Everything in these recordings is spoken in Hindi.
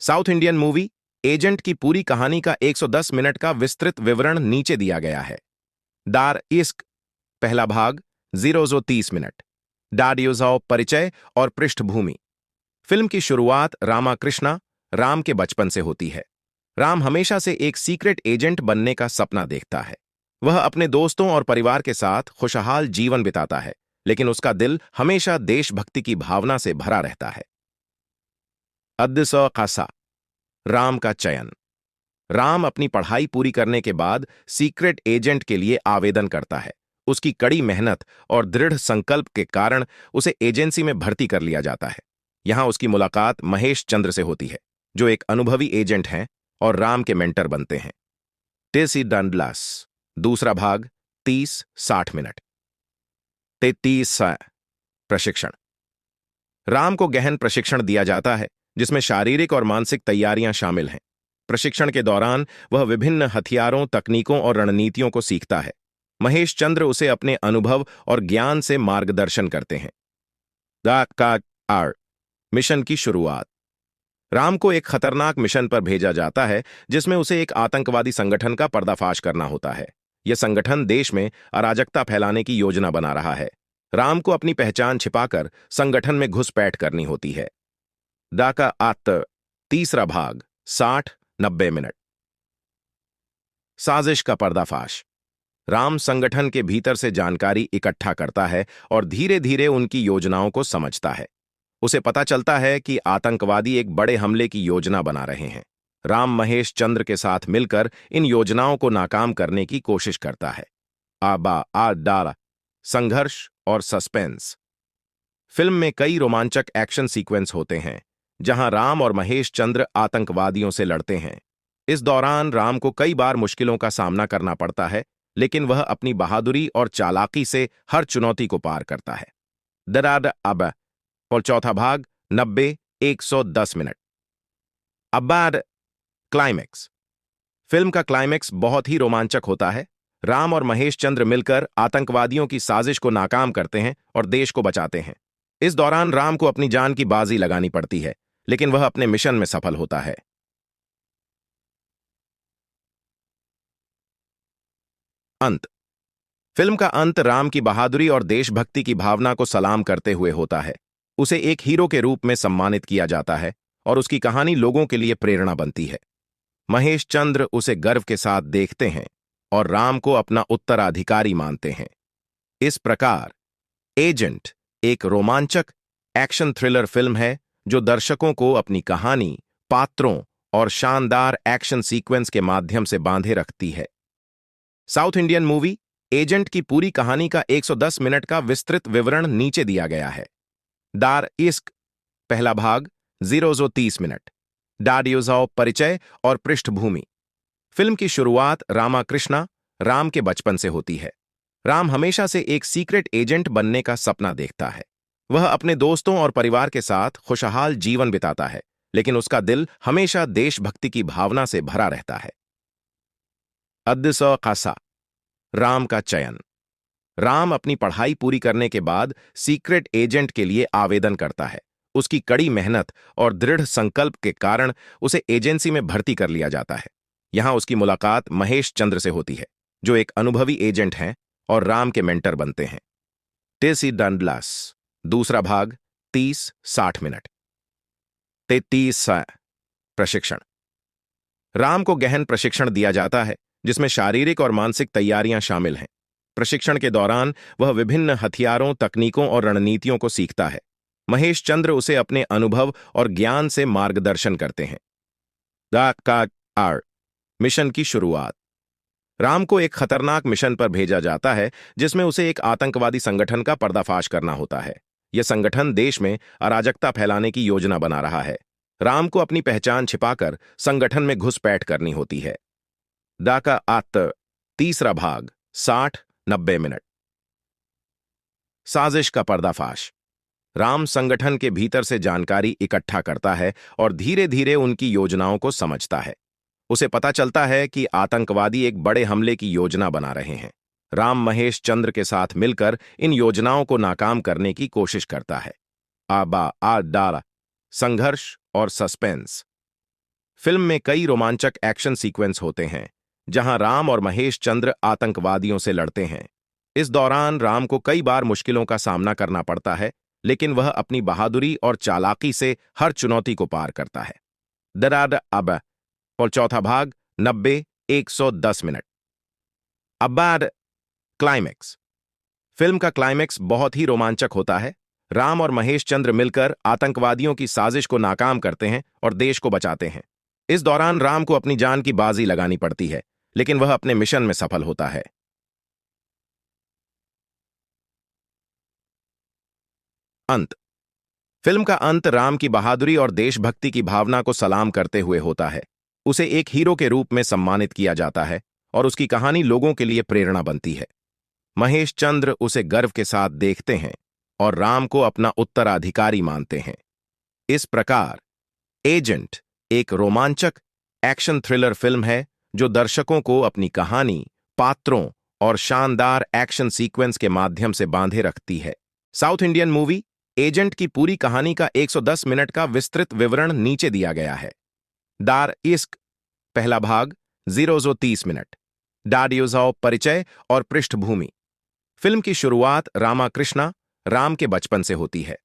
साउथ इंडियन मूवी एजेंट की पूरी कहानी का 110 मिनट का विस्तृत विवरण नीचे दिया गया है। दार इश्क पहला भाग 0:30 मिनट। डाडियोजाओ परिचय और पृष्ठभूमि। फिल्म की शुरुआत रामाकृष्णा राम के बचपन से होती है। राम हमेशा से एक सीक्रेट एजेंट बनने का सपना देखता है। वह अपने दोस्तों और परिवार के साथ खुशहाल जीवन बिताता है, लेकिन उसका दिल हमेशा देशभक्ति की भावना से भरा रहता है। अद्दस खासा राम का चयन। राम अपनी पढ़ाई पूरी करने के बाद सीक्रेट एजेंट के लिए आवेदन करता है। उसकी कड़ी मेहनत और दृढ़ संकल्प के कारण उसे एजेंसी में भर्ती कर लिया जाता है। यहां उसकी मुलाकात महेश चंद्र से होती है, जो एक अनुभवी एजेंट हैं और राम के मेंटर बनते हैं। टेसी डंडलास दूसरा भाग 30-60 मिनट। 33 प्रशिक्षण। राम को गहन प्रशिक्षण दिया जाता है, जिसमें शारीरिक और मानसिक तैयारियां शामिल हैं। प्रशिक्षण के दौरान वह विभिन्न हथियारों, तकनीकों और रणनीतियों को सीखता है। महेश चंद्र उसे अपने अनुभव और ज्ञान से मार्गदर्शन करते हैं। द मिशन की शुरुआत। राम को एक खतरनाक मिशन पर भेजा जाता है, जिसमें उसे एक आतंकवादी संगठन का पर्दाफाश करना होता है। यह संगठन देश में अराजकता फैलाने की योजना बना रहा है। राम को अपनी पहचान छिपाकर संगठन में घुसपैठ करनी होती है। डाका आत्त तीसरा भाग 60-90 मिनट। साजिश का पर्दाफाश। राम संगठन के भीतर से जानकारी इकट्ठा करता है और धीरे धीरे उनकी योजनाओं को समझता है। उसे पता चलता है कि आतंकवादी एक बड़े हमले की योजना बना रहे हैं। राम महेश चंद्र के साथ मिलकर इन योजनाओं को नाकाम करने की कोशिश करता है। डाला संघर्ष और सस्पेंस। फिल्म में कई रोमांचक एक्शन सीक्वेंस होते हैं, जहां राम और महेश चंद्र आतंकवादियों से लड़ते हैं। इस दौरान राम को कई बार मुश्किलों का सामना करना पड़ता है, लेकिन वह अपनी बहादुरी और चालाकी से हर चुनौती को पार करता है। दराद अब और चौथा भाग 90-110 मिनट। अब्बाद क्लाइमैक्स। फिल्म का क्लाइमैक्स बहुत ही रोमांचक होता है। राम और महेश चंद्र मिलकर आतंकवादियों की साजिश को नाकाम करते हैं और देश को बचाते हैं। इस दौरान राम को अपनी जान की बाजी लगानी पड़ती है, लेकिन वह अपने मिशन में सफल होता है। अंत। फिल्म का अंत राम की बहादुरी और देशभक्ति की भावना को सलाम करते हुए होता है। उसे एक हीरो के रूप में सम्मानित किया जाता है और उसकी कहानी लोगों के लिए प्रेरणा बनती है। महेश चंद्र उसे गर्व के साथ देखते हैं और राम को अपना उत्तराधिकारी मानते हैं। इस प्रकार एजेंट एक रोमांचक एक्शन थ्रिलर फिल्म है, जो दर्शकों को अपनी कहानी, पात्रों और शानदार एक्शन सीक्वेंस के माध्यम से बांधे रखती है। साउथ इंडियन मूवी एजेंट की पूरी कहानी का 110 मिनट का विस्तृत विवरण नीचे दिया गया है। दार इश्क पहला भाग 0:30 मिनट। डाडियोजाओ परिचय और पृष्ठभूमि। फिल्म की शुरुआत रामाकृष्णा राम के बचपन से होती है। राम हमेशा से एक सीक्रेट एजेंट बनने का सपना देखता है। वह अपने दोस्तों और परिवार के साथ खुशहाल जीवन बिताता है, लेकिन उसका दिल हमेशा देशभक्ति की भावना से भरा रहता है। अद्दस खासा राम का चयन। राम अपनी पढ़ाई पूरी करने के बाद सीक्रेट एजेंट के लिए आवेदन करता है। उसकी कड़ी मेहनत और दृढ़ संकल्प के कारण उसे एजेंसी में भर्ती कर लिया जाता है। यहां उसकी मुलाकात महेश चंद्र से होती है, जो एक अनुभवी एजेंट हैं और राम के मेंटर बनते हैं। टेसी डंडलास दूसरा भाग 30-60 मिनट। 33 प्रशिक्षण। राम को गहन प्रशिक्षण दिया जाता है, जिसमें शारीरिक और मानसिक तैयारियां शामिल हैं। प्रशिक्षण के दौरान वह विभिन्न हथियारों, तकनीकों और रणनीतियों को सीखता है। महेश चंद्र उसे अपने अनुभव और ज्ञान से मार्गदर्शन करते हैं। मिशन की शुरुआत। राम को एक खतरनाक मिशन पर भेजा जाता है, जिसमें उसे एक आतंकवादी संगठन का पर्दाफाश करना होता है। यह संगठन देश में अराजकता फैलाने की योजना बना रहा है। राम को अपनी पहचान छिपाकर संगठन में घुसपैठ करनी होती है। डाका आत्त तीसरा भाग 60-90 मिनट। साजिश का पर्दाफाश। राम संगठन के भीतर से जानकारी इकट्ठा करता है और धीरे धीरे उनकी योजनाओं को समझता है। उसे पता चलता है कि आतंकवादी एक बड़े हमले की योजना बना रहे हैं। राम महेश चंद्र के साथ मिलकर इन योजनाओं को नाकाम करने की कोशिश करता है। डाला संघर्ष और सस्पेंस। फिल्म में कई रोमांचक एक्शन सीक्वेंस होते हैं जहां राम और महेश चंद्र आतंकवादियों से लड़ते हैं। इस दौरान राम को कई बार मुश्किलों का सामना करना पड़ता है, लेकिन वह अपनी बहादुरी और चालाकी से हर चुनौती को पार करता है। दराद अब और चौथा भाग 90-110 मिनट। अब्बाड क्लाइमैक्स। फिल्म का क्लाइमैक्स बहुत ही रोमांचक होता है। राम और महेश चंद्र मिलकर आतंकवादियों की साजिश को नाकाम करते हैं और देश को बचाते हैं। इस दौरान राम को अपनी जान की बाजी लगानी पड़ती है, लेकिन वह अपने मिशन में सफल होता है। अंत। फिल्म का अंत राम की बहादुरी और देशभक्ति की भावना को सलाम करते हुए होता है। उसे एक हीरो के रूप में सम्मानित किया जाता है और उसकी कहानी लोगों के लिए प्रेरणा बनती है। महेश चंद्र उसे गर्व के साथ देखते हैं और राम को अपना उत्तराधिकारी मानते हैं। इस प्रकार एजेंट एक रोमांचक एक्शन थ्रिलर फिल्म है जो दर्शकों को अपनी कहानी, पात्रों और शानदार एक्शन सीक्वेंस के माध्यम से बांधे रखती है। साउथ इंडियन मूवी एजेंट की पूरी कहानी का 110 मिनट का विस्तृत विवरण नीचे दिया गया है। दार इश्क पहला भाग 0-30 मिनट। डाडियोजाओ परिचय और पृष्ठभूमि। फिल्म की शुरुआत रामाकृष्णा राम के बचपन से होती है।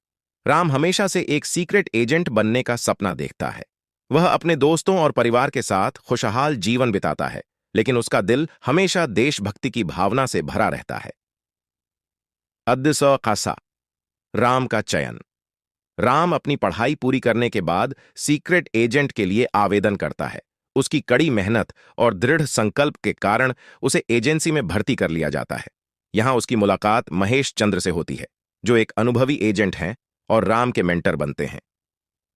राम हमेशा से एक सीक्रेट एजेंट बनने का सपना देखता है। वह अपने दोस्तों और परिवार के साथ खुशहाल जीवन बिताता है, लेकिन उसका दिल हमेशा देशभक्ति की भावना से भरा रहता है। खासा राम का चयन। राम अपनी पढ़ाई पूरी करने के बाद सीक्रेट एजेंट के लिए आवेदन करता है। उसकी कड़ी मेहनत और दृढ़ संकल्प के कारण उसे एजेंसी में भर्ती कर लिया जाता है। यहां उसकी मुलाकात महेश चंद्र से होती है, जो एक अनुभवी एजेंट हैं और राम के मेंटर बनते हैं।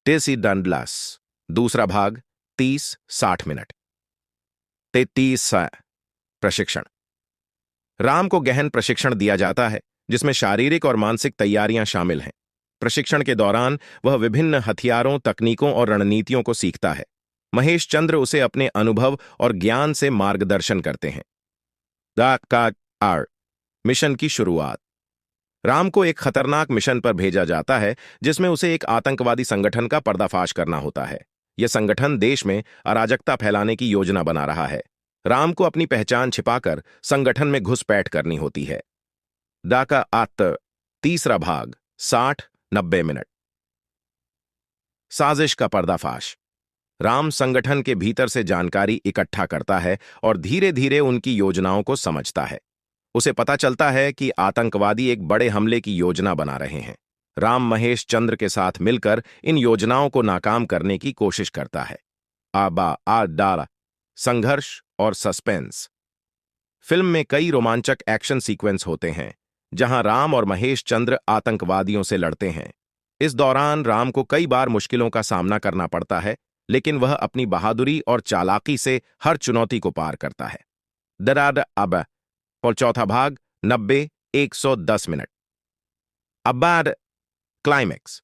टेसी डंडलास दूसरा भाग 30-60 मिनट। 33 प्रशिक्षण। राम को गहन प्रशिक्षण दिया जाता है, जिसमें शारीरिक और मानसिक तैयारियां शामिल हैं। प्रशिक्षण के दौरान वह विभिन्न हथियारों, तकनीकों और रणनीतियों को सीखता है। महेश चंद्र उसे अपने अनुभव और ज्ञान से मार्गदर्शन करते हैं। मिशन की शुरुआत। राम को एक खतरनाक मिशन पर भेजा जाता है, जिसमें उसे एक आतंकवादी संगठन का पर्दाफाश करना होता है। यह संगठन देश में अराजकता फैलाने की योजना बना रहा है। राम को अपनी पहचान छिपाकर संगठन में घुसपैठ करनी होती है। तीसरा भाग 60-90 मिनट। साजिश का पर्दाफाश। राम संगठन के भीतर से जानकारी इकट्ठा करता है और धीरे धीरे उनकी योजनाओं को समझता है। उसे पता चलता है कि आतंकवादी एक बड़े हमले की योजना बना रहे हैं। राम महेश चंद्र के साथ मिलकर इन योजनाओं को नाकाम करने की कोशिश करता है। संघर्ष और सस्पेंस। फिल्म में कई रोमांचक एक्शन सीक्वेंस होते हैं जहां राम और महेश चंद्र आतंकवादियों से लड़ते हैं। इस दौरान राम को कई बार मुश्किलों का सामना करना पड़ता है, लेकिन वह अपनी बहादुरी और चालाकी से हर चुनौती को पार करता है। दराद अब और चौथा भाग 90-110 मिनट। अब्बाड क्लाइमैक्स।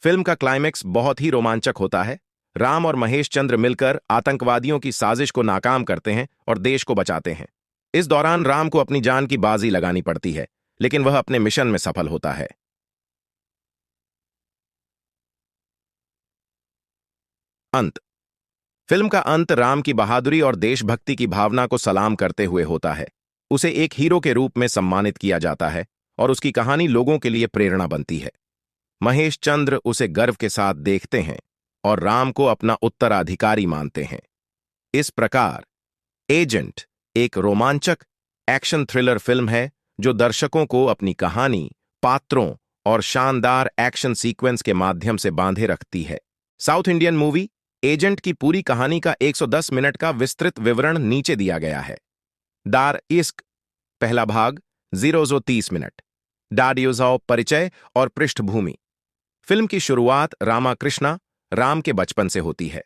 फिल्म का क्लाइमैक्स बहुत ही रोमांचक होता है। राम और महेश चंद्र मिलकर आतंकवादियों की साजिश को नाकाम करते हैं और देश को बचाते हैं। इस दौरान राम को अपनी जान की बाजी लगानी पड़ती है, लेकिन वह अपने मिशन में सफल होता है। अंत। फिल्म का अंत राम की बहादुरी और देशभक्ति की भावना को सलाम करते हुए होता है। उसे एक हीरो के रूप में सम्मानित किया जाता है और उसकी कहानी लोगों के लिए प्रेरणा बनती है। महेश चंद्र उसे गर्व के साथ देखते हैं और राम को अपना उत्तराधिकारी मानते हैं। इस प्रकार एजेंट एक रोमांचक एक्शन थ्रिलर फिल्म है जो दर्शकों को अपनी कहानी, पात्रों और शानदार एक्शन सीक्वेंस के माध्यम से बांधे रखती है। साउथ इंडियन मूवी एजेंट की पूरी कहानी का 110 मिनट का विस्तृत विवरण नीचे दिया गया है। दार इश्क पहला भाग 0-30 मिनट। डाडियोजाओ परिचय और पृष्ठभूमि। फिल्म की शुरुआत रामाकृष्णा राम के बचपन से होती है।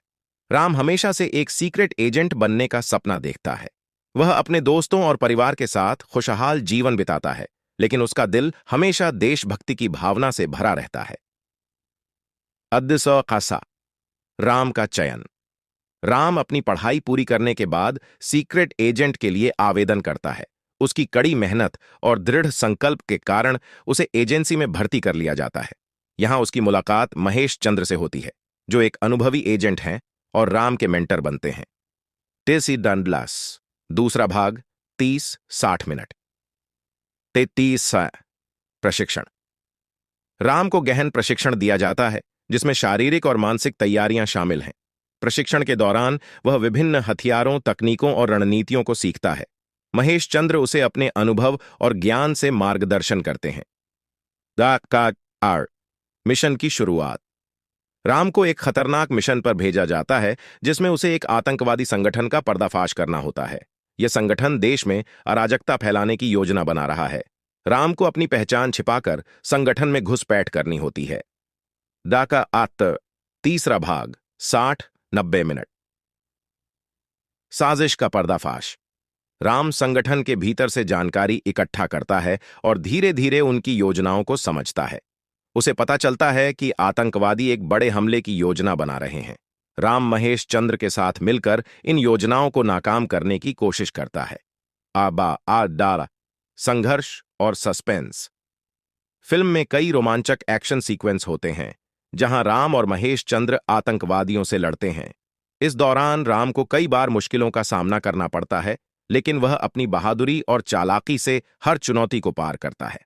राम हमेशा से एक सीक्रेट एजेंट बनने का सपना देखता है। वह अपने दोस्तों और परिवार के साथ खुशहाल जीवन बिताता है, लेकिन उसका दिल हमेशा देशभक्ति की भावना से भरा रहता है। खासा राम का चयन। राम अपनी पढ़ाई पूरी करने के बाद सीक्रेट एजेंट के लिए आवेदन करता है। उसकी कड़ी मेहनत और दृढ़ संकल्प के कारण उसे एजेंसी में भर्ती कर लिया जाता है। यहां उसकी मुलाकात महेश चंद्र से होती है, जो एक अनुभवी एजेंट हैं और राम के मेंटर बनते हैं। टेसी डंडलास। दूसरा भाग 30-60 मिनट। 33 प्रशिक्षण। राम को गहन प्रशिक्षण दिया जाता है जिसमें शारीरिक और मानसिक तैयारियां शामिल हैं। प्रशिक्षण के दौरान वह विभिन्न हथियारों, तकनीकों और रणनीतियों को सीखता है। महेश चंद्र उसे अपने अनुभव और ज्ञान से मार्गदर्शन करते हैं। द का आर मिशन की शुरुआत। राम को एक खतरनाक मिशन पर भेजा जाता है जिसमें उसे एक आतंकवादी संगठन का पर्दाफाश करना होता है। यह संगठन देश में अराजकता फैलाने की योजना बना रहा है। राम को अपनी पहचान छिपाकर संगठन में घुसपैठ करनी होती है। डाका आत्त। तीसरा भाग 60-90 मिनट। साजिश का पर्दाफाश। राम संगठन के भीतर से जानकारी इकट्ठा करता है और धीरे धीरे उनकी योजनाओं को समझता है। उसे पता चलता है कि आतंकवादी एक बड़े हमले की योजना बना रहे हैं। राम महेश चंद्र के साथ मिलकर इन योजनाओं को नाकाम करने की कोशिश करता है। आबा आ डाला संघर्ष और सस्पेंस। फिल्म में कई रोमांचक एक्शन सीक्वेंस होते हैं जहां राम और महेश चंद्र आतंकवादियों से लड़ते हैं। इस दौरान राम को कई बार मुश्किलों का सामना करना पड़ता है, लेकिन वह अपनी बहादुरी और चालाकी से हर चुनौती को पार करता है।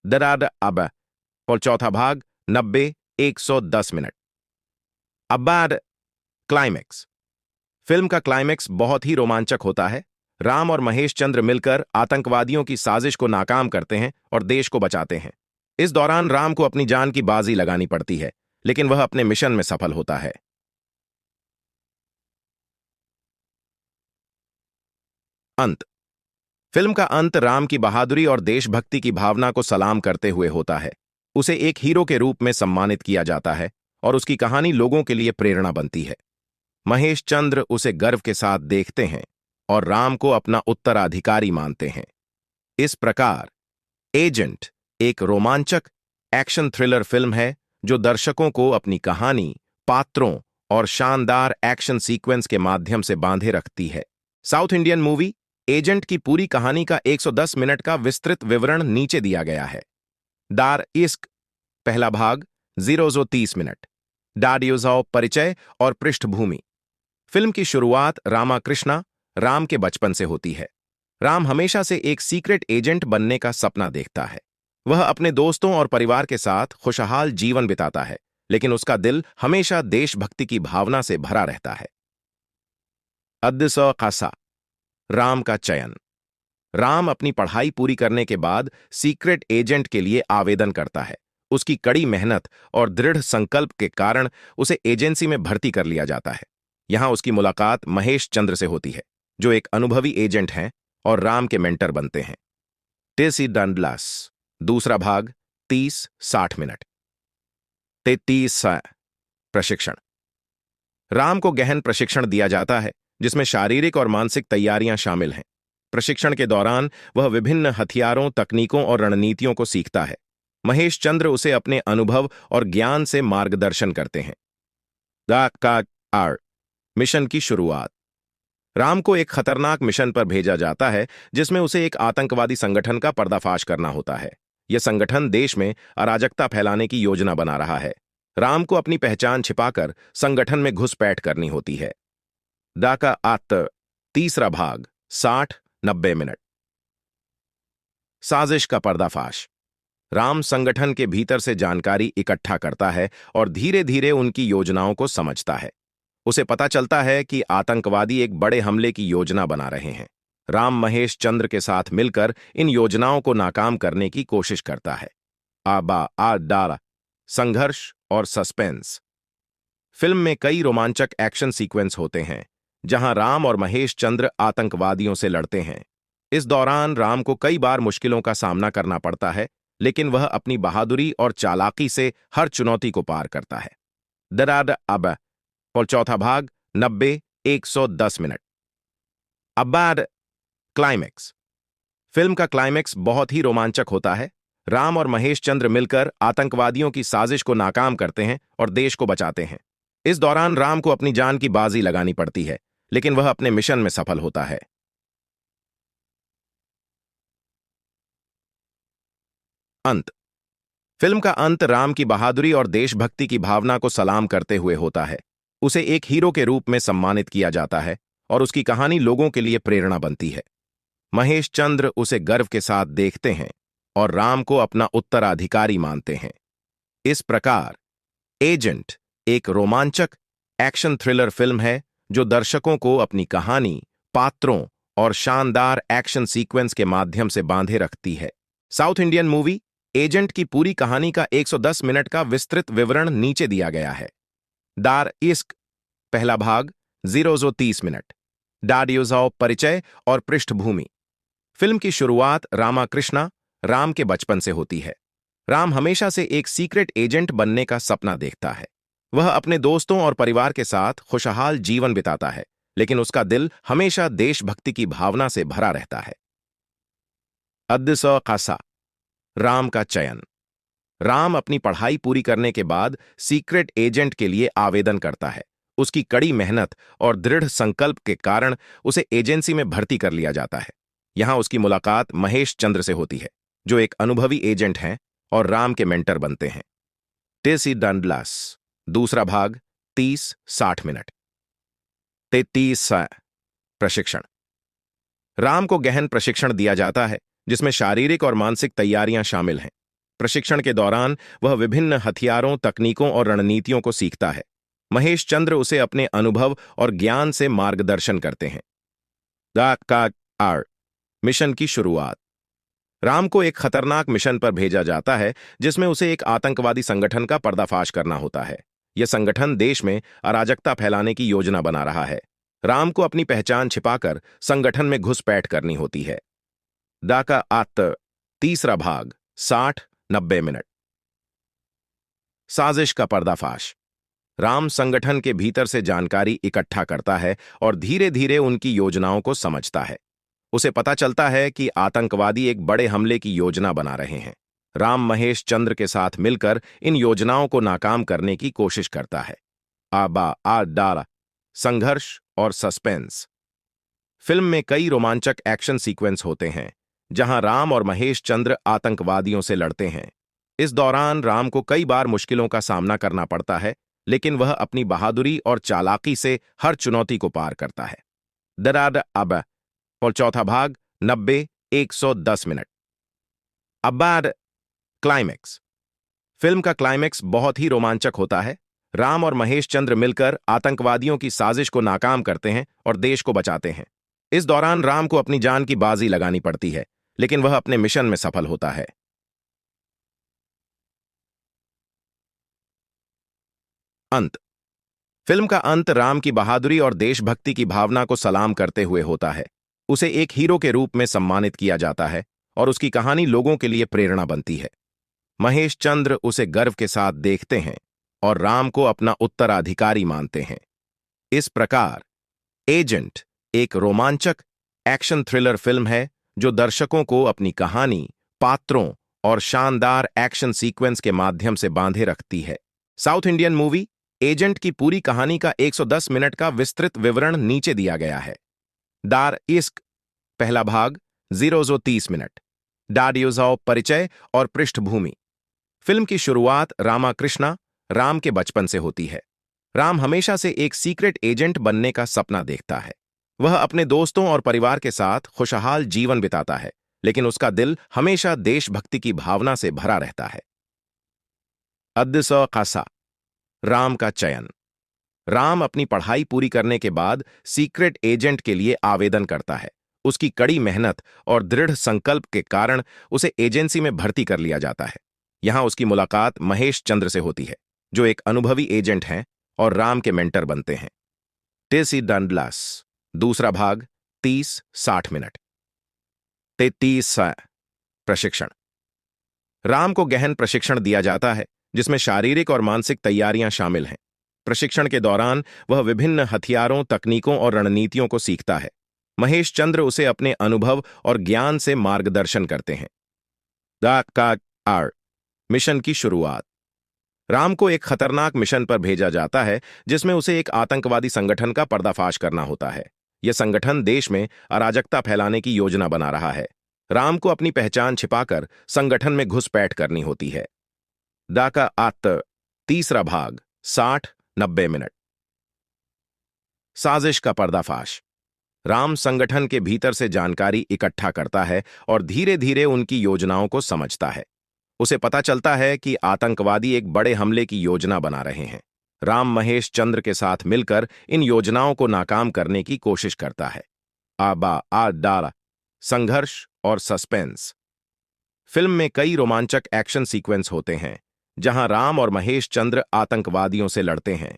दराद अब और चौथा भाग 90-110 मिनट। अब्बाड क्लाइमैक्स। फिल्म का क्लाइमैक्स बहुत ही रोमांचक होता है। राम और महेश चंद्र मिलकर आतंकवादियों की साजिश को नाकाम करते हैं और देश को बचाते हैं। इस दौरान राम को अपनी जान की बाजी लगानी पड़ती है, लेकिन वह अपने मिशन में सफल होता है। अंत। फिल्म का अंत राम की बहादुरी और देशभक्ति की भावना को सलाम करते हुए होता है। उसे एक हीरो के रूप में सम्मानित किया जाता है और उसकी कहानी लोगों के लिए प्रेरणा बनती है। महेश चंद्र उसे गर्व के साथ देखते हैं और राम को अपना उत्तराधिकारी मानते हैं। इस प्रकार एजेंट एक रोमांचक एक्शन थ्रिलर फिल्म है जो दर्शकों को अपनी कहानी, पात्रों और शानदार एक्शन सीक्वेंस के माध्यम से बांधे रखती है। साउथ इंडियन मूवी एजेंट की पूरी कहानी का 110 मिनट का विस्तृत विवरण नीचे दिया गया है। दार इश्क पहला भाग 0-30 मिनट। डाडियोजाओ परिचय और पृष्ठभूमि। फिल्म की शुरुआत रामाकृष्णा राम के बचपन से होती है। राम हमेशा से एक सीक्रेट एजेंट बनने का सपना देखता है। वह अपने दोस्तों और परिवार के साथ खुशहाल जीवन बिताता है, लेकिन उसका दिल हमेशा देशभक्ति की भावना से भरा रहता है। अद्दसौ खासा। राम का चयन। राम अपनी पढ़ाई पूरी करने के बाद सीक्रेट एजेंट के लिए आवेदन करता है। उसकी कड़ी मेहनत और दृढ़ संकल्प के कारण उसे एजेंसी में भर्ती कर लिया जाता है। यहां उसकी मुलाकात महेश चंद्र से होती है, जो एक अनुभवी एजेंट हैं और राम के मेंटर बनते हैं। टेसी डंडलास। दूसरा भाग 30-60 मिनट। 33 प्रशिक्षण। राम को गहन प्रशिक्षण दिया जाता है जिसमें शारीरिक और मानसिक तैयारियां शामिल हैं। प्रशिक्षण के दौरान वह विभिन्न हथियारों, तकनीकों और रणनीतियों को सीखता है। महेश चंद्र उसे अपने अनुभव और ज्ञान से मार्गदर्शन करते हैं। द का आर मिशन की शुरुआत। राम को एक खतरनाक मिशन पर भेजा जाता है जिसमें उसे एक आतंकवादी संगठन का पर्दाफाश करना होता है। यह संगठन देश में अराजकता फैलाने की योजना बना रहा है। राम को अपनी पहचान छिपाकर संगठन में घुसपैठ करनी होती है। डाका आत्त। तीसरा भाग 60-90 मिनट। साजिश का पर्दाफाश। राम संगठन के भीतर से जानकारी इकट्ठा करता है और धीरे धीरे उनकी योजनाओं को समझता है। उसे पता चलता है कि आतंकवादी एक बड़े हमले की योजना बना रहे हैं। राम महेश चंद्र के साथ मिलकर इन योजनाओं को नाकाम करने की कोशिश करता है। आबा आ डाला संघर्ष और सस्पेंस। फिल्म में कई रोमांचक एक्शन सीक्वेंस होते हैं जहां राम और महेश चंद्र आतंकवादियों से लड़ते हैं। इस दौरान राम को कई बार मुश्किलों का सामना करना पड़ता है, लेकिन वह अपनी बहादुरी और चालाकी से हर चुनौती को पार करता है। दराद अब और चौथा भाग 90-110 मिनट। अब्बाड क्लाइमैक्स। फिल्म का क्लाइमैक्स बहुत ही रोमांचक होता है। राम और महेश चंद्र मिलकर आतंकवादियों की साजिश को नाकाम करते हैं और देश को बचाते हैं। इस दौरान राम को अपनी जान की बाजी लगानी पड़ती है, लेकिन वह अपने मिशन में सफल होता है। अंत। फिल्म का अंत राम की बहादुरी और देशभक्ति की भावना को सलाम करते हुए होता है। उसे एक हीरो के रूप में सम्मानित किया जाता है और उसकी कहानी लोगों के लिए प्रेरणा बनती है। महेश चंद्र उसे गर्व के साथ देखते हैं और राम को अपना उत्तराधिकारी मानते हैं। इस प्रकार एजेंट एक रोमांचक एक्शन थ्रिलर फिल्म है जो दर्शकों को अपनी कहानी, पात्रों और शानदार एक्शन सीक्वेंस के माध्यम से बांधे रखती है। साउथ इंडियन मूवी एजेंट की पूरी कहानी का 110 मिनट का विस्तृत विवरण नीचे दिया गया है। दार इश्क पहला भाग 0-30 मिनट। डाडियोजाओ परिचय और पृष्ठभूमि। फिल्म की शुरुआत रामाकृष्णा राम के बचपन से होती है। राम हमेशा से एक सीक्रेट एजेंट बनने का सपना देखता है। वह अपने दोस्तों और परिवार के साथ खुशहाल जीवन बिताता है, लेकिन उसका दिल हमेशा देशभक्ति की भावना से भरा रहता है। अद्दसौ-खासा राम का चयन। राम अपनी पढ़ाई पूरी करने के बाद सीक्रेट एजेंट के लिए आवेदन करता है। उसकी कड़ी मेहनत और दृढ़ संकल्प के कारण उसे एजेंसी में भर्ती कर लिया जाता है। यहां उसकी मुलाकात महेश चंद्र से होती है, जो एक अनुभवी एजेंट हैं और राम के मेंटर बनते हैं। टेसी डंडलास दूसरा भाग 30-60 मिनट। 33 प्रशिक्षण। राम को गहन प्रशिक्षण दिया जाता है, जिसमें शारीरिक और मानसिक तैयारियां शामिल हैं। प्रशिक्षण के दौरान वह विभिन्न हथियारों, तकनीकों और रणनीतियों को सीखता है। महेश चंद्र उसे अपने अनुभव और ज्ञान से मार्गदर्शन करते हैं। मिशन की शुरुआत। राम को एक खतरनाक मिशन पर भेजा जाता है, जिसमें उसे एक आतंकवादी संगठन का पर्दाफाश करना होता है। यह संगठन देश में अराजकता फैलाने की योजना बना रहा है। राम को अपनी पहचान छिपाकर संगठन में घुसपैठ करनी होती है। तीसरा भाग 60-90 मिनट। साजिश का पर्दाफाश। राम संगठन के भीतर से जानकारी इकट्ठा करता है और धीरे धीरे उनकी योजनाओं को समझता है। उसे पता चलता है कि आतंकवादी एक बड़े हमले की योजना बना रहे हैं। राम महेश चंद्र के साथ मिलकर इन योजनाओं को नाकाम करने की कोशिश करता है। संघर्ष और सस्पेंस। फिल्म में कई रोमांचक एक्शन सीक्वेंस होते हैं, जहां राम और महेश चंद्र आतंकवादियों से लड़ते हैं। इस दौरान राम को कई बार मुश्किलों का सामना करना पड़ता है, लेकिन वह अपनी बहादुरी और चालाकी से हर चुनौती को पार करता है। और चौथा भाग 90-110 मिनट। क्लाइमेक्स। फिल्म का क्लाइमेक्स बहुत ही रोमांचक होता है। राम और महेश चंद्र मिलकर आतंकवादियों की साजिश को नाकाम करते हैं और देश को बचाते हैं। इस दौरान राम को अपनी जान की बाजी लगानी पड़ती है, लेकिन वह अपने मिशन में सफल होता है। अंत। फिल्म का अंत राम की बहादुरी और देशभक्ति की भावना को सलाम करते हुए होता है। उसे एक हीरो के रूप में सम्मानित किया जाता है और उसकी कहानी लोगों के लिए प्रेरणा बनती है। महेश चंद्र उसे गर्व के साथ देखते हैं और राम को अपना उत्तराधिकारी मानते हैं। इस प्रकार एजेंट एक रोमांचक एक्शन थ्रिलर फिल्म है जो दर्शकों को अपनी कहानी, पात्रों और शानदार एक्शन सीक्वेंस के माध्यम से बांधे रखती है। साउथ इंडियन मूवी एजेंट की पूरी कहानी का 110 मिनट का विस्तृत विवरण नीचे दिया गया है। दार इश्क पहला भाग 0-30 मिनट। डाडियोजाओ परिचय और पृष्ठभूमि। फिल्म की शुरुआत रामाकृष्णा राम के बचपन से होती है। राम हमेशा से एक सीक्रेट एजेंट बनने का सपना देखता है। वह अपने दोस्तों और परिवार के साथ खुशहाल जीवन बिताता है, लेकिन उसका दिल हमेशा देशभक्ति की भावना से भरा रहता है। अद्दसौ-खासा राम का चयन। राम अपनी पढ़ाई पूरी करने के बाद सीक्रेट एजेंट के लिए आवेदन करता है। उसकी कड़ी मेहनत और दृढ़ संकल्प के कारण उसे एजेंसी में भर्ती कर लिया जाता है। यहां उसकी मुलाकात महेश चंद्र से होती है, जो एक अनुभवी एजेंट हैं और राम के मेंटर बनते हैं। टेसी डंडलास दूसरा भाग 30-60 मिनट। 33 प्रशिक्षण। राम को गहन प्रशिक्षण दिया जाता है, जिसमें शारीरिक और मानसिक तैयारियां शामिल हैं। प्रशिक्षण के दौरान वह विभिन्न हथियारों, तकनीकों और रणनीतियों को सीखता है। महेश चंद्र उसे अपने अनुभव और ज्ञान से मार्गदर्शन करते हैं। मिशन की शुरुआत। राम को एक खतरनाक मिशन पर भेजा जाता है, जिसमें उसे एक आतंकवादी संगठन का पर्दाफाश करना होता है। यह संगठन देश में अराजकता फैलाने की योजना बना रहा है। राम को अपनी पहचान छिपाकर संगठन में घुसपैठ करनी होती है। तीसरा भाग 60-90 मिनट। साजिश का पर्दाफाश। राम संगठन के भीतर से जानकारी इकट्ठा करता है और धीरे धीरे उनकी योजनाओं को समझता है। उसे पता चलता है कि आतंकवादी एक बड़े हमले की योजना बना रहे हैं। राम महेश चंद्र के साथ मिलकर इन योजनाओं को नाकाम करने की कोशिश करता है। आबा आ डाला संघर्ष और सस्पेंस। फिल्म में कई रोमांचक एक्शन सीक्वेंस होते हैं जहां राम और महेश चंद्र आतंकवादियों से लड़ते हैं।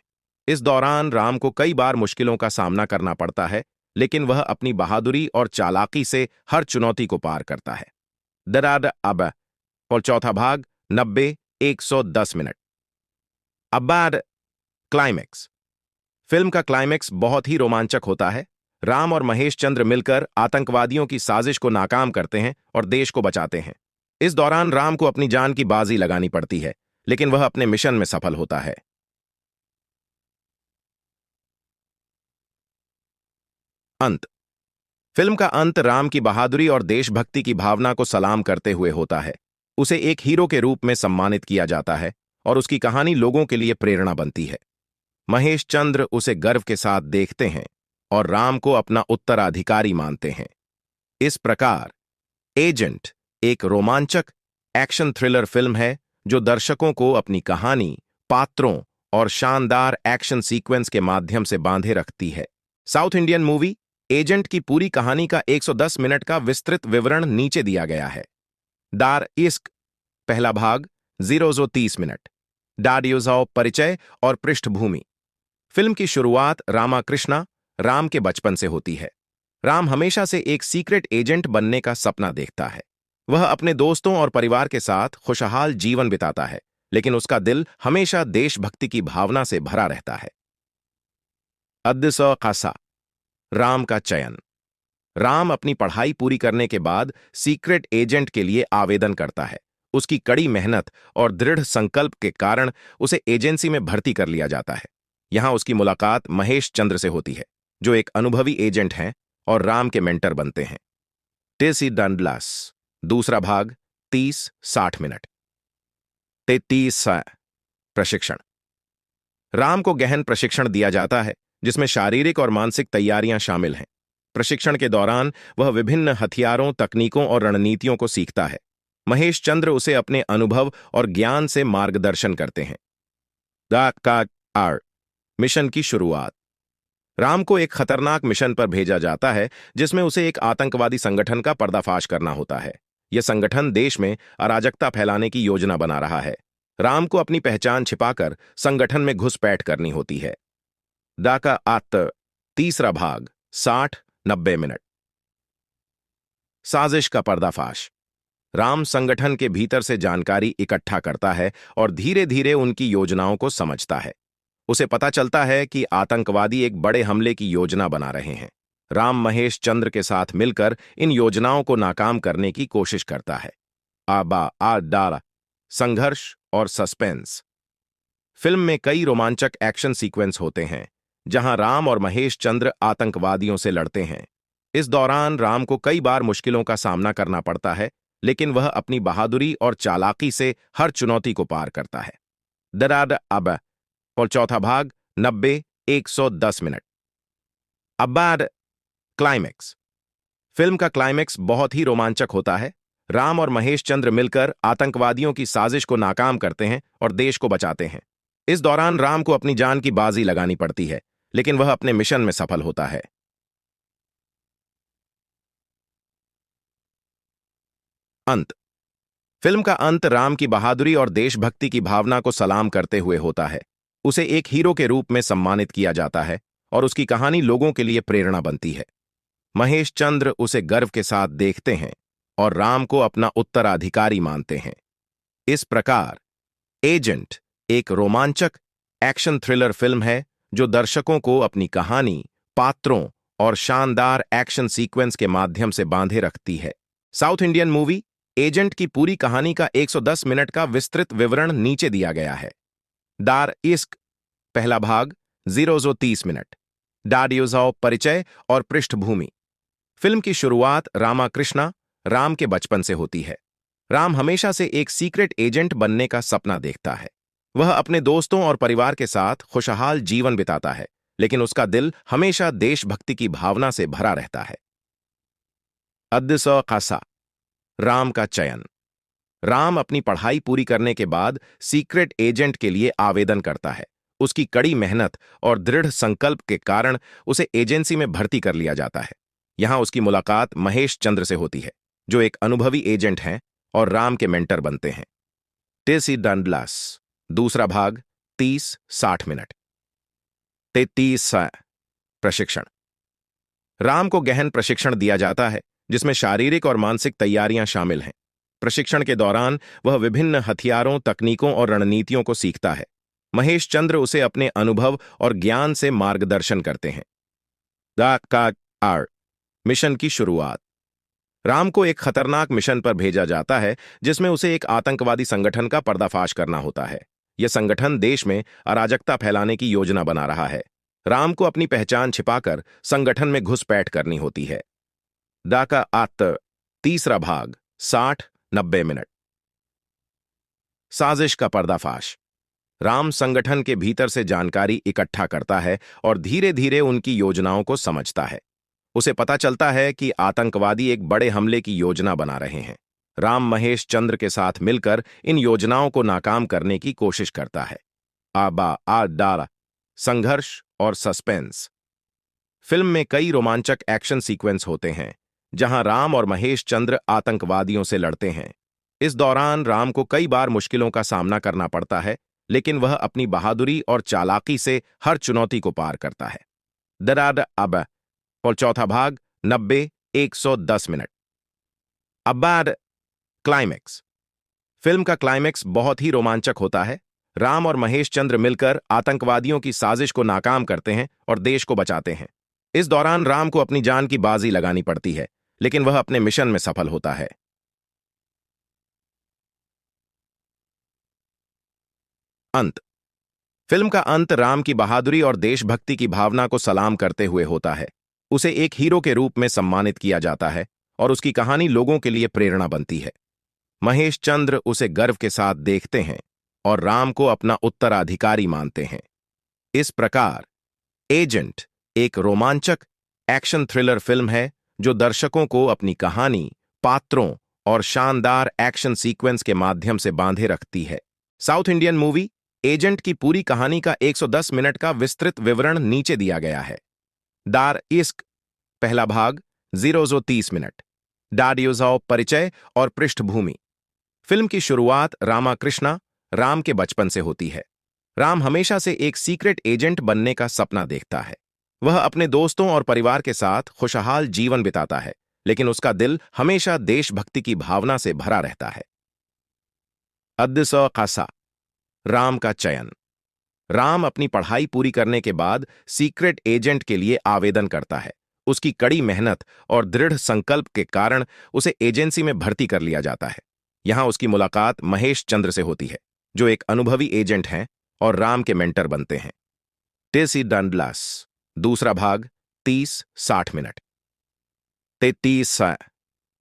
इस दौरान राम को कई बार मुश्किलों का सामना करना पड़ता है, लेकिन वह अपनी बहादुरी और चालाकी से हर चुनौती को पार करता है। दराद अब और चौथा भाग 90-110 मिनट। अब्बाड क्लाइमैक्स। फिल्म का क्लाइमैक्स बहुत ही रोमांचक होता है। राम और महेश चंद्र मिलकर आतंकवादियों की साजिश को नाकाम करते हैं और देश को बचाते हैं। इस दौरान राम को अपनी जान की बाजी लगानी पड़ती है, लेकिन वह अपने मिशन में सफल होता है। अंत। फिल्म का अंत राम की बहादुरी और देशभक्ति की भावना को सलाम करते हुए होता है। उसे एक हीरो के रूप में सम्मानित किया जाता है और उसकी कहानी लोगों के लिए प्रेरणा बनती है। महेश चंद्र उसे गर्व के साथ देखते हैं और राम को अपना उत्तराधिकारी मानते हैं। इस प्रकार एजेंट एक रोमांचक एक्शन थ्रिलर फिल्म है जो दर्शकों को अपनी कहानी, पात्रों और शानदार एक्शन सीक्वेंस के माध्यम से बांधे रखती है। साउथ इंडियन मूवी एजेंट की पूरी कहानी का 110 मिनट का विस्तृत विवरण नीचे दिया गया है। दार इश्क पहला भाग 0-30 मिनट। डाडियोजाओ परिचय और पृष्ठभूमि। फिल्म की शुरुआत रामाकृष्णा राम के बचपन से होती है। राम हमेशा से एक सीक्रेट एजेंट बनने का सपना देखता है। वह अपने दोस्तों और परिवार के साथ खुशहाल जीवन बिताता है, लेकिन उसका दिल हमेशा देशभक्ति की भावना से भरा रहता है। अद्दसौ खासा। राम का चयन। राम अपनी पढ़ाई पूरी करने के बाद सीक्रेट एजेंट के लिए आवेदन करता है। उसकी कड़ी मेहनत और दृढ़ संकल्प के कारण उसे एजेंसी में भर्ती कर लिया जाता है। यहां उसकी मुलाकात महेश चंद्र से होती है, जो एक अनुभवी एजेंट हैं और राम के मेंटर बनते हैं। टेसी डंडलास दूसरा भाग 30-60 मिनट। 33 प्रशिक्षण। राम को गहन प्रशिक्षण दिया जाता है जिसमें शारीरिक और मानसिक तैयारियां शामिल हैं। प्रशिक्षण के दौरान वह विभिन्न हथियारों, तकनीकों और रणनीतियों को सीखता है। महेश चंद्र उसे अपने अनुभव और ज्ञान से मार्गदर्शन करते हैं। मिशन की शुरुआत। राम को एक खतरनाक मिशन पर भेजा जाता है जिसमें उसे एक आतंकवादी संगठन का पर्दाफाश करना होता है। यह संगठन देश में अराजकता फैलाने की योजना बना रहा है। राम को अपनी पहचान छिपाकर संगठन में घुसपैठ करनी होती है। डाका आत्त तीसरा भाग 60-90 मिनट। साजिश का पर्दाफाश। राम संगठन के भीतर से जानकारी इकट्ठा करता है और धीरे धीरे उनकी योजनाओं को समझता है। उसे पता चलता है कि आतंकवादी एक बड़े हमले की योजना बना रहे हैं। राम महेश चंद्र के साथ मिलकर इन योजनाओं को नाकाम करने की कोशिश करता है। आबा आ डाला संघर्ष और सस्पेंस। फिल्म में कई रोमांचक एक्शन सीक्वेंस होते हैं जहां राम और महेश चंद्र आतंकवादियों से लड़ते हैं। इस दौरान राम को कई बार मुश्किलों का सामना करना पड़ता है, लेकिन वह अपनी बहादुरी और चालाकी से हर चुनौती को पार करता है। दराद अब और चौथा भाग 90-110 मिनट। अब्बाड क्लाइमैक्स। फिल्म का क्लाइमैक्स बहुत ही रोमांचक होता है। राम और महेश चंद्र मिलकर आतंकवादियों की साजिश को नाकाम करते हैं और देश को बचाते हैं। इस दौरान राम को अपनी जान की बाजी लगानी पड़ती है, लेकिन वह अपने मिशन में सफल होता है। अंत। फिल्म का अंत राम की बहादुरी और देशभक्ति की भावना को सलाम करते हुए होता है। उसे एक हीरो के रूप में सम्मानित किया जाता है और उसकी कहानी लोगों के लिए प्रेरणा बनती है। महेश चंद्र उसे गर्व के साथ देखते हैं और राम को अपना उत्तराधिकारी मानते हैं। इस प्रकार एजेंट एक रोमांचक एक्शन थ्रिलर फिल्म है जो दर्शकों को अपनी कहानी, पात्रों और शानदार एक्शन सीक्वेंस के माध्यम से बांधे रखती है। साउथ इंडियन मूवी एजेंट की पूरी कहानी का 110 मिनट का विस्तृत विवरण नीचे दिया गया है। दार इश्क पहला भाग 0-30 मिनट। डाडियोजाओ परिचय और पृष्ठभूमि। फिल्म की शुरुआत रामाकृष्णा राम के बचपन से होती है। राम हमेशा से एक सीक्रेट एजेंट बनने का सपना देखता है। वह अपने दोस्तों और परिवार के साथ खुशहाल जीवन बिताता है, लेकिन उसका दिल हमेशा देशभक्ति की भावना से भरा रहता है। अद्दस खासा राम का चयन। राम अपनी पढ़ाई पूरी करने के बाद सीक्रेट एजेंट के लिए आवेदन करता है। उसकी कड़ी मेहनत और दृढ़ संकल्प के कारण उसे एजेंसी में भर्ती कर लिया जाता है। यहां उसकी मुलाकात महेश चंद्र से होती है, जो एक अनुभवी एजेंट हैं और राम के मेंटर बनते हैं। टेसी डंडलास दूसरा भाग 30-60 मिनट। 33 प्रशिक्षण। राम को गहन प्रशिक्षण दिया जाता है, जिसमें शारीरिक और मानसिक तैयारियां शामिल हैं। प्रशिक्षण के दौरान वह विभिन्न हथियारों, तकनीकों और रणनीतियों को सीखता है। महेश चंद्र उसे अपने अनुभव और ज्ञान से मार्गदर्शन करते हैं। द का आर मिशन की शुरुआत। राम को एक खतरनाक मिशन पर भेजा जाता है, जिसमें उसे एक आतंकवादी संगठन का पर्दाफाश करना होता है। यह संगठन देश में अराजकता फैलाने की योजना बना रहा है। राम को अपनी पहचान छिपाकर संगठन में घुसपैठ करनी होती है। डाका आत्त तीसरा भाग 60-90 मिनट। साजिश का पर्दाफाश। राम संगठन के भीतर से जानकारी इकट्ठा करता है और धीरे धीरे उनकी योजनाओं को समझता है। उसे पता चलता है कि आतंकवादी एक बड़े हमले की योजना बना रहे हैं। राम महेश चंद्र के साथ मिलकर इन योजनाओं को नाकाम करने की कोशिश करता है। आबा आ डारा संघर्ष और सस्पेंस। फिल्म में कई रोमांचक एक्शन सीक्वेंस होते हैं, जहां राम और महेश चंद्र आतंकवादियों से लड़ते हैं। इस दौरान राम को कई बार मुश्किलों का सामना करना पड़ता है, लेकिन वह अपनी बहादुरी और चालाकी से हर चुनौती को पार करता है। दराद अब और चौथा भाग 90-110 मिनट। अब्बाद क्लाइमैक्स। फिल्म का क्लाइमैक्स बहुत ही रोमांचक होता है। राम और महेश चंद्र मिलकर आतंकवादियों की साजिश को नाकाम करते हैं और देश को बचाते हैं। इस दौरान राम को अपनी जान की बाजी लगानी पड़ती है, लेकिन वह अपने मिशन में सफल होता है। अंत। फिल्म का अंत राम की बहादुरी और देशभक्ति की भावना को सलाम करते हुए होता है। उसे एक हीरो के रूप में सम्मानित किया जाता है और उसकी कहानी लोगों के लिए प्रेरणा बनती है। महेश चंद्र उसे गर्व के साथ देखते हैं और राम को अपना उत्तराधिकारी मानते हैं। इस प्रकार एजेंट एक रोमांचक एक्शन थ्रिलर फिल्म है, जो दर्शकों को अपनी कहानी, पात्रों और शानदार एक्शन सीक्वेंस के माध्यम से बांधे रखती है। साउथ इंडियन मूवी एजेंट की पूरी कहानी का 110 मिनट का विस्तृत विवरण नीचे दिया गया है। दार इश्क पहला भाग 0-30 मिनट। डाडियोजाओ परिचय और पृष्ठभूमि। फिल्म की शुरुआत रामाकृष्णा राम के बचपन से होती है। राम हमेशा से एक सीक्रेट एजेंट बनने का सपना देखता है। वह अपने दोस्तों और परिवार के साथ खुशहाल जीवन बिताता है, लेकिन उसका दिल हमेशा देशभक्ति की भावना से भरा रहता है। अद्दस खासा राम का चयन। राम अपनी पढ़ाई पूरी करने के बाद सीक्रेट एजेंट के लिए आवेदन करता है। उसकी कड़ी मेहनत और दृढ़ संकल्प के कारण उसे एजेंसी में भर्ती कर लिया जाता है। यहां उसकी मुलाकात महेश चंद्र से होती है, जो एक अनुभवी एजेंट हैं और राम के मेंटर बनते हैं। टेसी डंडलास दूसरा भाग 30-60 मिनट। 33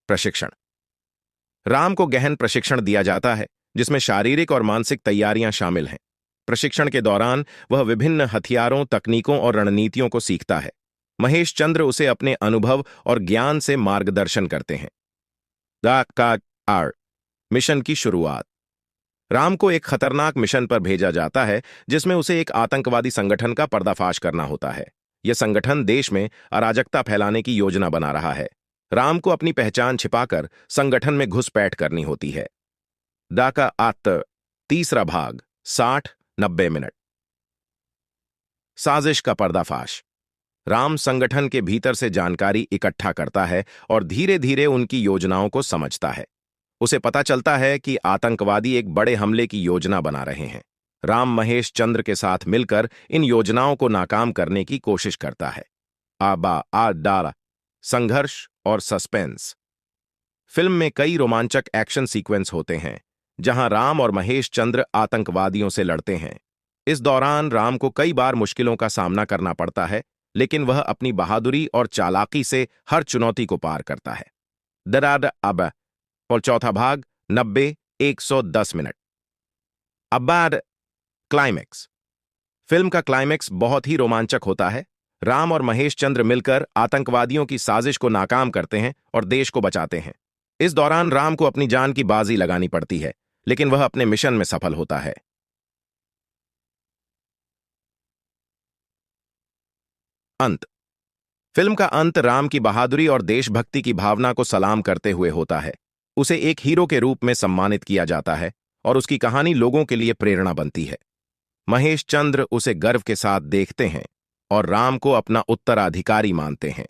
प्रशिक्षण। राम को गहन प्रशिक्षण दिया जाता है, जिसमें शारीरिक और मानसिक तैयारियां शामिल हैं। प्रशिक्षण के दौरान वह विभिन्न हथियारों, तकनीकों और रणनीतियों को सीखता है। महेश चंद्र उसे अपने अनुभव और ज्ञान से मार्गदर्शन करते हैं। द का आर मिशन की शुरुआत। राम को एक खतरनाक मिशन पर भेजा जाता है, जिसमें उसे एक आतंकवादी संगठन का पर्दाफाश करना होता है। यह संगठन देश में अराजकता फैलाने की योजना बना रहा है। राम को अपनी पहचान छिपाकर संगठन में घुसपैठ करनी होती है। डाका आत्त तीसरा भाग 60-90 मिनट। साजिश का पर्दाफाश। राम संगठन के भीतर से जानकारी इकट्ठा करता है और धीरे धीरे उनकी योजनाओं को समझता है। उसे पता चलता है कि आतंकवादी एक बड़े हमले की योजना बना रहे हैं। राम महेश चंद्र के साथ मिलकर इन योजनाओं को नाकाम करने की कोशिश करता है। आबा आ डारा संघर्ष और सस्पेंस। फिल्म में कई रोमांचक एक्शन सीक्वेंस होते हैं, जहां राम और महेश चंद्र आतंकवादियों से लड़ते हैं। इस दौरान राम को कई बार मुश्किलों का सामना करना पड़ता है, लेकिन वह अपनी बहादुरी और चालाकी से हर चुनौती को पार करता है। दराद अब और चौथा भाग 90-110 मिनट। अब्बाद क्लाइमैक्स। फिल्म का क्लाइमेक्स बहुत ही रोमांचक होता है। राम और महेश चंद्र मिलकर आतंकवादियों की साजिश को नाकाम करते हैं और देश को बचाते हैं। इस दौरान राम को अपनी जान की बाजी लगानी पड़ती है, लेकिन वह अपने मिशन में सफल होता है। अंत। फिल्म का अंत राम की बहादुरी और देशभक्ति की भावना को सलाम करते हुए होता है। उसे एक हीरो के रूप में सम्मानित किया जाता है और उसकी कहानी लोगों के लिए प्रेरणा बनती है। महेश चंद्र उसे गर्व के साथ देखते हैं और राम को अपना उत्तराधिकारी मानते हैं।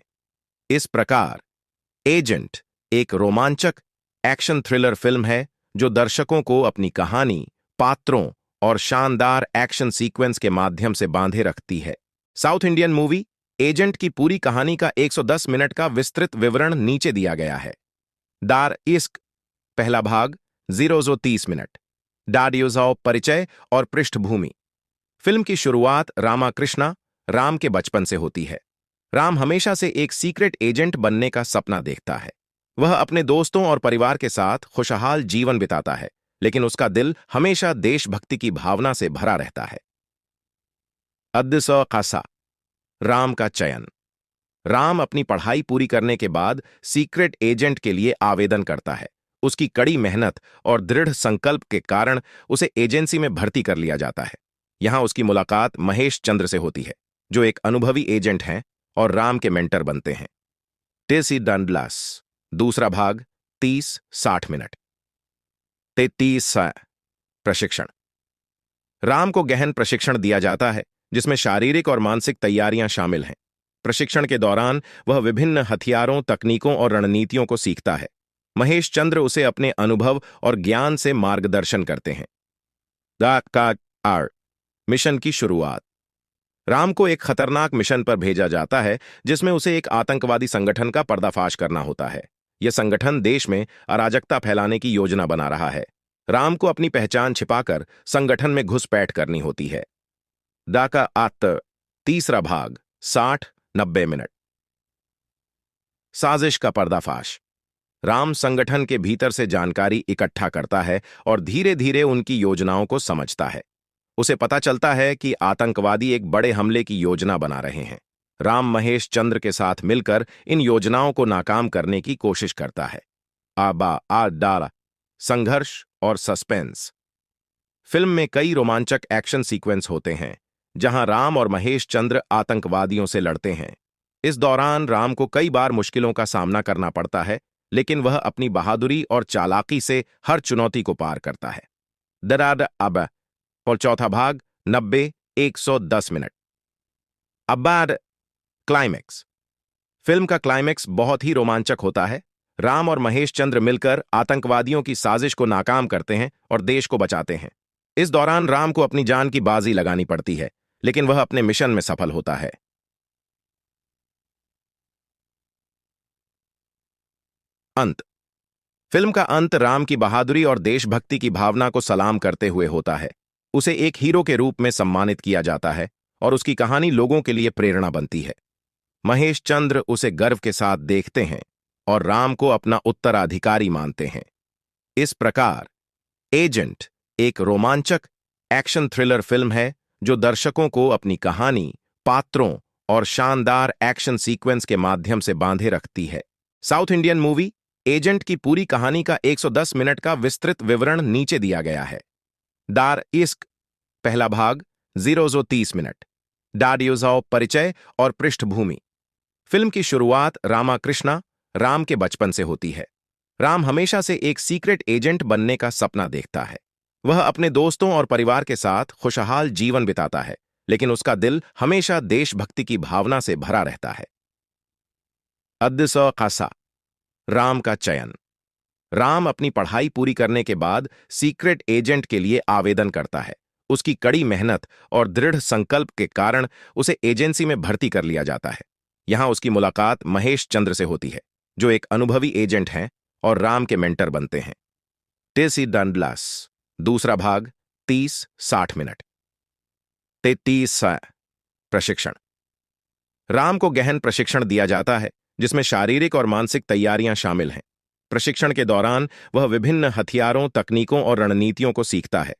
इस प्रकार एजेंट एक रोमांचक एक्शन थ्रिलर फिल्म है जो दर्शकों को अपनी कहानी, पात्रों और शानदार एक्शन सीक्वेंस के माध्यम से बांधे रखती है। साउथ इंडियन मूवी एजेंट की पूरी कहानी का 110 मिनट का विस्तृत विवरण नीचे दिया गया है। दार इश्क पहला भाग 030 मिनट। डाडियोजाओ परिचय और पृष्ठभूमि। फिल्म की शुरुआत रामाकृष्णा राम के बचपन से होती है। राम हमेशा से एक सीक्रेट एजेंट बनने का सपना देखता है। वह अपने दोस्तों और परिवार के साथ खुशहाल जीवन बिताता है, लेकिन उसका दिल हमेशा देशभक्ति की भावना से भरा रहता है। अद्दसौ खासा राम का चयन। राम अपनी पढ़ाई पूरी करने के बाद सीक्रेट एजेंट के लिए आवेदन करता है। उसकी कड़ी मेहनत और दृढ़ संकल्प के कारण उसे एजेंसी में भर्ती कर लिया जाता है। यहां उसकी मुलाकात महेश चंद्र से होती है, जो एक अनुभवी एजेंट हैं और राम के मेंटर बनते हैं। टेसी डंडलास दूसरा भाग 30-60 मिनट। 33 प्रशिक्षण। राम को गहन प्रशिक्षण दिया जाता है, जिसमें शारीरिक और मानसिक तैयारियां शामिल हैं। प्रशिक्षण के दौरान वह विभिन्न हथियारों, तकनीकों और रणनीतियों को सीखता है। महेश चंद्र उसे अपने अनुभव और ज्ञान से मार्गदर्शन करते हैं। मिशन की शुरुआत। राम को एक खतरनाक मिशन पर भेजा जाता है, जिसमें उसे एक आतंकवादी संगठन का पर्दाफाश करना होता है। यह संगठन देश में अराजकता फैलाने की योजना बना रहा है। राम को अपनी पहचान छिपाकर संगठन में घुसपैठ करनी होती है। डाका आत्त तीसरा भाग 60-90 मिनट। साजिश का पर्दाफाश। राम संगठन के भीतर से जानकारी इकट्ठा करता है और धीरे धीरे उनकी योजनाओं को समझता है। उसे पता चलता है कि आतंकवादी एक बड़े हमले की योजना बना रहे हैं। राम महेश चंद्र के साथ मिलकर इन योजनाओं को नाकाम करने की कोशिश करता है। डाला संघर्ष और सस्पेंस। फिल्म में कई रोमांचक एक्शन सीक्वेंस होते हैं, जहां राम और महेश चंद्र आतंकवादियों से लड़ते हैं। इस दौरान राम को कई बार मुश्किलों का सामना करना पड़ता है, लेकिन वह अपनी बहादुरी और चालाकी से हर चुनौती को पार करता है। दराद अब और चौथा भाग 90-110 मिनट। अब्बाड क्लाइमेक्स। फिल्म का क्लाइमेक्स बहुत ही रोमांचक होता है। राम और महेश चंद्र मिलकर आतंकवादियों की साजिश को नाकाम करते हैं और देश को बचाते हैं। इस दौरान राम को अपनी जान की बाजी लगानी पड़ती है, लेकिन वह अपने मिशन में सफल होता है। अंत। फिल्म का अंत राम की बहादुरी और देशभक्ति की भावना को सलाम करते हुए होता है। उसे एक हीरो के रूप में सम्मानित किया जाता है और उसकी कहानी लोगों के लिए प्रेरणा बनती है। महेश चंद्र उसे गर्व के साथ देखते हैं और राम को अपना उत्तराधिकारी मानते हैं। इस प्रकार एजेंट एक रोमांचक एक्शन थ्रिलर फिल्म है जो दर्शकों को अपनी कहानी, पात्रों और शानदार एक्शन सीक्वेंस के माध्यम से बांधे रखती है। साउथ इंडियन मूवी एजेंट की पूरी कहानी का 110 मिनट का विस्तृत विवरण नीचे दिया गया है। दार इश्क पहला भाग 030 मिनट। डाडियोजाओ परिचय और पृष्ठभूमि। फिल्म की शुरुआत रामाकृष्णा राम के बचपन से होती है। राम हमेशा से एक सीक्रेट एजेंट बनने का सपना देखता है। वह अपने दोस्तों और परिवार के साथ खुशहाल जीवन बिताता है, लेकिन उसका दिल हमेशा देशभक्ति की भावना से भरा रहता है। अद्दसौ खासा राम का चयन। राम अपनी पढ़ाई पूरी करने के बाद सीक्रेट एजेंट के लिए आवेदन करता है। उसकी कड़ी मेहनत और दृढ़ संकल्प के कारण उसे एजेंसी में भर्ती कर लिया जाता है। यहां उसकी मुलाकात महेश चंद्र से होती है, जो एक अनुभवी एजेंट हैं और राम के मेंटर बनते हैं। टेसी डंडलास दूसरा भाग 30-60 मिनट। 33 प्रशिक्षण। राम को गहन प्रशिक्षण दिया जाता है, जिसमें शारीरिक और मानसिक तैयारियां शामिल हैं। प्रशिक्षण के दौरान वह विभिन्न हथियारों, तकनीकों और रणनीतियों को सीखता है।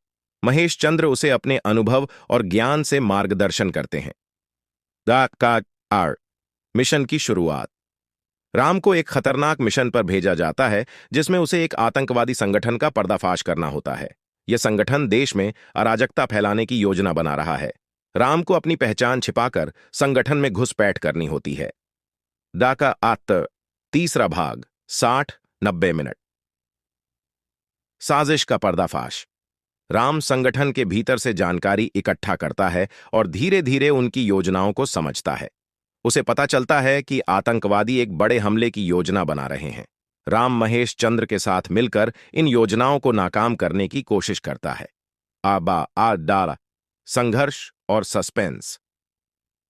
महेश चंद्र उसे अपने अनुभव और ज्ञान से मार्गदर्शन करते हैं। द का आर मिशन की शुरुआत। राम को एक खतरनाक मिशन पर भेजा जाता है जिसमें उसे एक आतंकवादी संगठन का पर्दाफाश करना होता है। यह संगठन देश में अराजकता फैलाने की योजना बना रहा है। राम को अपनी पहचान छिपाकर संगठन में घुसपैठ करनी होती है। दा का आत्त तीसरा भाग 60-90 मिनट। साजिश का पर्दाफाश। राम संगठन के भीतर से जानकारी इकट्ठा करता है और धीरे धीरे उनकी योजनाओं को समझता है। उसे पता चलता है कि आतंकवादी एक बड़े हमले की योजना बना रहे हैं। राम महेश चंद्र के साथ मिलकर इन योजनाओं को नाकाम करने की कोशिश करता है। आबा आ डारा संघर्ष और सस्पेंस।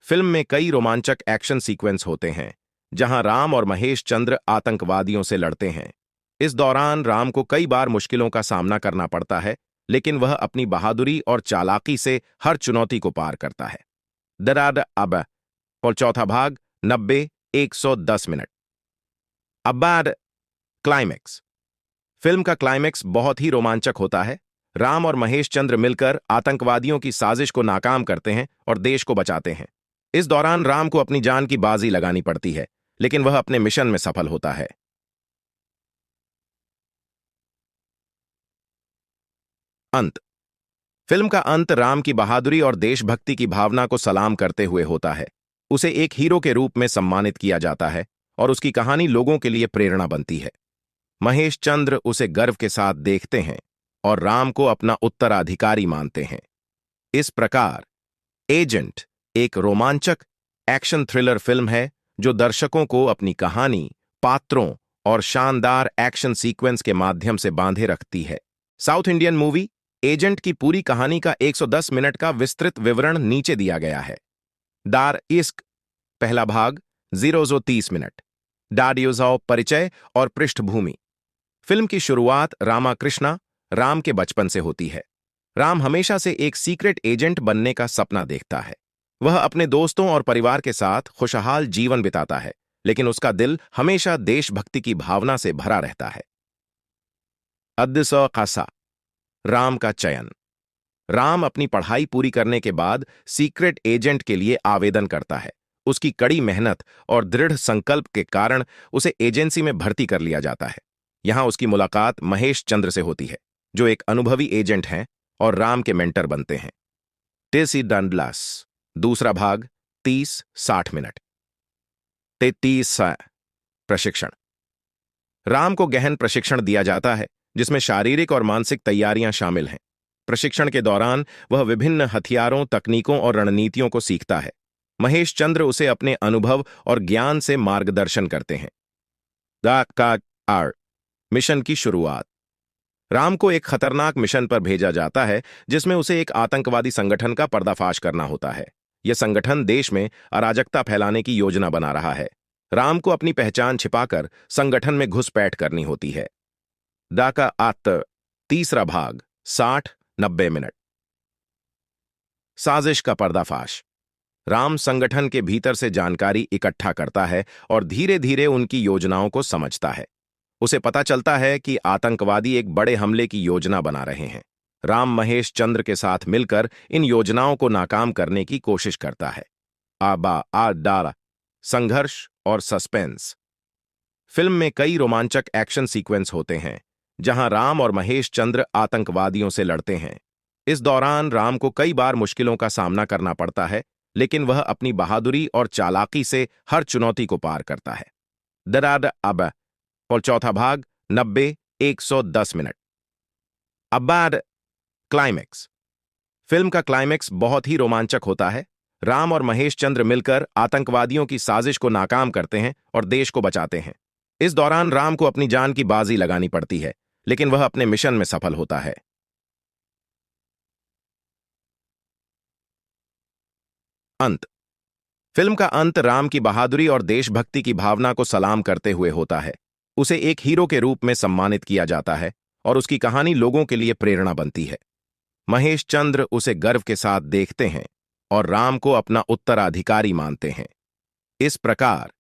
फिल्म में कई रोमांचक एक्शन सीक्वेंस होते हैं जहां राम और महेश चंद्र आतंकवादियों से लड़ते हैं। इस दौरान राम को कई बार मुश्किलों का सामना करना पड़ता है, लेकिन वह अपनी बहादुरी और चालाकी से हर चुनौती को पार करता है। दराद अब और चौथा भाग 90-110 मिनट। अब्बाद क्लाइमैक्स। फिल्म का क्लाइमैक्स बहुत ही रोमांचक होता है। राम और महेश चंद्र मिलकर आतंकवादियों की साजिश को नाकाम करते हैं और देश को बचाते हैं। इस दौरान राम को अपनी जान की बाजी लगानी पड़ती है, लेकिन वह अपने मिशन में सफल होता है। अंत। फिल्म का अंत राम की बहादुरी और देशभक्ति की भावना को सलाम करते हुए होता है। उसे एक हीरो के रूप में सम्मानित किया जाता है और उसकी कहानी लोगों के लिए प्रेरणा बनती है। महेश चंद्र उसे गर्व के साथ देखते हैं और राम को अपना उत्तराधिकारी मानते हैं। इस प्रकार एजेंट एक रोमांचक एक्शन थ्रिलर फिल्म है जो दर्शकों को अपनी कहानी, पात्रों और शानदार एक्शन सीक्वेंस के माध्यम से बांधे रखती है। साउथ इंडियन मूवी एजेंट की पूरी कहानी का 110 मिनट का विस्तृत विवरण नीचे दिया गया है। दार इश्क पहला भाग 0-30 मिनट। डाडियोजाओ परिचय और पृष्ठभूमि। फिल्म की शुरुआत रामाकृष्णा राम के बचपन से होती है। राम हमेशा से एक सीक्रेट एजेंट बनने का सपना देखता है। वह अपने दोस्तों और परिवार के साथ खुशहाल जीवन बिताता है, लेकिन उसका दिल हमेशा देशभक्ति की भावना से भरा रहता है। अद्दसौ खासा राम का चयन। राम अपनी पढ़ाई पूरी करने के बाद सीक्रेट एजेंट के लिए आवेदन करता है। उसकी कड़ी मेहनत और दृढ़ संकल्प के कारण उसे एजेंसी में भर्ती कर लिया जाता है। यहां उसकी मुलाकात महेश चंद्र से होती है, जो एक अनुभवी एजेंट हैं और राम के मेंटर बनते हैं। टेसी डंडलास दूसरा भाग 30-60 मिनट। 33 प्रशिक्षण। राम को गहन प्रशिक्षण दिया जाता है जिसमें शारीरिक और मानसिक तैयारियां शामिल हैं। प्रशिक्षण के दौरान वह विभिन्न हथियारों, तकनीकों और रणनीतियों को सीखता है। महेश चंद्र उसे अपने अनुभव और ज्ञान से मार्गदर्शन करते हैं। द का आर मिशन की शुरुआत। राम को एक खतरनाक मिशन पर भेजा जाता है जिसमें उसे एक आतंकवादी संगठन का पर्दाफाश करना होता है। यह संगठन देश में अराजकता फैलाने की योजना बना रहा है। राम को अपनी पहचान छिपाकर संगठन में घुसपैठ करनी होती है। दा का आत्त तीसरा भाग 60-90 मिनट। साजिश का पर्दाफाश। राम संगठन के भीतर से जानकारी इकट्ठा करता है और धीरे धीरे उनकी योजनाओं को समझता है। उसे पता चलता है कि आतंकवादी एक बड़े हमले की योजना बना रहे हैं। राम महेश चंद्र के साथ मिलकर इन योजनाओं को नाकाम करने की कोशिश करता है। आबा आ डारा संघर्ष और सस्पेंस। फिल्म में कई रोमांचक एक्शन सीक्वेंस होते हैं जहां राम और महेश चंद्र आतंकवादियों से लड़ते हैं। इस दौरान राम को कई बार मुश्किलों का सामना करना पड़ता है, लेकिन वह अपनी बहादुरी और चालाकी से हर चुनौती को पार करता है। दराद अब और चौथा भाग 90-110 मिनट। अब्बाद क्लाइमैक्स। फिल्म का क्लाइमैक्स बहुत ही रोमांचक होता है। राम और महेश चंद्र मिलकर आतंकवादियों की साजिश को नाकाम करते हैं और देश को बचाते हैं। इस दौरान राम को अपनी जान की बाजी लगानी पड़ती है, लेकिन वह अपने मिशन में सफल होता है। अंत। फिल्म का अंत राम की बहादुरी और देशभक्ति की भावना को सलाम करते हुए होता है। उसे एक हीरो के रूप में सम्मानित किया जाता है और उसकी कहानी लोगों के लिए प्रेरणा बनती है। महेश चंद्र उसे गर्व के साथ देखते हैं और राम को अपना उत्तराधिकारी मानते हैं। इस प्रकार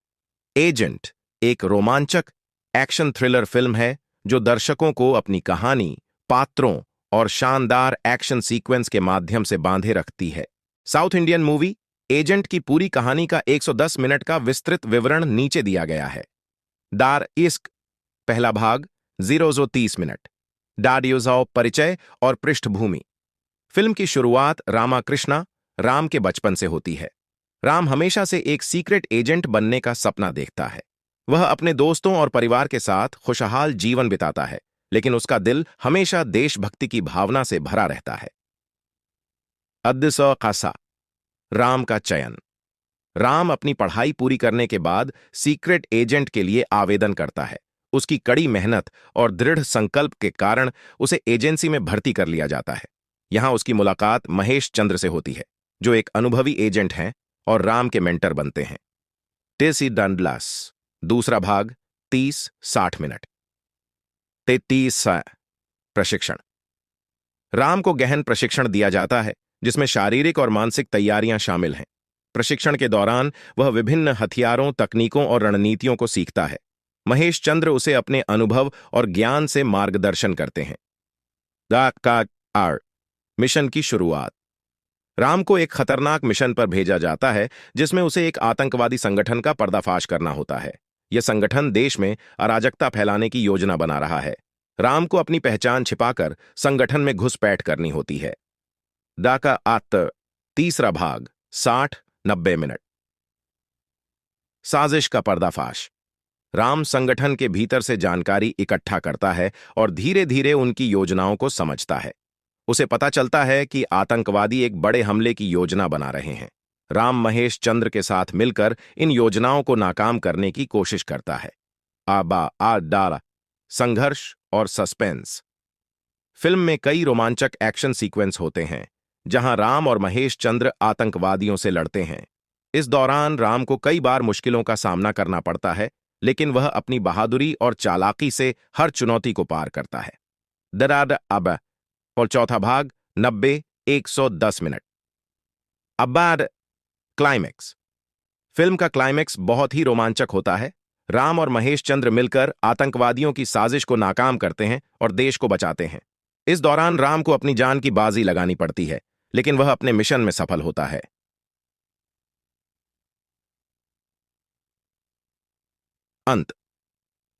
एजेंट एक रोमांचक एक्शन थ्रिलर फिल्म है जो दर्शकों को अपनी कहानी, पात्रों और शानदार एक्शन सीक्वेंस के माध्यम से बांधे रखती है। साउथ इंडियन मूवी एजेंट की पूरी कहानी का 110 मिनट का विस्तृत विवरण नीचे दिया गया है। दार इश्क पहला भाग 0-30 मिनट। डाडियोजाओ परिचय और पृष्ठभूमि। फिल्म की शुरुआत रामाकृष्णा राम के बचपन से होती है। राम हमेशा से एक सीक्रेट एजेंट बनने का सपना देखता है। वह अपने दोस्तों और परिवार के साथ खुशहाल जीवन बिताता है, लेकिन उसका दिल हमेशा देशभक्ति की भावना से भरा रहता है। अद्दसौ खासा राम का चयन। राम अपनी पढ़ाई पूरी करने के बाद सीक्रेट एजेंट के लिए आवेदन करता है। उसकी कड़ी मेहनत और दृढ़ संकल्प के कारण उसे एजेंसी में भर्ती कर लिया जाता है। यहां उसकी मुलाकात महेश चंद्र से होती है, जो एक अनुभवी एजेंट हैं और राम के मेंटर बनते हैं। टेसी डंडलास दूसरा भाग 30-60 मिनट। 33 प्रशिक्षण। राम को गहन प्रशिक्षण दिया जाता है, जिसमें शारीरिक और मानसिक तैयारियां शामिल हैं। प्रशिक्षण के दौरान वह विभिन्न हथियारों, तकनीकों और रणनीतियों को सीखता है। महेश चंद्र उसे अपने अनुभव और ज्ञान से मार्गदर्शन करते हैं। मिशन की शुरुआत। राम को एक खतरनाक मिशन पर भेजा जाता है, जिसमें उसे एक आतंकवादी संगठन का पर्दाफाश करना होता है। यह संगठन देश में अराजकता फैलाने की योजना बना रहा है। राम को अपनी पहचान छिपाकर संगठन में घुसपैठ करनी होती है। डाका आत्त तीसरा भाग 60-90 मिनट। साजिश का पर्दाफाश। राम संगठन के भीतर से जानकारी इकट्ठा करता है और धीरे धीरे उनकी योजनाओं को समझता है। उसे पता चलता है कि आतंकवादी एक बड़े हमले की योजना बना रहे हैं। राम महेश चंद्र के साथ मिलकर इन योजनाओं को नाकाम करने की कोशिश करता है। डारा संघर्ष और सस्पेंस। फिल्म में कई रोमांचक एक्शन सीक्वेंस होते हैं, जहां राम और महेश चंद्र आतंकवादियों से लड़ते हैं। इस दौरान राम को कई बार मुश्किलों का सामना करना पड़ता है, लेकिन वह अपनी बहादुरी और चालाकी से हर चुनौती को पार करता है। दराद अब और चौथा भाग 90-110 मिनट। अब्बाद क्लाइमैक्स। फिल्म का क्लाइमैक्स बहुत ही रोमांचक होता है। राम और महेश चंद्र मिलकर आतंकवादियों की साजिश को नाकाम करते हैं और देश को बचाते हैं। इस दौरान राम को अपनी जान की बाजी लगानी पड़ती है, लेकिन वह अपने मिशन में सफल होता है। अंत।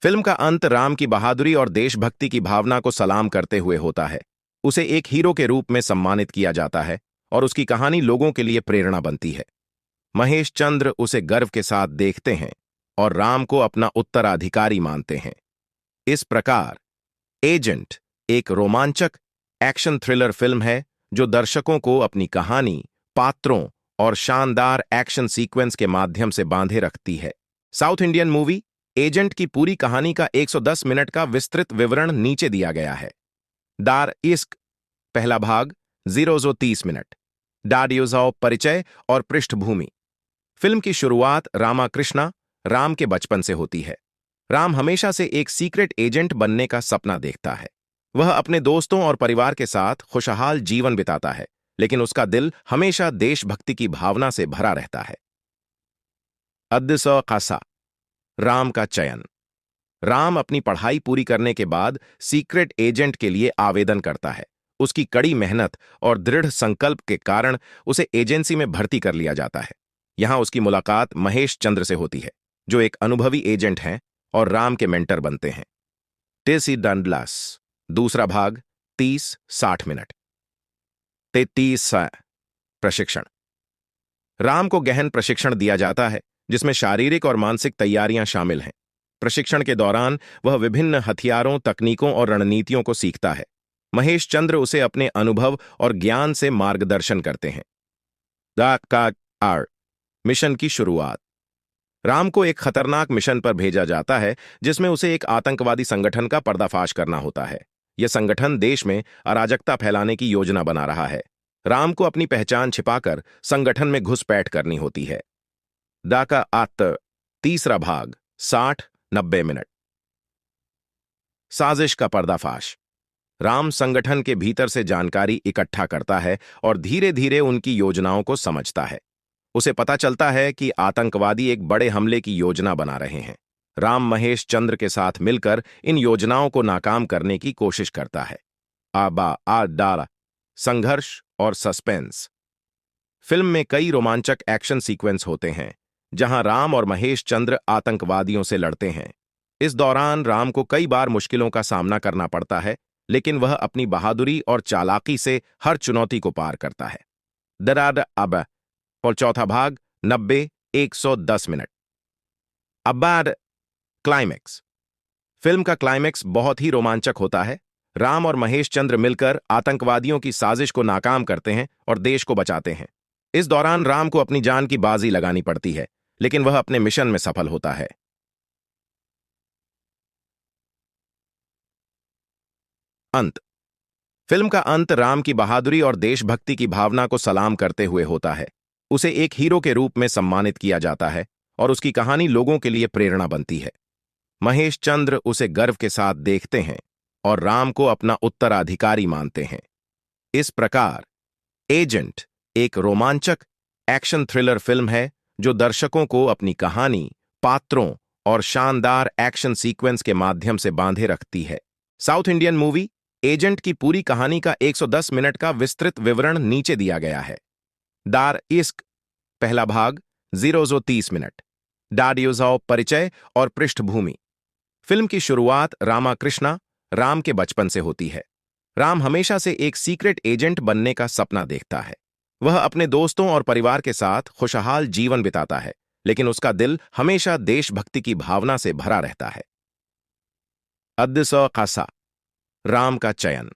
फिल्म का अंत राम की बहादुरी और देशभक्ति की भावना को सलाम करते हुए होता है। उसे एक हीरो के रूप में सम्मानित किया जाता है और उसकी कहानी लोगों के लिए प्रेरणा बनती है। महेश चंद्र उसे गर्व के साथ देखते हैं और राम को अपना उत्तराधिकारी मानते हैं। इस प्रकार एजेंट एक रोमांचक एक्शन थ्रिलर फिल्म है, जो दर्शकों को अपनी कहानी, पात्रों और शानदार एक्शन सीक्वेंस के माध्यम से बांधे रखती है। साउथ इंडियन मूवी एजेंट की पूरी कहानी का 110 मिनट का विस्तृत विवरण नीचे दिया गया है। दार इश्क पहला भाग 0-30 मिनट। डाडियोजाओ परिचय और पृष्ठभूमि। फिल्म की शुरुआत रामाकृष्णा राम के बचपन से होती है। राम हमेशा से एक सीक्रेट एजेंट बनने का सपना देखता है। वह अपने दोस्तों और परिवार के साथ खुशहाल जीवन बिताता है, लेकिन उसका दिल हमेशा देशभक्ति की भावना से भरा रहता है। अद्दसौ खासा राम का चयन। राम अपनी पढ़ाई पूरी करने के बाद सीक्रेट एजेंट के लिए आवेदन करता है। उसकी कड़ी मेहनत और दृढ़ संकल्प के कारण उसे एजेंसी में भर्ती कर लिया जाता है। यहां उसकी मुलाकात महेश चंद्र से होती है, जो एक अनुभवी एजेंट हैं और राम के मेंटर बनते हैं। टेसी डंडलास दूसरा भाग 30-60 मिनट। 33 प्रशिक्षण। राम को गहन प्रशिक्षण दिया जाता है, जिसमें शारीरिक और मानसिक तैयारियां शामिल हैं। प्रशिक्षण के दौरान वह विभिन्न हथियारों, तकनीकों और रणनीतियों को सीखता है। महेश चंद्र उसे अपने अनुभव और ज्ञान से मार्गदर्शन करते हैं। मिशन की शुरुआत। राम को एक खतरनाक मिशन पर भेजा जाता है, जिसमें उसे एक आतंकवादी संगठन का पर्दाफाश करना होता है। यह संगठन देश में अराजकता फैलाने की योजना बना रहा है। राम को अपनी पहचान छिपाकर संगठन में घुसपैठ करनी होती है। डाका आत्त तीसरा भाग 60-90 मिनट। साजिश का पर्दाफाश। राम संगठन के भीतर से जानकारी इकट्ठा करता है और धीरे धीरे उनकी योजनाओं को समझता है। उसे पता चलता है कि आतंकवादी एक बड़े हमले की योजना बना रहे हैं। राम महेश चंद्र के साथ मिलकर इन योजनाओं को नाकाम करने की कोशिश करता है। डारा संघर्ष और सस्पेंस। फिल्म में कई रोमांचक एक्शन सीक्वेंस होते हैं जहां राम और महेश चंद्र आतंकवादियों से लड़ते हैं। इस दौरान राम को कई बार मुश्किलों का सामना करना पड़ता है, लेकिन वह अपनी बहादुरी और चालाकी से हर चुनौती को पार करता है। दराद अब और चौथा भाग 90-110 मिनट। अब्बाड क्लाइमैक्स। फिल्म का क्लाइमैक्स बहुत ही रोमांचक होता है। राम और महेश चंद्र मिलकर आतंकवादियों की साजिश को नाकाम करते हैं और देश को बचाते हैं। इस दौरान राम को अपनी जान की बाजी लगानी पड़ती है, लेकिन वह अपने मिशन में सफल होता है। अंत। फिल्म का अंत राम की बहादुरी और देशभक्ति की भावना को सलाम करते हुए होता है। उसे एक हीरो के रूप में सम्मानित किया जाता है और उसकी कहानी लोगों के लिए प्रेरणा बनती है। महेश चंद्र उसे गर्व के साथ देखते हैं और राम को अपना उत्तराधिकारी मानते हैं। इस प्रकार एजेंट एक रोमांचक एक्शन थ्रिलर फिल्म है जो दर्शकों को अपनी कहानी, पात्रों और शानदार एक्शन सीक्वेंस के माध्यम से बांधे रखती है। साउथ इंडियन मूवी एजेंट की पूरी कहानी का 110 मिनट का विस्तृत विवरण नीचे दिया गया है। दार इश्क पहला भाग 0-30 मिनट। डाडियोजाओ परिचय और पृष्ठभूमि। फिल्म की शुरुआत रामाकृष्णा राम के बचपन से होती है। राम हमेशा से एक सीक्रेट एजेंट बनने का सपना देखता है। वह अपने दोस्तों और परिवार के साथ खुशहाल जीवन बिताता है, लेकिन उसका दिल हमेशा देशभक्ति की भावना से भरा रहता है। खासा राम का चयन।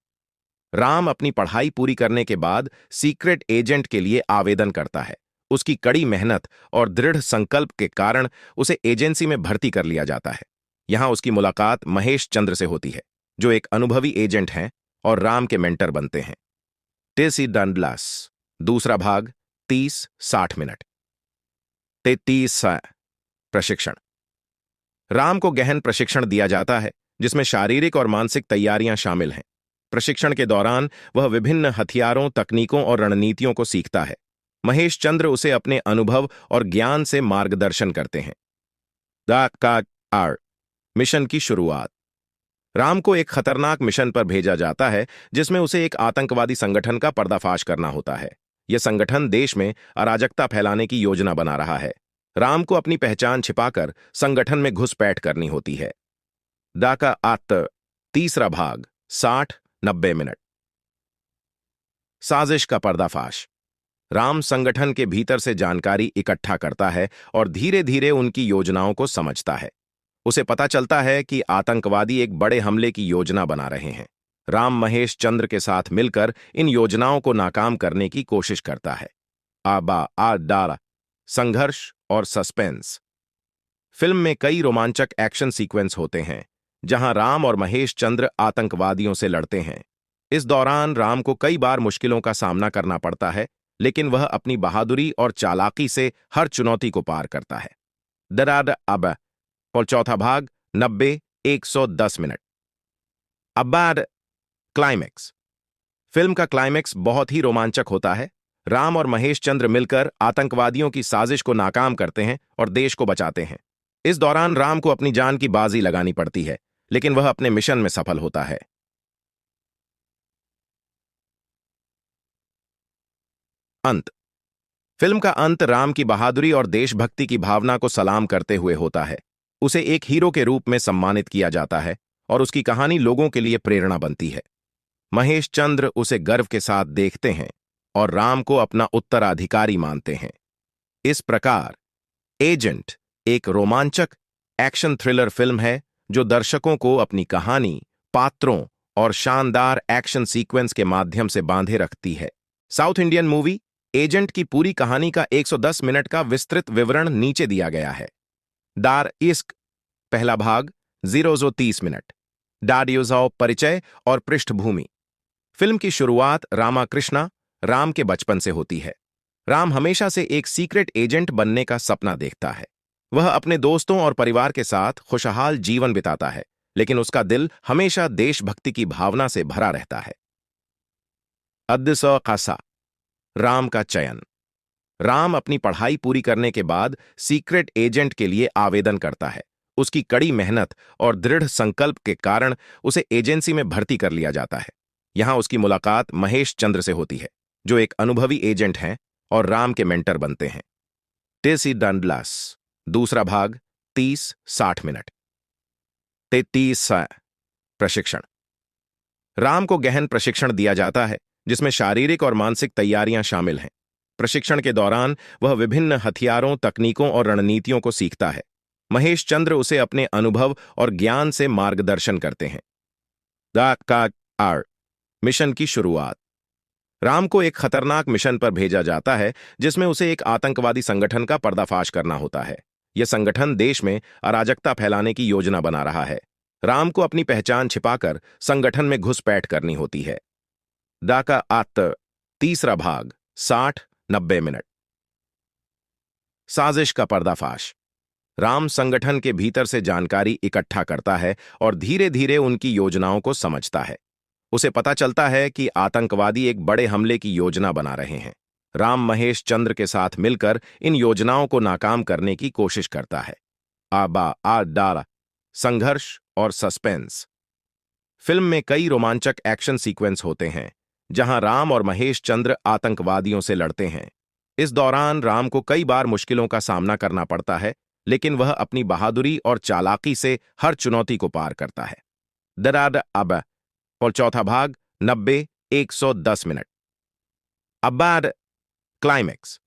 राम अपनी पढ़ाई पूरी करने के बाद सीक्रेट एजेंट के लिए आवेदन करता है। उसकी कड़ी मेहनत और दृढ़ संकल्प के कारण उसे एजेंसी में भर्ती कर लिया जाता है। यहां उसकी मुलाकात महेश चंद्र से होती है, जो एक अनुभवी एजेंट हैं और राम के मेंटर बनते हैं। टेसी डंडलास दूसरा भाग 30-60 मिनट। 33 प्रशिक्षण। राम को गहन प्रशिक्षण दिया जाता है, जिसमें शारीरिक और मानसिक तैयारियां शामिल हैं। प्रशिक्षण के दौरान वह विभिन्न हथियारों, तकनीकों और रणनीतियों को सीखता है। महेश चंद्र उसे अपने अनुभव और ज्ञान से मार्गदर्शन करते हैं। मिशन की शुरुआत। राम को एक खतरनाक मिशन पर भेजा जाता है, जिसमें उसे एक आतंकवादी संगठन का पर्दाफाश करना होता है। यह संगठन देश में अराजकता फैलाने की योजना बना रहा है। राम को अपनी पहचान छिपाकर संगठन में घुसपैठ करनी होती है। तीसरा भाग 60-90 मिनट। साजिश का पर्दाफाश। राम संगठन के भीतर से जानकारी इकट्ठा करता है और धीरे धीरे उनकी योजनाओं को समझता है। उसे पता चलता है कि आतंकवादी एक बड़े हमले की योजना बना रहे हैं। राम महेश चंद्र के साथ मिलकर इन योजनाओं को नाकाम करने की कोशिश करता है। डारा संघर्ष और सस्पेंस। फिल्म में कई रोमांचक एक्शन सीक्वेंस होते हैं जहां राम और महेश चंद्र आतंकवादियों से लड़ते हैं। इस दौरान राम को कई बार मुश्किलों का सामना करना पड़ता है, लेकिन वह अपनी बहादुरी और चालाकी से हर चुनौती को पार करता है। दराद अब और चौथा भाग 90-110 मिनट। अब्बाड क्लाइमैक्स। फिल्म का क्लाइमैक्स बहुत ही रोमांचक होता है। राम और महेश चंद्र मिलकर आतंकवादियों की साजिश को नाकाम करते हैं और देश को बचाते हैं। इस दौरान राम को अपनी जान की बाजी लगानी पड़ती है, लेकिन वह अपने मिशन में सफल होता है। अंत। फिल्म का अंत राम की बहादुरी और देशभक्ति की भावना को सलाम करते हुए होता है। उसे एक हीरो के रूप में सम्मानित किया जाता है और उसकी कहानी लोगों के लिए प्रेरणा बनती है। महेश चंद्र उसे गर्व के साथ देखते हैं और राम को अपना उत्तराधिकारी मानते हैं। इस प्रकार एजेंट एक रोमांचक एक्शन थ्रिलर फिल्म है जो दर्शकों को अपनी कहानी, पात्रों और शानदार एक्शन सीक्वेंस के माध्यम से बांधे रखती है। साउथ इंडियन मूवी एजेंट की पूरी कहानी का 110 मिनट का विस्तृत विवरण नीचे दिया गया है। दार इश्क पहला भाग 0-30 मिनट। डाडियोजाओ परिचय और पृष्ठभूमि। फिल्म की शुरुआत रामाकृष्णा राम के बचपन से होती है। राम हमेशा से एक सीक्रेट एजेंट बनने का सपना देखता है। वह अपने दोस्तों और परिवार के साथ खुशहाल जीवन बिताता है, लेकिन उसका दिल हमेशा देशभक्ति की भावना से भरा रहता है। खासा राम का चयन। राम अपनी पढ़ाई पूरी करने के बाद सीक्रेट एजेंट के लिए आवेदन करता है। उसकी कड़ी मेहनत और दृढ़ संकल्प के कारण उसे एजेंसी में भर्ती कर लिया जाता है। यहां उसकी मुलाकात महेश चंद्र से होती है, जो एक अनुभवी एजेंट हैं और राम के मेंटर बनते हैं। टेसी डंडलास। दूसरा भाग 30-60 मिनट। 33 प्रशिक्षण। राम को गहन प्रशिक्षण दिया जाता है, जिसमें शारीरिक और मानसिक तैयारियां शामिल हैं। प्रशिक्षण के दौरान वह विभिन्न हथियारों, तकनीकों और रणनीतियों को सीखता है। महेश चंद्र उसे अपने अनुभव और ज्ञान से मार्गदर्शन करते हैं। द का आर मिशन की शुरुआत। राम को एक खतरनाक मिशन पर भेजा जाता है, जिसमें उसे एक आतंकवादी संगठन का पर्दाफाश करना होता है। यह संगठन देश में अराजकता फैलाने की योजना बना रहा है। राम को अपनी पहचान छिपाकर संगठन में घुसपैठ करनी होती है। डाका आत्त। तीसरा भाग 60-90 मिनट। साजिश का पर्दाफाश। राम संगठन के भीतर से जानकारी इकट्ठा करता है और धीरे धीरे उनकी योजनाओं को समझता है। उसे पता चलता है कि आतंकवादी एक बड़े हमले की योजना बना रहे हैं। राम महेश चंद्र के साथ मिलकर इन योजनाओं को नाकाम करने की कोशिश करता है। डारा संघर्ष और सस्पेंस। फिल्म में कई रोमांचक एक्शन सीक्वेंस होते हैं, जहां राम और महेश चंद्र आतंकवादियों से लड़ते हैं। इस दौरान राम को कई बार मुश्किलों का सामना करना पड़ता है, लेकिन वह अपनी बहादुरी और चालाकी से हर चुनौती को पार करता है। दराद अब और चौथा भाग 90-110 मिनट। अब्बाड क्लाइमैक्स।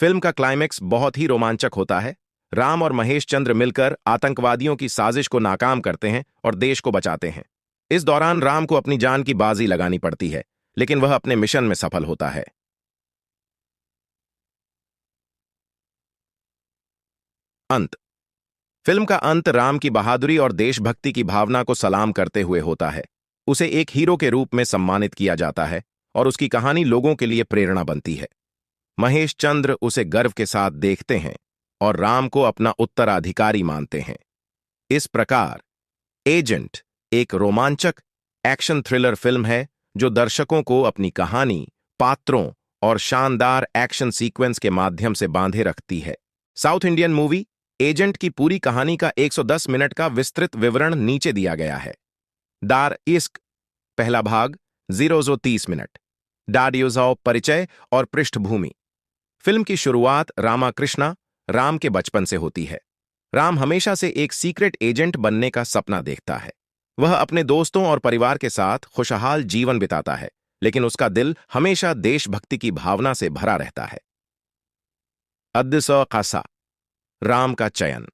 फिल्म का क्लाइमैक्स बहुत ही रोमांचक होता है। राम और महेश चंद्र मिलकर आतंकवादियों की साजिश को नाकाम करते हैं और देश को बचाते हैं। इस दौरान राम को अपनी जान की बाजी लगानी पड़ती है, लेकिन वह अपने मिशन में सफल होता है। अंत। फिल्म का अंत राम की बहादुरी और देशभक्ति की भावना को सलाम करते हुए होता है। उसे एक हीरो के रूप में सम्मानित किया जाता है और उसकी कहानी लोगों के लिए प्रेरणा बनती है। महेश चंद्र उसे गर्व के साथ देखते हैं और राम को अपना उत्तराधिकारी मानते हैं। इस प्रकार एजेंट एक रोमांचक एक्शन थ्रिलर फिल्म है, जो दर्शकों को अपनी कहानी, पात्रों और शानदार एक्शन सीक्वेंस के माध्यम से बांधे रखती है। साउथ इंडियन मूवी एजेंट की पूरी कहानी का 110 मिनट का विस्तृत विवरण नीचे दिया गया है। दार इश्क पहला भाग 0-30 मिनट। डाडियोजाओ परिचय और पृष्ठभूमि। फिल्म की शुरुआत रामाकृष्णा राम के बचपन से होती है। राम हमेशा से एक सीक्रेट एजेंट बनने का सपना देखता है। वह अपने दोस्तों और परिवार के साथ खुशहाल जीवन बिताता है, लेकिन उसका दिल हमेशा देशभक्ति की भावना से भरा रहता है। खासा राम का चयन।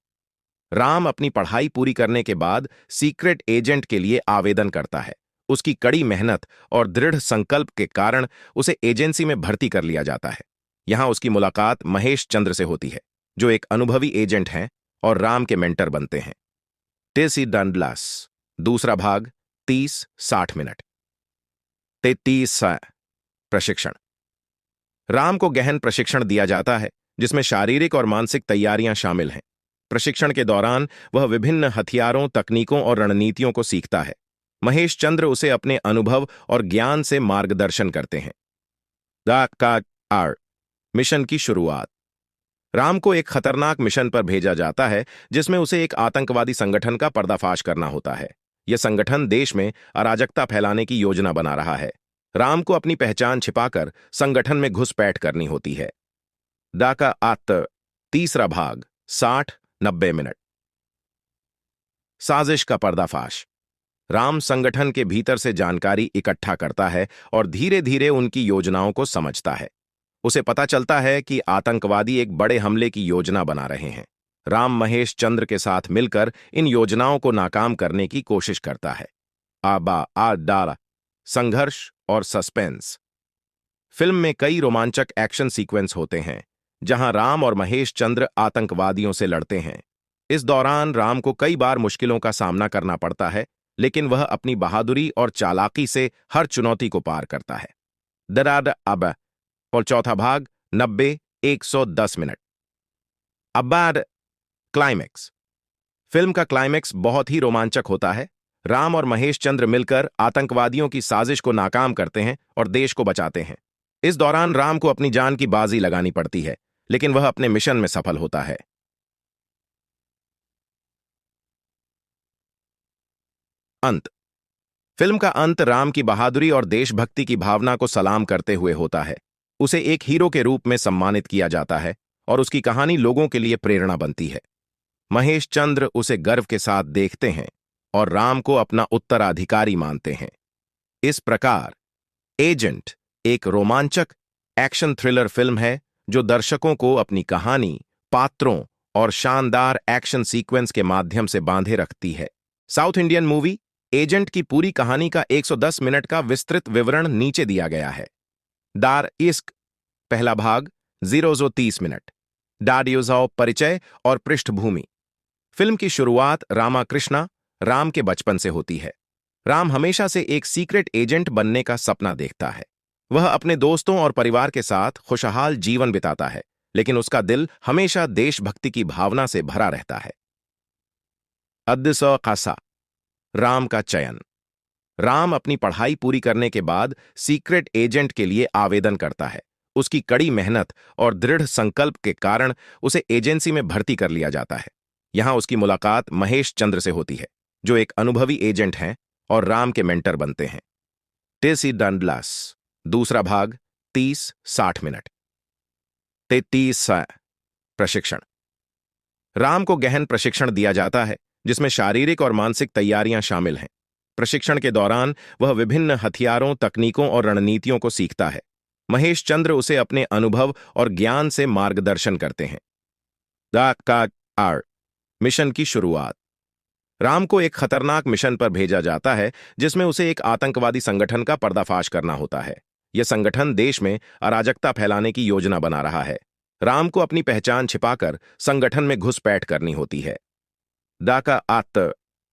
राम अपनी पढ़ाई पूरी करने के बाद सीक्रेट एजेंट के लिए आवेदन करता है। उसकी कड़ी मेहनत और दृढ़ संकल्प के कारण उसे एजेंसी में भर्ती कर लिया जाता है। यहां उसकी मुलाकात महेश चंद्र से होती है, जो एक अनुभवी एजेंट हैं और राम के मेंटर बनते हैं। टेसी डंडलास। दूसरा भाग 30-60 मिनट। 33 प्रशिक्षण। राम को गहन प्रशिक्षण दिया जाता है, जिसमें शारीरिक और मानसिक तैयारियां शामिल हैं। प्रशिक्षण के दौरान वह विभिन्न हथियारों, तकनीकों और रणनीतियों को सीखता है। महेश चंद्र उसे अपने अनुभव और ज्ञान से मार्गदर्शन करते हैं। द का आर मिशन की शुरुआत। राम को एक खतरनाक मिशन पर भेजा जाता है, जिसमें उसे एक आतंकवादी संगठन का पर्दाफाश करना होता है। यह संगठन देश में अराजकता फैलाने की योजना बना रहा है। राम को अपनी पहचान छिपाकर संगठन में घुसपैठ करनी होती है। डाका आत्त। तीसरा भाग 60-90 मिनट। साजिश का पर्दाफाश। राम संगठन के भीतर से जानकारी इकट्ठा करता है और धीरे धीरे उनकी योजनाओं को समझता है। उसे पता चलता है कि आतंकवादी एक बड़े हमले की योजना बना रहे हैं। राम महेश चंद्र के साथ मिलकर इन योजनाओं को नाकाम करने की कोशिश करता है। डारा संघर्ष और सस्पेंस। फिल्म में कई रोमांचक एक्शन सीक्वेंस होते हैं, जहां राम और महेश चंद्र आतंकवादियों से लड़ते हैं। इस दौरान राम को कई बार मुश्किलों का सामना करना पड़ता है, लेकिन वह अपनी बहादुरी और चालाकी से हर चुनौती को पार करता है। दराद अब और चौथा भाग 90-110 मिनट। अब्बाड क्लाइमैक्स। फिल्म का क्लाइमैक्स बहुत ही रोमांचक होता है। राम और महेश चंद्र मिलकर आतंकवादियों की साजिश को नाकाम करते हैं और देश को बचाते हैं। इस दौरान राम को अपनी जान की बाजी लगानी पड़ती है, लेकिन वह अपने मिशन में सफल होता है। अंत। फिल्म का अंत राम की बहादुरी और देशभक्ति की भावना को सलाम करते हुए होता है। उसे एक हीरो के रूप में सम्मानित किया जाता है और उसकी कहानी लोगों के लिए प्रेरणा बनती है। महेश चंद्र उसे गर्व के साथ देखते हैं और राम को अपना उत्तराधिकारी मानते हैं। इस प्रकार एजेंट एक रोमांचक एक्शन थ्रिलर फिल्म है जो दर्शकों को अपनी कहानी, पात्रों और शानदार एक्शन सीक्वेंस के माध्यम से बांधे रखती है। साउथ इंडियन मूवी एजेंट की पूरी कहानी का 110 मिनट का विस्तृत विवरण नीचे दिया गया है। दार इश्क पहला भाग 0-30 मिनट। डाडियोजाओ परिचय और पृष्ठभूमि। फिल्म की शुरुआत रामाकृष्णा राम के बचपन से होती है। राम हमेशा से एक सीक्रेट एजेंट बनने का सपना देखता है। वह अपने दोस्तों और परिवार के साथ खुशहाल जीवन बिताता है, लेकिन उसका दिल हमेशा देशभक्ति की भावना से भरा रहता है। खासा राम का चयन। राम अपनी पढ़ाई पूरी करने के बाद सीक्रेट एजेंट के लिए आवेदन करता है। उसकी कड़ी मेहनत और दृढ़ संकल्प के कारण उसे एजेंसी में भर्ती कर लिया जाता है। यहां उसकी मुलाकात महेश चंद्र से होती है, जो एक अनुभवी एजेंट हैं और राम के मेंटर बनते हैं। टेसी डंडलास दूसरा भाग 30-60 मिनट। 33 प्रशिक्षण। राम को गहन प्रशिक्षण दिया जाता है, जिसमें शारीरिक और मानसिक तैयारियां शामिल हैं। प्रशिक्षण के दौरान वह विभिन्न हथियारों, तकनीकों और रणनीतियों को सीखता है। महेश चंद्र उसे अपने अनुभव और ज्ञान से मार्गदर्शन करते हैं। मिशन की शुरुआत। राम को एक खतरनाक मिशन पर भेजा जाता है, जिसमें उसे एक आतंकवादी संगठन का पर्दाफाश करना होता है। यह संगठन देश में अराजकता फैलाने की योजना बना रहा है। राम को अपनी पहचान छिपाकर संगठन में घुसपैठ करनी होती है।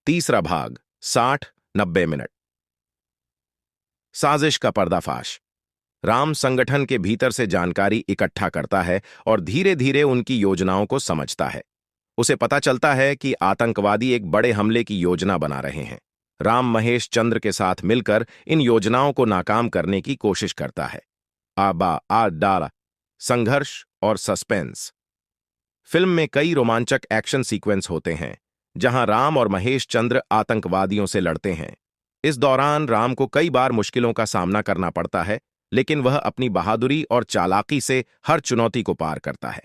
तीसरा भाग 60-90 मिनट। साजिश का पर्दाफाश। राम संगठन के भीतर से जानकारी इकट्ठा करता है और धीरे धीरे उनकी योजनाओं को समझता है। उसे पता चलता है कि आतंकवादी एक बड़े हमले की योजना बना रहे हैं। राम महेश चंद्र के साथ मिलकर इन योजनाओं को नाकाम करने की कोशिश करता है। संघर्ष और सस्पेंस। फिल्म में कई रोमांचक एक्शन सीक्वेंस होते हैं, जहां राम और महेश चंद्र आतंकवादियों से लड़ते हैं। इस दौरान राम को कई बार मुश्किलों का सामना करना पड़ता है, लेकिन वह अपनी बहादुरी और चालाकी से हर चुनौती को पार करता है।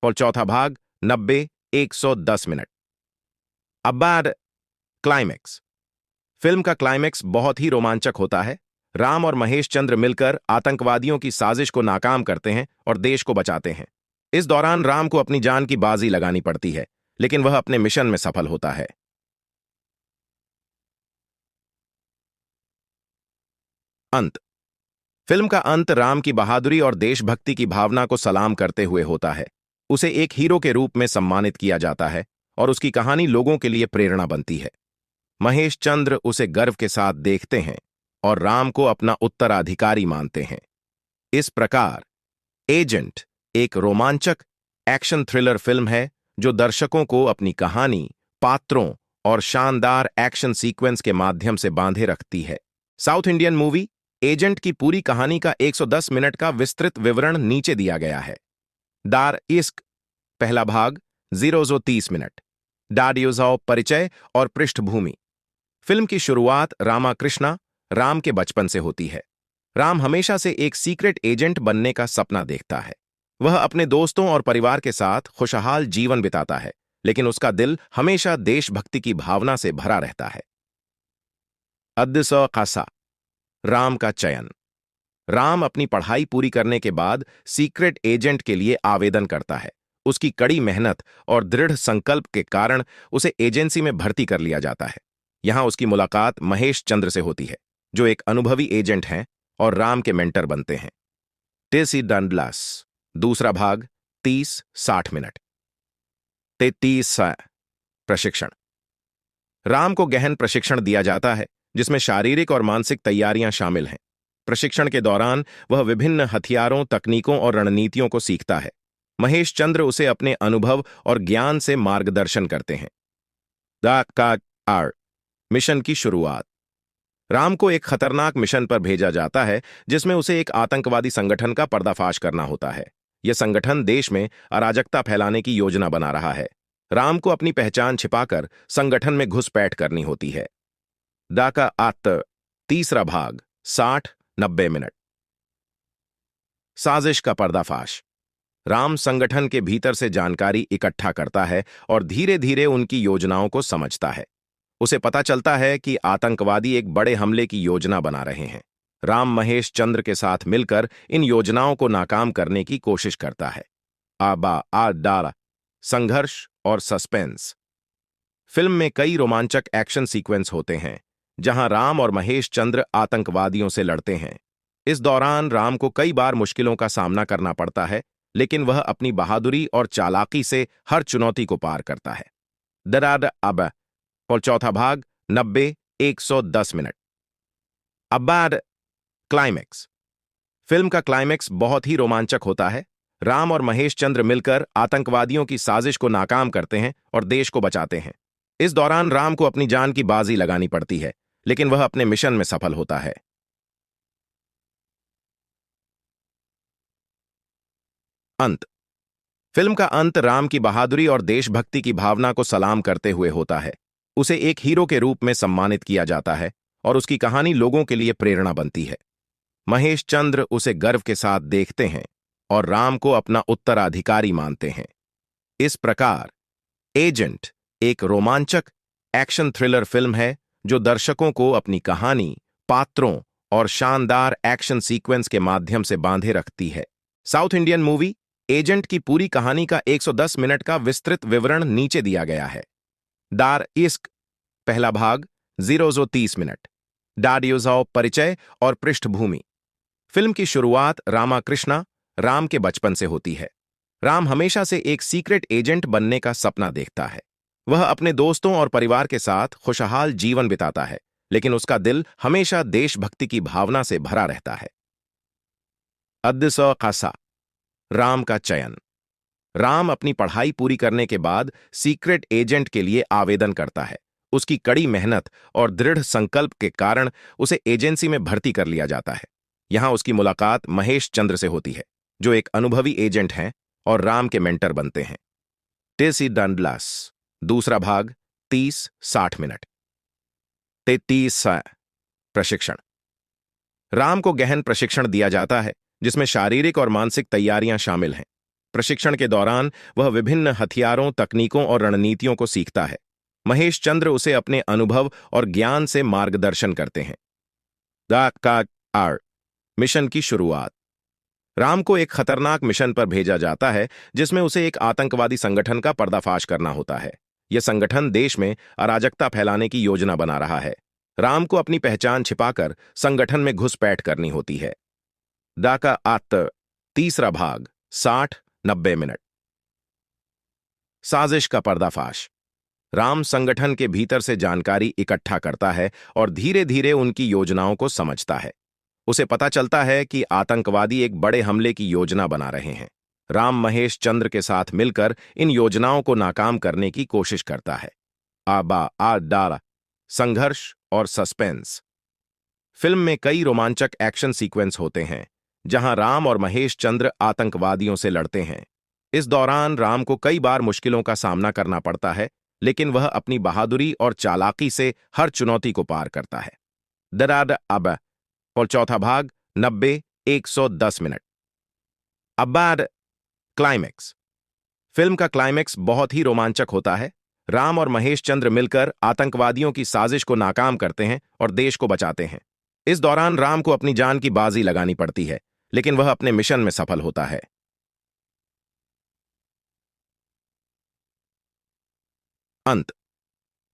और चौथा भाग 90-110 मिनट। क्लाइमेक्स। फिल्म का क्लाइमेक्स बहुत ही रोमांचक होता है। राम और महेश चंद्र मिलकर आतंकवादियों की साजिश को नाकाम करते हैं और देश को बचाते हैं। इस दौरान राम को अपनी जान की बाजी लगानी पड़ती है, लेकिन वह अपने मिशन में सफल होता है। अंत। फिल्म का अंत राम की बहादुरी और देशभक्ति की भावना को सलाम करते हुए होता है। उसे एक हीरो के रूप में सम्मानित किया जाता है और उसकी कहानी लोगों के लिए प्रेरणा बनती है। महेश चंद्र उसे गर्व के साथ देखते हैं और राम को अपना उत्तराधिकारी मानते हैं। इस प्रकार एजेंट एक रोमांचक एक्शन थ्रिलर फिल्म है जो दर्शकों को अपनी कहानी, पात्रों और शानदार एक्शन सीक्वेंस के माध्यम से बांधे रखती है। साउथ इंडियन मूवी एजेंट की पूरी कहानी का 110 मिनट का विस्तृत विवरण नीचे दिया गया है। दार इश्क पहला भाग 0-30 मिनट। डाडियोजाओ परिचय और पृष्ठभूमि। फिल्म की शुरुआत रामाकृष्णा राम के बचपन से होती है। राम हमेशा से एक सीक्रेट एजेंट बनने का सपना देखता है। वह अपने दोस्तों और परिवार के साथ खुशहाल जीवन बिताता है, लेकिन उसका दिल हमेशा देशभक्ति की भावना से भरा रहता है। खासा राम का चयन। राम अपनी पढ़ाई पूरी करने के बाद सीक्रेट एजेंट के लिए आवेदन करता है। उसकी कड़ी मेहनत और दृढ़ संकल्प के कारण उसे एजेंसी में भर्ती कर लिया जाता है। यहां उसकी मुलाकात महेश चंद्र से होती है, जो एक अनुभवी एजेंट हैं और राम के मेंटर बनते हैं। टेसी डंडलास दूसरा भाग 30-60 मिनट। 33 प्रशिक्षण। राम को गहन प्रशिक्षण दिया जाता है, जिसमें शारीरिक और मानसिक तैयारियां शामिल हैं। प्रशिक्षण के दौरान वह विभिन्न हथियारों, तकनीकों और रणनीतियों को सीखता है। महेश चंद्र उसे अपने अनुभव और ज्ञान से मार्गदर्शन करते हैं। मिशन की शुरुआत। राम को एक खतरनाक मिशन पर भेजा जाता है, जिसमें उसे एक आतंकवादी संगठन का पर्दाफाश करना होता है। यह संगठन देश में अराजकता फैलाने की योजना बना रहा है। राम को अपनी पहचान छिपाकर संगठन में घुसपैठ करनी होती है। डाका आत्त तीसरा भाग 60-90 मिनट। साजिश का पर्दाफाश। राम संगठन के भीतर से जानकारी इकट्ठा करता है और धीरे धीरे उनकी योजनाओं को समझता है। उसे पता चलता है कि आतंकवादी एक बड़े हमले की योजना बना रहे हैं। राम महेश चंद्र के साथ मिलकर इन योजनाओं को नाकाम करने की कोशिश करता है। आबा आ डाला संघर्ष और सस्पेंस। फिल्म में कई रोमांचक एक्शन सीक्वेंस होते हैं जहां राम और महेश चंद्र आतंकवादियों से लड़ते हैं। इस दौरान राम को कई बार मुश्किलों का सामना करना पड़ता है, लेकिन वह अपनी बहादुरी और चालाकी से हर चुनौती को पार करता है। दराद अब और चौथा भाग 90-110 मिनट। अब्बाड क्लाइमैक्स। फिल्म का क्लाइमैक्स बहुत ही रोमांचक होता है। राम और महेश चंद्र मिलकर आतंकवादियों की साजिश को नाकाम करते हैं और देश को बचाते हैं। इस दौरान राम को अपनी जान की बाजी लगानी पड़ती है, लेकिन वह अपने मिशन में सफल होता है। अंत। फिल्म का अंत राम की बहादुरी और देशभक्ति की भावना को सलाम करते हुए होता है। उसे एक हीरो के रूप में सम्मानित किया जाता है और उसकी कहानी लोगों के लिए प्रेरणा बनती है। महेश चंद्र उसे गर्व के साथ देखते हैं और राम को अपना उत्तराधिकारी मानते हैं। इस प्रकार एजेंट एक रोमांचक एक्शन थ्रिलर फिल्म है जो दर्शकों को अपनी कहानी, पात्रों और शानदार एक्शन सीक्वेंस के माध्यम से बांधे रखती है। साउथ इंडियन मूवी एजेंट की पूरी कहानी का 110 मिनट का विस्तृत विवरण नीचे दिया गया है। दार इश्क पहला भाग 0-30 मिनट। डाडियोजाओ परिचय और पृष्ठभूमि। फिल्म की शुरुआत रामाकृष्णा राम के बचपन से होती है। राम हमेशा से एक सीक्रेट एजेंट बनने का सपना देखता है। वह अपने दोस्तों और परिवार के साथ खुशहाल जीवन बिताता है, लेकिन उसका दिल हमेशा देशभक्ति की भावना से भरा रहता है। अद्दसौ खासा। राम का चयन। राम अपनी पढ़ाई पूरी करने के बाद सीक्रेट एजेंट के लिए आवेदन करता है। उसकी कड़ी मेहनत और दृढ़ संकल्प के कारण उसे एजेंसी में भर्ती कर लिया जाता है। यहां उसकी मुलाकात महेश चंद्र से होती है, जो एक अनुभवी एजेंट हैं और राम के मेंटर बनते हैं। टेसी डंडलास दूसरा भाग 30-60 मिनट। 33 प्रशिक्षण। राम को गहन प्रशिक्षण दिया जाता है, जिसमें शारीरिक और मानसिक तैयारियां शामिल हैं। प्रशिक्षण के दौरान वह विभिन्न हथियारों, तकनीकों और रणनीतियों को सीखता है। महेश चंद्र उसे अपने अनुभव और ज्ञान से मार्गदर्शन करते हैं। मिशन की शुरुआत। राम को एक खतरनाक मिशन पर भेजा जाता है, जिसमें उसे एक आतंकवादी संगठन का पर्दाफाश करना होता है। यह संगठन देश में अराजकता फैलाने की योजना बना रहा है। राम को अपनी पहचान छिपाकर संगठन में घुसपैठ करनी होती है। डाका आत्त तीसरा भाग 60-90 मिनट। साजिश का पर्दाफाश। राम संगठन के भीतर से जानकारी इकट्ठा करता है और धीरे धीरे उनकी योजनाओं को समझता है। उसे पता चलता है कि आतंकवादी एक बड़े हमले की योजना बना रहे हैं। राम महेश चंद्र के साथ मिलकर इन योजनाओं को नाकाम करने की कोशिश करता है। आबा आ डाला संघर्ष और सस्पेंस। फिल्म में कई रोमांचक एक्शन सीक्वेंस होते हैं जहां राम और महेश चंद्र आतंकवादियों से लड़ते हैं। इस दौरान राम को कई बार मुश्किलों का सामना करना पड़ता है, लेकिन वह अपनी बहादुरी और चालाकी से हर चुनौती को पार करता है। दराद अब और चौथा भाग 90-110 मिनट। अब्बाड क्लाइमैक्स। फिल्म का क्लाइमैक्स बहुत ही रोमांचक होता है। राम और महेश चंद्र मिलकर आतंकवादियों की साजिश को नाकाम करते हैं और देश को बचाते हैं। इस दौरान राम को अपनी जान की बाजी लगानी पड़ती है, लेकिन वह अपने मिशन में सफल होता है। अंत।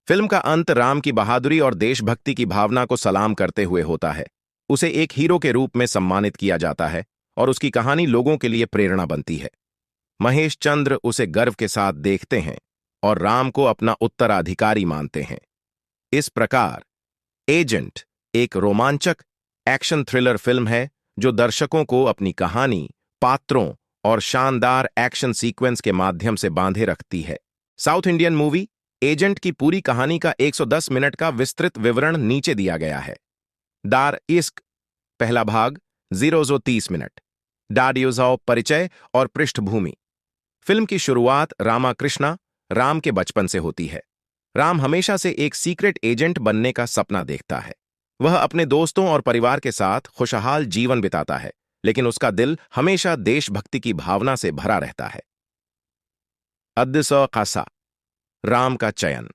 फिल्म का अंत राम की बहादुरी और देशभक्ति की भावना को सलाम करते हुए होता है। उसे एक हीरो के रूप में सम्मानित किया जाता है और उसकी कहानी लोगों के लिए प्रेरणा बनती है। महेश चंद्र उसे गर्व के साथ देखते हैं और राम को अपना उत्तराधिकारी मानते हैं। इस प्रकार एजेंट एक रोमांचक एक्शन थ्रिलर फिल्म है जो दर्शकों को अपनी कहानी, पात्रों और शानदार एक्शन सीक्वेंस के माध्यम से बांधे रखती है। साउथ इंडियन मूवी एजेंट की पूरी कहानी का 110 मिनट का विस्तृत विवरण नीचे दिया गया है। दार इश्क पहला भाग 0-30 मिनट। डाडियोजाओ परिचय और पृष्ठभूमि। फिल्म की शुरुआत रामाकृष्णा राम के बचपन से होती है। राम हमेशा से एक सीक्रेट एजेंट बनने का सपना देखता है। वह अपने दोस्तों और परिवार के साथ खुशहाल जीवन बिताता है, लेकिन उसका दिल हमेशा देशभक्ति की भावना से भरा रहता है। खासा राम का चयन।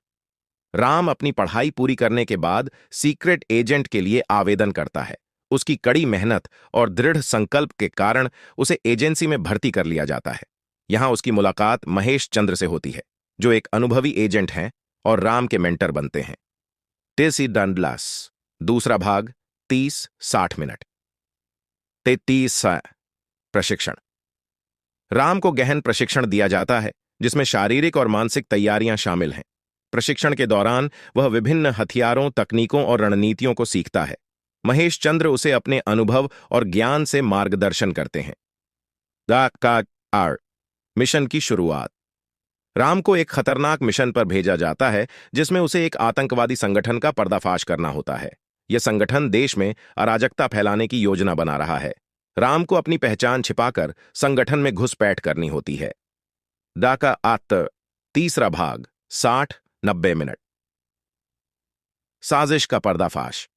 राम अपनी पढ़ाई पूरी करने के बाद सीक्रेट एजेंट के लिए आवेदन करता है। उसकी कड़ी मेहनत और दृढ़ संकल्प के कारण उसे एजेंसी में भर्ती कर लिया जाता है। यहां उसकी मुलाकात महेश चंद्र से होती है, जो एक अनुभवी एजेंट हैं और राम के मेंटर बनते हैं। टेसी डंडलास दूसरा भाग 30-60 मिनट। 33 प्रशिक्षण। राम को गहन प्रशिक्षण दिया जाता है, जिसमें शारीरिक और मानसिक तैयारियां शामिल हैं। प्रशिक्षण के दौरान वह विभिन्न हथियारों, तकनीकों और रणनीतियों को सीखता है। महेश चंद्र उसे अपने अनुभव और ज्ञान से मार्गदर्शन करते हैं। मिशन की शुरुआत। राम को एक खतरनाक मिशन पर भेजा जाता है, जिसमें उसे एक आतंकवादी संगठन का पर्दाफाश करना होता है। यह संगठन देश में अराजकता फैलाने की योजना बना रहा है। राम को अपनी पहचान छिपाकर संगठन में घुसपैठ करनी होती है। तीसरा भाग 60-90 मिनट। साजिश का पर्दाफाश।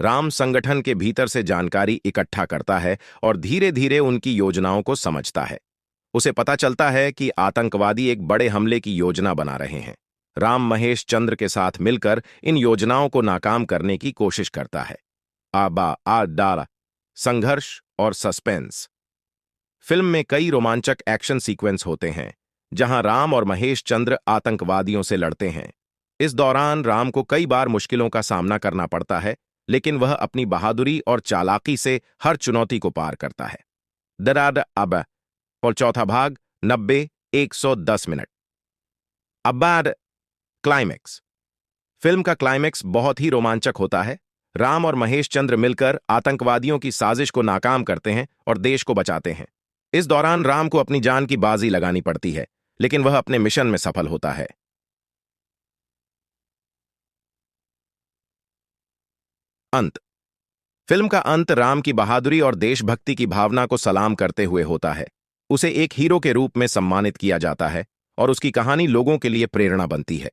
राम संगठन के भीतर से जानकारी इकट्ठा करता है और धीरे धीरे उनकी योजनाओं को समझता है। उसे पता चलता है कि आतंकवादी एक बड़े हमले की योजना बना रहे हैं। राम महेश चंद्र के साथ मिलकर इन योजनाओं को नाकाम करने की कोशिश करता है। संघर्ष और सस्पेंस। फिल्म में कई रोमांचक एक्शन सीक्वेंस होते हैं, जहां राम और महेश चंद्र आतंकवादियों से लड़ते हैं। इस दौरान राम को कई बार मुश्किलों का सामना करना पड़ता है, लेकिन वह अपनी बहादुरी और चालाकी से हर चुनौती को पार करता है। और चौथा भाग 90-110 मिनट। क्लाइमेक्स। फिल्म का क्लाइमेक्स बहुत ही रोमांचक होता है। राम और महेश चंद्र मिलकर आतंकवादियों की साजिश को नाकाम करते हैं और देश को बचाते हैं। इस दौरान राम को अपनी जान की बाजी लगानी पड़ती है, लेकिन वह अपने मिशन में सफल होता है। अंत। फिल्म का अंत राम की बहादुरी और देशभक्ति की भावना को सलाम करते हुए होता है। उसे एक हीरो के रूप में सम्मानित किया जाता है और उसकी कहानी लोगों के लिए प्रेरणा बनती है।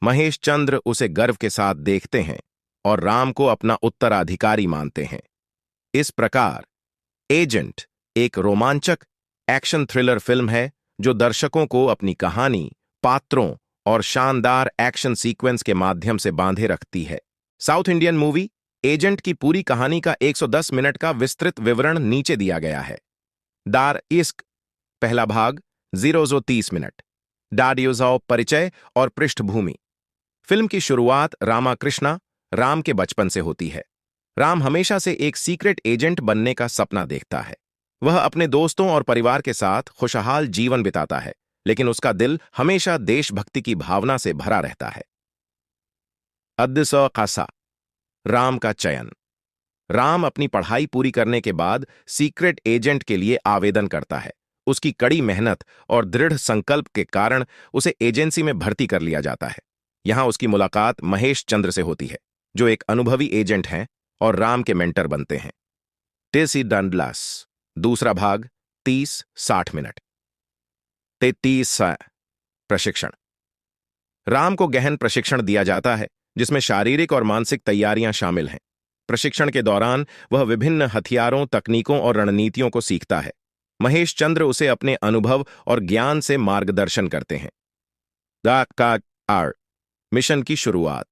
महेश चंद्र उसे गर्व के साथ देखते हैं और राम को अपना उत्तराधिकारी मानते हैं। इस प्रकार एजेंट एक रोमांचक एक्शन थ्रिलर फिल्म है, जो दर्शकों को अपनी कहानी, पात्रों और शानदार एक्शन सीक्वेंस के माध्यम से बांधे रखती है। साउथ इंडियन मूवी एजेंट की पूरी कहानी का 110 मिनट का विस्तृत विवरण नीचे दिया गया है। दार इश्क पहला भाग 0-30 मिनट। डाडियोजाओ परिचय और पृष्ठभूमि। फिल्म की शुरुआत रामाकृष्णा राम के बचपन से होती है। राम हमेशा से एक सीक्रेट एजेंट बनने का सपना देखता है। वह अपने दोस्तों और परिवार के साथ खुशहाल जीवन बिताता है, लेकिन उसका दिल हमेशा देशभक्ति की भावना से भरा रहता है। खासा राम का चयन। राम अपनी पढ़ाई पूरी करने के बाद सीक्रेट एजेंट के लिए आवेदन करता है। उसकी कड़ी मेहनत और दृढ़ संकल्प के कारण उसे एजेंसी में भर्ती कर लिया जाता है। यहां उसकी मुलाकात महेश चंद्र से होती है, जो एक अनुभवी एजेंट हैं और राम के मेंटर बनते हैं। टेसी डंडलास दूसरा भाग 30-60 मिनट। 33 प्रशिक्षण। राम को गहन प्रशिक्षण दिया जाता है, जिसमें शारीरिक और मानसिक तैयारियां शामिल हैं। प्रशिक्षण के दौरान वह विभिन्न हथियारों, तकनीकों और रणनीतियों को सीखता है। महेश चंद्र उसे अपने अनुभव और ज्ञान से मार्गदर्शन करते हैं। मिशन की शुरुआत।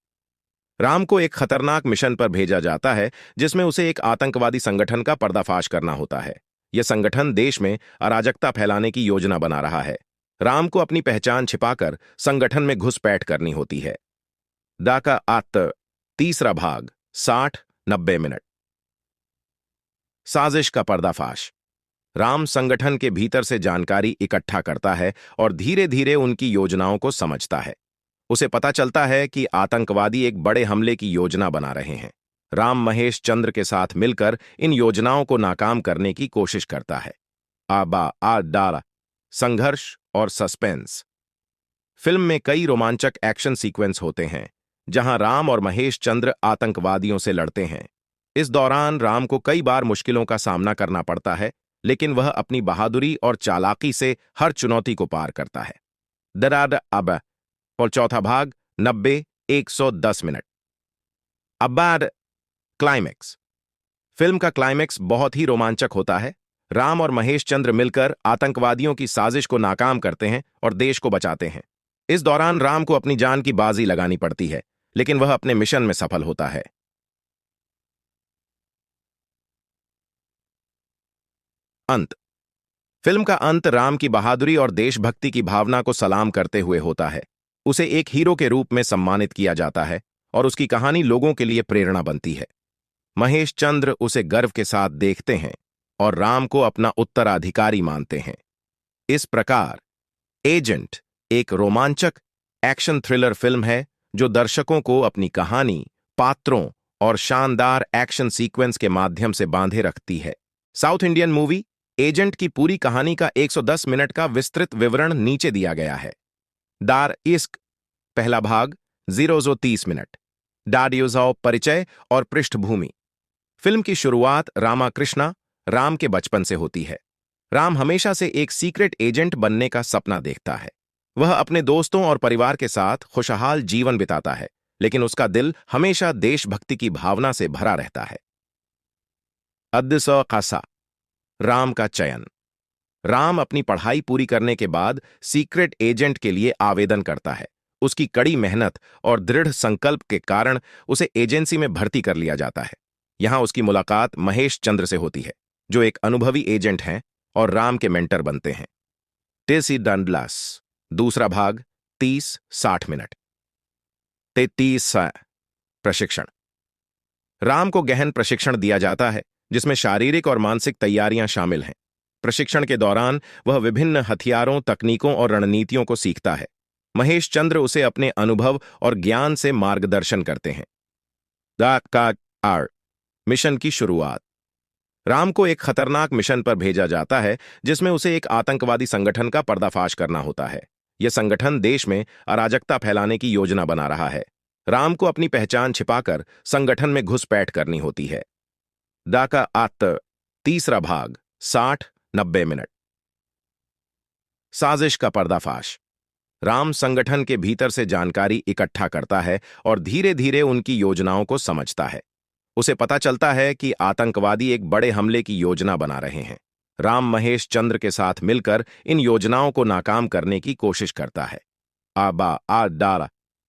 राम को एक खतरनाक मिशन पर भेजा जाता है, जिसमें उसे एक आतंकवादी संगठन का पर्दाफाश करना होता है। यह संगठन देश में अराजकता फैलाने की योजना बना रहा है। राम को अपनी पहचान छिपाकर संगठन में घुसपैठ करनी होती है। तीसरा भाग 60-90 मिनट। साजिश का पर्दाफाश। राम संगठन के भीतर से जानकारी इकट्ठा करता है और धीरे धीरे उनकी योजनाओं को समझता है। उसे पता चलता है कि आतंकवादी एक बड़े हमले की योजना बना रहे हैं। राम महेश चंद्र के साथ मिलकर इन योजनाओं को नाकाम करने की कोशिश करता है। संघर्ष और सस्पेंस। फिल्म में कई रोमांचक एक्शन सीक्वेंस होते हैं, जहां राम और महेश चंद्र आतंकवादियों से लड़ते हैं। इस दौरान राम को कई बार मुश्किलों का सामना करना पड़ता है, लेकिन वह अपनी बहादुरी और चालाकी से हर चुनौती को पार करता है। और चौथा भाग 90 110 मिनट। अब बात क्लाइमेक्स। फिल्म का क्लाइमेक्स बहुत ही रोमांचक होता है। राम और महेश चंद्र मिलकर आतंकवादियों की साजिश को नाकाम करते हैं और देश को बचाते हैं। इस दौरान राम को अपनी जान की बाजी लगानी पड़ती है, लेकिन वह अपने मिशन में सफल होता है। अंत। फिल्म का अंत राम की बहादुरी और देशभक्ति की भावना को सलाम करते हुए होता है। उसे एक हीरो के रूप में सम्मानित किया जाता है और उसकी कहानी लोगों के लिए प्रेरणा बनती है। महेश चंद्र उसे गर्व के साथ देखते हैं और राम को अपना उत्तराधिकारी मानते हैं। इस प्रकार एजेंट एक रोमांचक एक्शन थ्रिलर फिल्म है जो दर्शकों को अपनी कहानी, पात्रों और शानदार एक्शन सीक्वेंस के माध्यम से बांधे रखती है। साउथ इंडियन मूवी एजेंट की पूरी कहानी का 110 मिनट का विस्तृत विवरण नीचे दिया गया है। दार इश्क पहला भाग 030 मिनट। डाडियोजाओ परिचय और पृष्ठभूमि। फिल्म की शुरुआत रामाकृष्णा राम के बचपन से होती है। राम हमेशा से एक सीक्रेट एजेंट बनने का सपना देखता है। वह अपने दोस्तों और परिवार के साथ खुशहाल जीवन बिताता है, लेकिन उसका दिल हमेशा देशभक्ति की भावना से भरा रहता है। खासा राम का चयन। राम अपनी पढ़ाई पूरी करने के बाद सीक्रेट एजेंट के लिए आवेदन करता है। उसकी कड़ी मेहनत और दृढ़ संकल्प के कारण उसे एजेंसी में भर्ती कर लिया जाता है। यहां उसकी मुलाकात महेश चंद्र से होती है, जो एक अनुभवी एजेंट हैं और राम के मेंटर बनते हैं। टेसी डंडलास दूसरा भाग 30-60 मिनट। 33 प्रशिक्षण। राम को गहन प्रशिक्षण दिया जाता है, जिसमें शारीरिक और मानसिक तैयारियां शामिल हैं। प्रशिक्षण के दौरान वह विभिन्न हथियारों, तकनीकों और रणनीतियों को सीखता है। महेश चंद्र उसे अपने अनुभव और ज्ञान से मार्गदर्शन करते हैं। मिशन की शुरुआत। राम को एक खतरनाक मिशन पर भेजा जाता है, जिसमें उसे एक आतंकवादी संगठन का पर्दाफाश करना होता है। यह संगठन देश में अराजकता फैलाने की योजना बना रहा है। राम को अपनी पहचान छिपाकर संगठन में घुसपैठ करनी होती है। तीसरा भाग 60-90 मिनट। साजिश का पर्दाफाश। राम संगठन के भीतर से जानकारी इकट्ठा करता है और धीरे धीरे उनकी योजनाओं को समझता है। उसे पता चलता है कि आतंकवादी एक बड़े हमले की योजना बना रहे हैं। राम महेश चंद्र के साथ मिलकर इन योजनाओं को नाकाम करने की कोशिश करता है।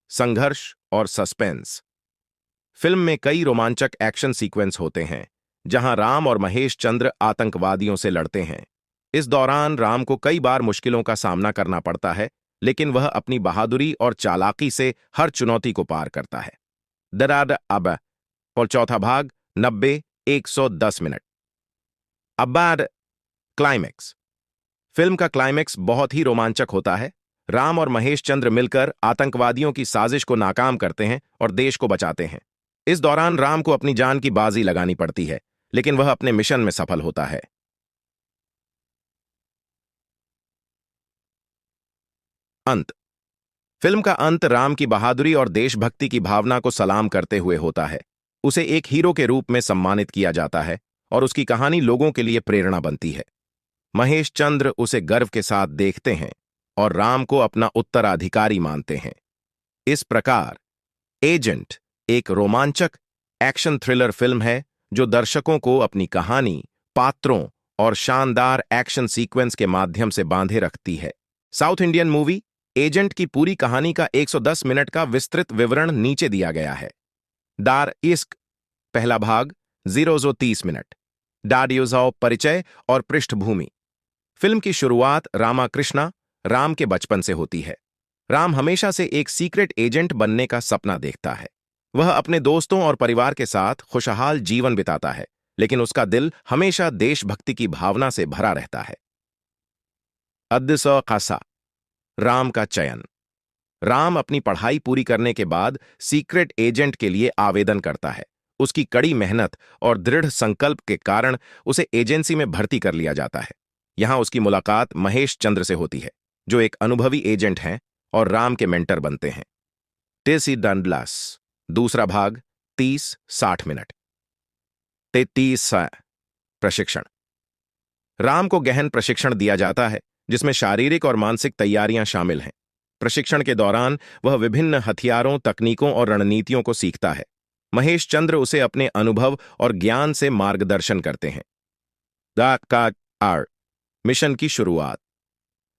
संघर्ष और सस्पेंस। फिल्म में कई रोमांचक एक्शन सीक्वेंस होते हैं, जहां राम और महेश चंद्र आतंकवादियों से लड़ते हैं। इस दौरान राम को कई बार मुश्किलों का सामना करना पड़ता है, लेकिन वह अपनी बहादुरी और चालाकी से हर चुनौती को पार करता है। और चौथा भाग 90-110 मिनट। अब क्लाइमेक्स। फिल्म का क्लाइमेक्स बहुत ही रोमांचक होता है। राम और महेश चंद्र मिलकर आतंकवादियों की साजिश को नाकाम करते हैं और देश को बचाते हैं। इस दौरान राम को अपनी जान की बाजी लगानी पड़ती है, लेकिन वह अपने मिशन में सफल होता है। अंत। फिल्म का अंत राम की बहादुरी और देशभक्ति की भावना को सलाम करते हुए होता है। उसे एक हीरो के रूप में सम्मानित किया जाता है और उसकी कहानी लोगों के लिए प्रेरणा बनती है। महेश चंद्र उसे गर्व के साथ देखते हैं और राम को अपना उत्तराधिकारी मानते हैं। इस प्रकार एजेंट एक रोमांचक एक्शन थ्रिलर फिल्म है जो दर्शकों को अपनी कहानी, पात्रों और शानदार एक्शन सीक्वेंस के माध्यम से बांधे रखती है। साउथ इंडियन मूवी एजेंट की पूरी कहानी का 110 मिनट का विस्तृत विवरण नीचे दिया गया है। दार इश्क पहला भाग 030 मिनट। डाडियोजाओ परिचय और पृष्ठभूमि। फिल्म की शुरुआत रामाकृष्णा राम के बचपन से होती है। राम हमेशा से एक सीक्रेट एजेंट बनने का सपना देखता है। वह अपने दोस्तों और परिवार के साथ खुशहाल जीवन बिताता है, लेकिन उसका दिल हमेशा देशभक्ति की भावना से भरा रहता है। खासा राम का चयन। राम अपनी पढ़ाई पूरी करने के बाद सीक्रेट एजेंट के लिए आवेदन करता है। उसकी कड़ी मेहनत और दृढ़ संकल्प के कारण उसे एजेंसी में भर्ती कर लिया जाता है। यहां उसकी मुलाकात महेश चंद्र से होती है, जो एक अनुभवी एजेंट हैं और राम के मेंटर बनते हैं। टेसी डंडलास दूसरा भाग 30-60 मिनट। 33 प्रशिक्षण। राम को गहन प्रशिक्षण दिया जाता है, जिसमें शारीरिक और मानसिक तैयारियां शामिल हैं। प्रशिक्षण के दौरान वह विभिन्न हथियारों, तकनीकों और रणनीतियों को सीखता है। महेश चंद्र उसे अपने अनुभव और ज्ञान से मार्गदर्शन करते हैं। द का आर मिशन की शुरुआत।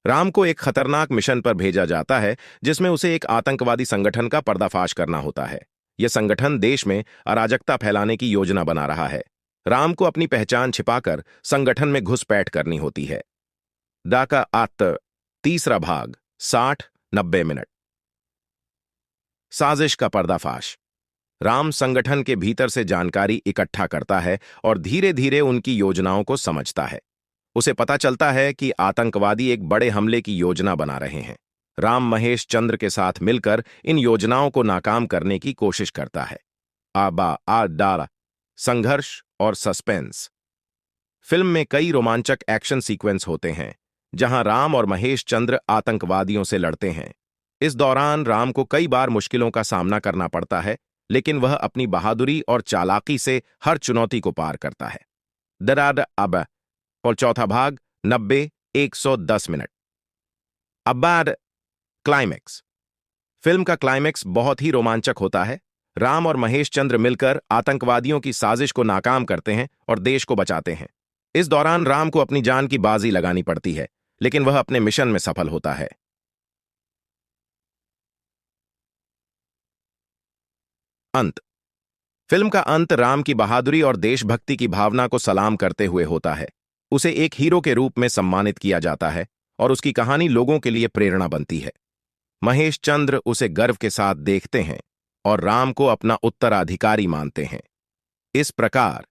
राम को एक खतरनाक मिशन पर भेजा जाता है जिसमें उसे एक आतंकवादी संगठन का पर्दाफाश करना होता है। यह संगठन देश में अराजकता फैलाने की योजना बना रहा है। राम को अपनी पहचान छिपाकर संगठन में घुसपैठ करनी होती है। डाका आत्त तीसरा भाग 60-90 मिनट। साजिश का पर्दाफाश। राम संगठन के भीतर से जानकारी इकट्ठा करता है और धीरे धीरे उनकी योजनाओं को समझता है। उसे पता चलता है कि आतंकवादी एक बड़े हमले की योजना बना रहे हैं। राम महेश चंद्र के साथ मिलकर इन योजनाओं को नाकाम करने की कोशिश करता है। आबा आ डारा संघर्ष और सस्पेंस। फिल्म में कई रोमांचक एक्शन सीक्वेंस होते हैं जहां राम और महेश चंद्र आतंकवादियों से लड़ते हैं। इस दौरान राम को कई बार मुश्किलों का सामना करना पड़ता है, लेकिन वह अपनी बहादुरी और चालाकी से हर चुनौती को पार करता है। दराद अब और चौथा भाग 90-110 मिनट। अब्बाड क्लाइमैक्स। फिल्म का क्लाइमैक्स बहुत ही रोमांचक होता है। राम और महेश चंद्र मिलकर आतंकवादियों की साजिश को नाकाम करते हैं और देश को बचाते हैं। इस दौरान राम को अपनी जान की बाजी लगानी पड़ती है, लेकिन वह अपने मिशन में सफल होता है। अंत। फिल्म का अंत राम की बहादुरी और देशभक्ति की भावना को सलाम करते हुए होता है। उसे एक हीरो के रूप में सम्मानित किया जाता है और उसकी कहानी लोगों के लिए प्रेरणा बनती है। महेश चंद्र उसे गर्व के साथ देखते हैं और राम को अपना उत्तराधिकारी मानते हैं। इस प्रकार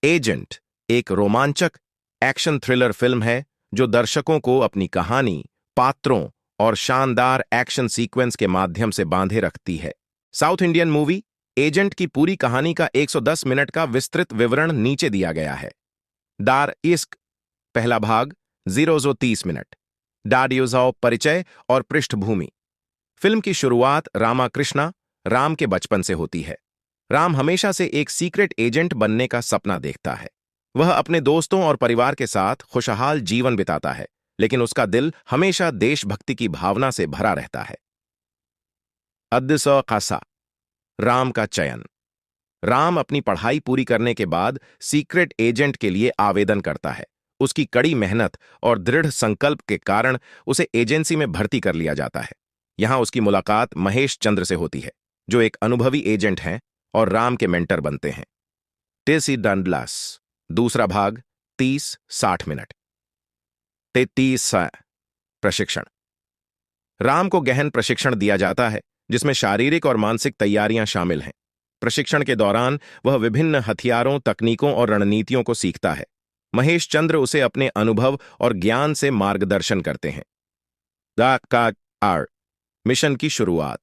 एजेंट एक रोमांचक एक्शन थ्रिलर फिल्म है जो दर्शकों को अपनी कहानी, पात्रों और शानदार एक्शन सीक्वेंस के माध्यम से बांधे रखती है। साउथ इंडियन मूवी एजेंट की पूरी कहानी का 110 मिनट का विस्तृत विवरण नीचे दिया गया है। दार इश्क पहला भाग 0-30 मिनट। डाडियोजाओ परिचय और पृष्ठभूमि। फिल्म की शुरुआत रामाकृष्णा राम के बचपन से होती है। राम हमेशा से एक सीक्रेट एजेंट बनने का सपना देखता है। वह अपने दोस्तों और परिवार के साथ खुशहाल जीवन बिताता है, लेकिन उसका दिल हमेशा देशभक्ति की भावना से भरा रहता है। अद्दसौ खासा राम का चयन। राम अपनी पढ़ाई पूरी करने के बाद सीक्रेट एजेंट के लिए आवेदन करता है। उसकी कड़ी मेहनत और दृढ़ संकल्प के कारण उसे एजेंसी में भर्ती कर लिया जाता है। यहां उसकी मुलाकात महेश चंद्र से होती है, जो एक अनुभवी एजेंट हैं और राम के मेंटर बनते हैं। टेसी डंडलास दूसरा भाग 30-60 मिनट। 33 प्रशिक्षण। राम को गहन प्रशिक्षण दिया जाता है जिसमें शारीरिक और मानसिक तैयारियां शामिल हैं। प्रशिक्षण के दौरान वह विभिन्न हथियारों, तकनीकों और रणनीतियों को सीखता है। महेश चंद्र उसे अपने अनुभव और ज्ञान से मार्गदर्शन करते हैं। द का आर मिशन की शुरुआत।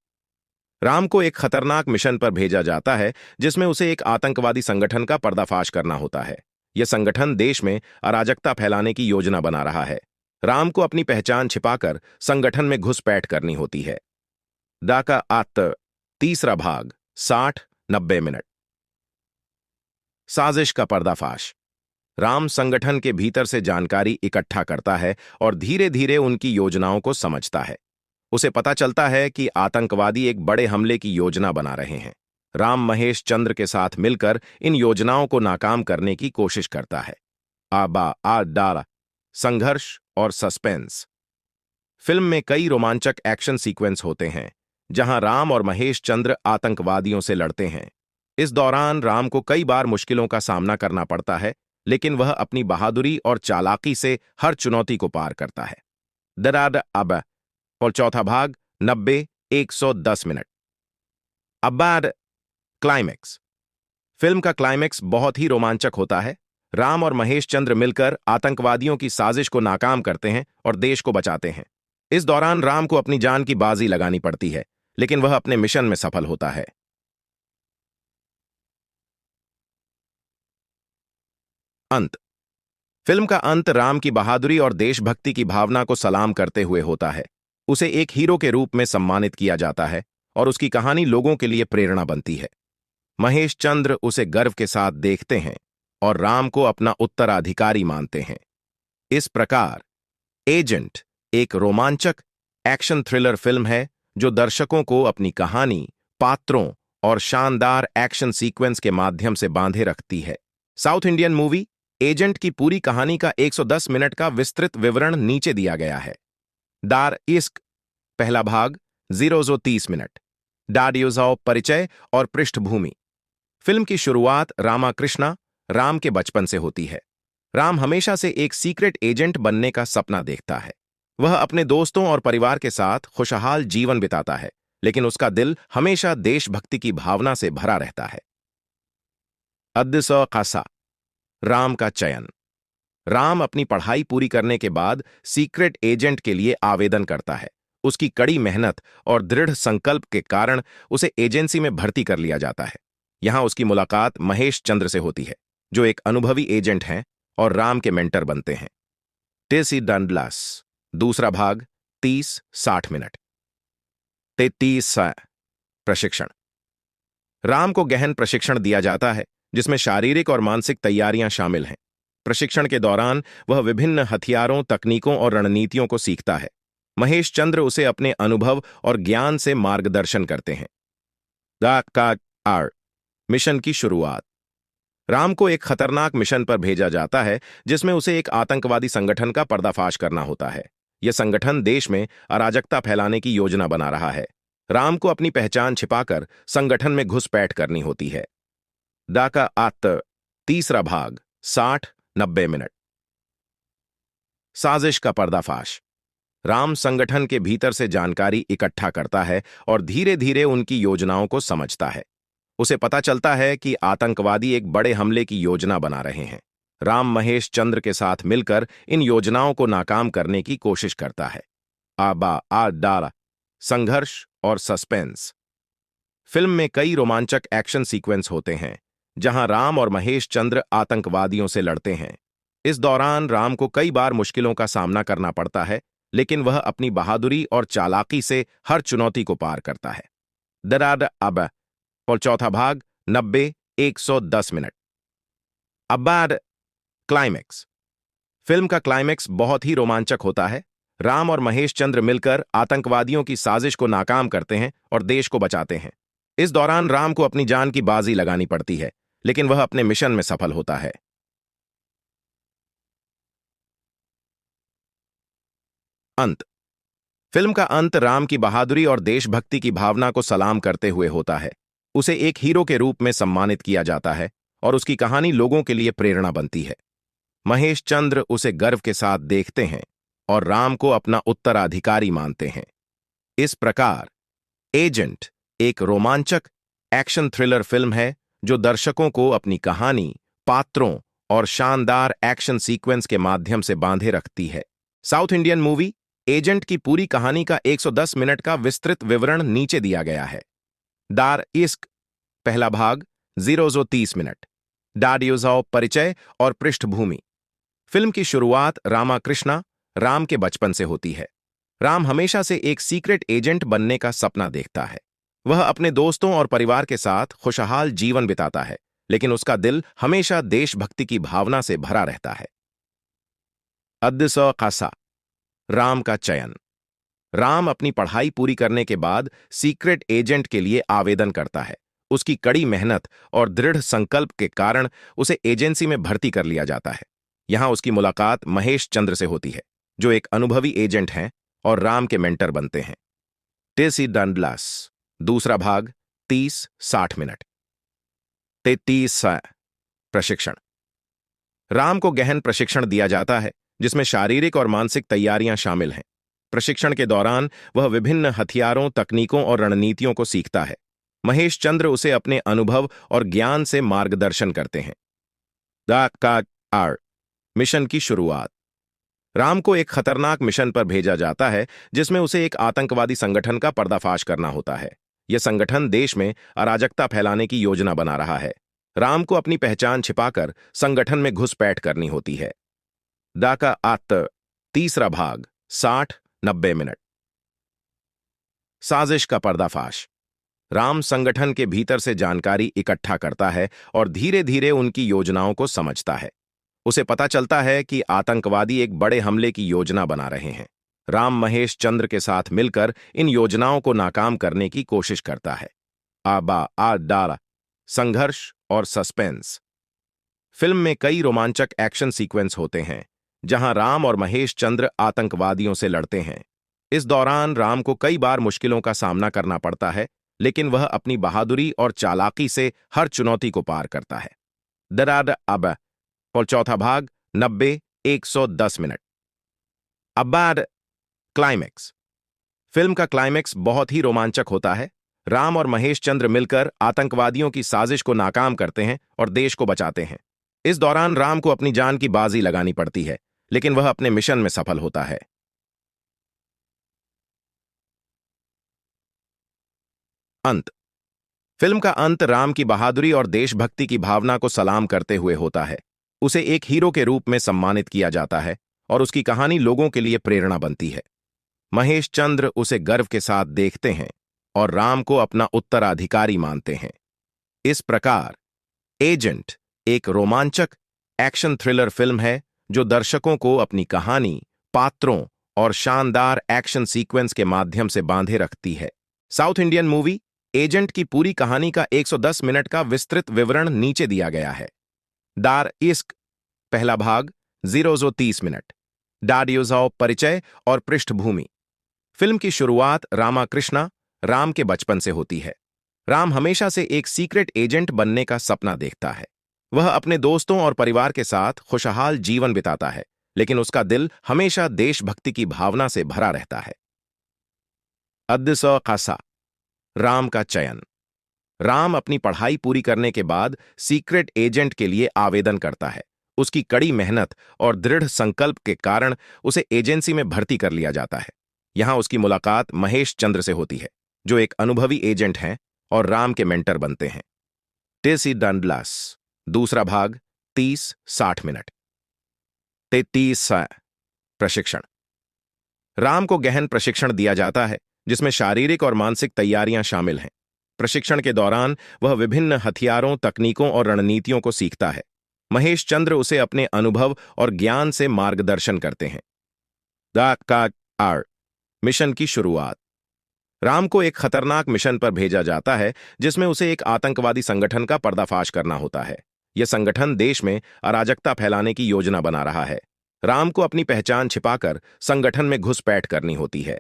राम को एक खतरनाक मिशन पर भेजा जाता है जिसमें उसे एक आतंकवादी संगठन का पर्दाफाश करना होता है। यह संगठन देश में अराजकता फैलाने की योजना बना रहा है। राम को अपनी पहचान छिपाकर संगठन में घुसपैठ करनी होती है। डाका आत्त तीसरा भाग 60-90 मिनट। साजिश का पर्दाफाश। राम संगठन के भीतर से जानकारी इकट्ठा करता है और धीरे धीरे उनकी योजनाओं को समझता है। उसे पता चलता है कि आतंकवादी एक बड़े हमले की योजना बना रहे हैं। राम महेश चंद्र के साथ मिलकर इन योजनाओं को नाकाम करने की कोशिश करता है। आबा आ डारा संघर्ष और सस्पेंस। फिल्म में कई रोमांचक एक्शन सीक्वेंस होते हैं जहां राम और महेश चंद्र आतंकवादियों से लड़ते हैं। इस दौरान राम को कई बार मुश्किलों का सामना करना पड़ता है, लेकिन वह अपनी बहादुरी और चालाकी से हर चुनौती को पार करता है। दराद अब और चौथा भाग 90-110 मिनट। अब्बाड क्लाइमैक्स। फिल्म का क्लाइमैक्स बहुत ही रोमांचक होता है। राम और महेश चंद्र मिलकर आतंकवादियों की साजिश को नाकाम करते हैं और देश को बचाते हैं। इस दौरान राम को अपनी जान की बाजी लगानी पड़ती है, लेकिन वह अपने मिशन में सफल होता है। अंत। फिल्म का अंत राम की बहादुरी और देशभक्ति की भावना को सलाम करते हुए होता है। उसे एक हीरो के रूप में सम्मानित किया जाता है और उसकी कहानी लोगों के लिए प्रेरणा बनती है। महेश चंद्र उसे गर्व के साथ देखते हैं और राम को अपना उत्तराधिकारी मानते हैं। इस प्रकार एजेंट एक रोमांचक एक्शन थ्रिलर फिल्म है जो दर्शकों को अपनी कहानी, पात्रों और शानदार एक्शन सीक्वेंस के माध्यम से बांधे रखती है। साउथ इंडियन मूवी एजेंट की पूरी कहानी का 110 मिनट का विस्तृत विवरण नीचे दिया गया है। दार इश्क पहला भाग 030 मिनट। डाडियोजाओ परिचय और पृष्ठभूमि। फिल्म की शुरुआत रामाकृष्णा राम के बचपन से होती है। राम हमेशा से एक सीक्रेट एजेंट बनने का सपना देखता है। वह अपने दोस्तों और परिवार के साथ खुशहाल जीवन बिताता है, लेकिन उसका दिल हमेशा देशभक्ति की भावना से भरा रहता है। अद्दसौ-खासा राम का चयन। राम अपनी पढ़ाई पूरी करने के बाद सीक्रेट एजेंट के लिए आवेदन करता है। उसकी कड़ी मेहनत और दृढ़ संकल्प के कारण उसे एजेंसी में भर्ती कर लिया जाता है। यहां उसकी मुलाकात महेश चंद्र से होती है, जो एक अनुभवी एजेंट हैं और राम के मेंटर बनते हैं। टेसी डंडलास दूसरा भाग 30-60 मिनट। 33 प्रशिक्षण। राम को गहन प्रशिक्षण दिया जाता है, जिसमें शारीरिक और मानसिक तैयारियां शामिल हैं। प्रशिक्षण के दौरान वह विभिन्न हथियारों, तकनीकों और रणनीतियों को सीखता है। महेश चंद्र उसे अपने अनुभव और ज्ञान से मार्गदर्शन करते हैं। मिशन की शुरुआत। राम को एक खतरनाक मिशन पर भेजा जाता है, जिसमें उसे एक आतंकवादी संगठन का पर्दाफाश करना होता है। यह संगठन देश में अराजकता फैलाने की योजना बना रहा है। राम को अपनी पहचान छिपाकर संगठन में घुसपैठ करनी होती है। डाका आत्त तीसरा भाग 60-90 मिनट। साजिश का पर्दाफाश। राम संगठन के भीतर से जानकारी इकट्ठा करता है और धीरे धीरे उनकी योजनाओं को समझता है। उसे पता चलता है कि आतंकवादी एक बड़े हमले की योजना बना रहे हैं। राम महेश चंद्र के साथ मिलकर इन योजनाओं को नाकाम करने की कोशिश करता है। डारा संघर्ष और सस्पेंस। फिल्म में कई रोमांचक एक्शन सीक्वेंस होते हैं, जहां राम और महेश चंद्र आतंकवादियों से लड़ते हैं। इस दौरान राम को कई बार मुश्किलों का सामना करना पड़ता है, लेकिन वह अपनी बहादुरी और चालाकी से हर चुनौती को पार करता है। और चौथा भाग 90-110 मिनट। क्लाइमेक्स। फिल्म का क्लाइमेक्स बहुत ही रोमांचक होता है। राम और महेश चंद्र मिलकर आतंकवादियों की साजिश को नाकाम करते हैं और देश को बचाते हैं। इस दौरान राम को अपनी जान की बाजी लगानी पड़ती है, लेकिन वह अपने मिशन में सफल होता है। अंत। फिल्म का अंत राम की बहादुरी और देशभक्ति की भावना को सलाम करते हुए होता है। उसे एक हीरो के रूप में सम्मानित किया जाता है और उसकी कहानी लोगों के लिए प्रेरणा बनती है। महेश चंद्र उसे गर्व के साथ देखते हैं और राम को अपना उत्तराधिकारी मानते हैं। इस प्रकार एजेंट एक रोमांचक एक्शन थ्रिलर फिल्म है जो दर्शकों को अपनी कहानी, पात्रों और शानदार एक्शन सीक्वेंस के माध्यम से बांधे रखती है। साउथ इंडियन मूवी एजेंट की पूरी कहानी का 110 मिनट का विस्तृत विवरण नीचे दिया गया है। दार इश्क पहला भाग 030 मिनट। डाडियोजाओ परिचय और पृष्ठभूमि। फिल्म की शुरुआत रामाकृष्णा राम के बचपन से होती है। राम हमेशा से एक सीक्रेट एजेंट बनने का सपना देखता है। वह अपने दोस्तों और परिवार के साथ खुशहाल जीवन बिताता है, लेकिन उसका दिल हमेशा देशभक्ति की भावना से भरा रहता है। अद्दसौ-खासा राम का चयन। राम अपनी पढ़ाई पूरी करने के बाद सीक्रेट एजेंट के लिए आवेदन करता है। उसकी कड़ी मेहनत और दृढ़ संकल्प के कारण उसे एजेंसी में भर्ती कर लिया जाता है। यहां उसकी मुलाकात महेश चंद्र से होती है, जो एक अनुभवी एजेंट हैं और राम के मेंटर बनते हैं। टेसी डंडलास दूसरा भाग 30-60 मिनट। 33 प्रशिक्षण। राम को गहन प्रशिक्षण दिया जाता है, जिसमें शारीरिक और मानसिक तैयारियां शामिल हैं। प्रशिक्षण के दौरान वह विभिन्न हथियारों, तकनीकों और रणनीतियों को सीखता है। महेश चंद्र उसे अपने अनुभव और ज्ञान से मार्गदर्शन करते हैं। मिशन की शुरुआत। राम को एक खतरनाक मिशन पर भेजा जाता है, जिसमें उसे एक आतंकवादी संगठन का पर्दाफाश करना होता है। यह संगठन देश में अराजकता फैलाने की योजना बना रहा है। राम को अपनी पहचान छिपाकर संगठन में घुसपैठ करनी होती है। डाका आत्त तीसरा भाग 60-90 मिनट। साजिश का पर्दाफाश। राम संगठन के भीतर से जानकारी इकट्ठा करता है और धीरे धीरे उनकी योजनाओं को समझता है। उसे पता चलता है कि आतंकवादी एक बड़े हमले की योजना बना रहे हैं। राम महेश चंद्र के साथ मिलकर इन योजनाओं को नाकाम करने की कोशिश करता है। आबा आ डारा संघर्ष और सस्पेंस। फिल्म में कई रोमांचक एक्शन सीक्वेंस होते हैं जहां राम और महेश चंद्र आतंकवादियों से लड़ते हैं। इस दौरान राम को कई बार मुश्किलों का सामना करना पड़ता है, लेकिन वह अपनी बहादुरी और चालाकी से हर चुनौती को पार करता है। दराद अब और चौथा भाग 90-110 मिनट। अब्बाड क्लाइमैक्स। फिल्म का क्लाइमैक्स बहुत ही रोमांचक होता है। राम और महेश चंद्र मिलकर आतंकवादियों की साजिश को नाकाम करते हैं और देश को बचाते हैं। इस दौरान राम को अपनी जान की बाजी लगानी पड़ती है, लेकिन वह अपने मिशन में सफल होता है। अंत। फिल्म का अंत राम की बहादुरी और देशभक्ति की भावना को सलाम करते हुए होता है। उसे एक हीरो के रूप में सम्मानित किया जाता है और उसकी कहानी लोगों के लिए प्रेरणा बनती है। महेश चंद्र उसे गर्व के साथ देखते हैं और राम को अपना उत्तराधिकारी मानते हैं। इस प्रकार एजेंट एक रोमांचक एक्शन थ्रिलर फिल्म है जो दर्शकों को अपनी कहानी, पात्रों और शानदार एक्शन सीक्वेंस के माध्यम से बांधे रखती है। साउथ इंडियन मूवी एजेंट की पूरी कहानी का 110 मिनट का विस्तृत विवरण नीचे दिया गया है। दार इश्क पहला भाग 0-30 मिनट। डाडियोजाओ परिचय और पृष्ठभूमि। फिल्म की शुरुआत रामाकृष्णा राम के बचपन से होती है। राम हमेशा से एक सीक्रेट एजेंट बनने का सपना देखता है। वह अपने दोस्तों और परिवार के साथ खुशहाल जीवन बिताता है, लेकिन उसका दिल हमेशा देशभक्ति की भावना से भरा रहता है। अद्दसौ खासा। राम का चयन। राम अपनी पढ़ाई पूरी करने के बाद सीक्रेट एजेंट के लिए आवेदन करता है। उसकी कड़ी मेहनत और दृढ़ संकल्प के कारण उसे एजेंसी में भर्ती कर लिया जाता है। यहां उसकी मुलाकात महेश चंद्र से होती है, जो एक अनुभवी एजेंट हैं और राम के मेंटर बनते हैं। टेसी डंडलास दूसरा भाग 30-60 मिनट। 33 प्रशिक्षण। राम को गहन प्रशिक्षण दिया जाता है, जिसमें शारीरिक और मानसिक तैयारियां शामिल हैं। प्रशिक्षण के दौरान वह विभिन्न हथियारों, तकनीकों और रणनीतियों को सीखता है। महेश चंद्र उसे अपने अनुभव और ज्ञान से मार्गदर्शन करते हैं। मिशन की शुरुआत। राम को एक खतरनाक मिशन पर भेजा जाता है, जिसमें उसे एक आतंकवादी संगठन का पर्दाफाश करना होता है। यह संगठन देश में अराजकता फैलाने की योजना बना रहा है। राम को अपनी पहचान छिपाकर संगठन में घुसपैठ करनी होती है।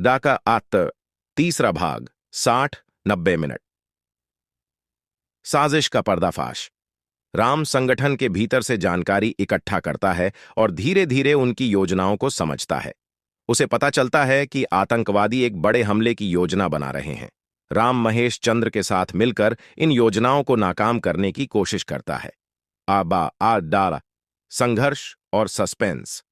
दाका आत्त तीसरा भाग 60-90 मिनट। साजिश का पर्दाफाश। राम संगठन के भीतर से जानकारी इकट्ठा करता है और धीरे धीरे उनकी योजनाओं को समझता है। उसे पता चलता है कि आतंकवादी एक बड़े हमले की योजना बना रहे हैं। राम महेश चंद्र के साथ मिलकर इन योजनाओं को नाकाम करने की कोशिश करता है। आबा आ डारा संघर्ष और सस्पेंस।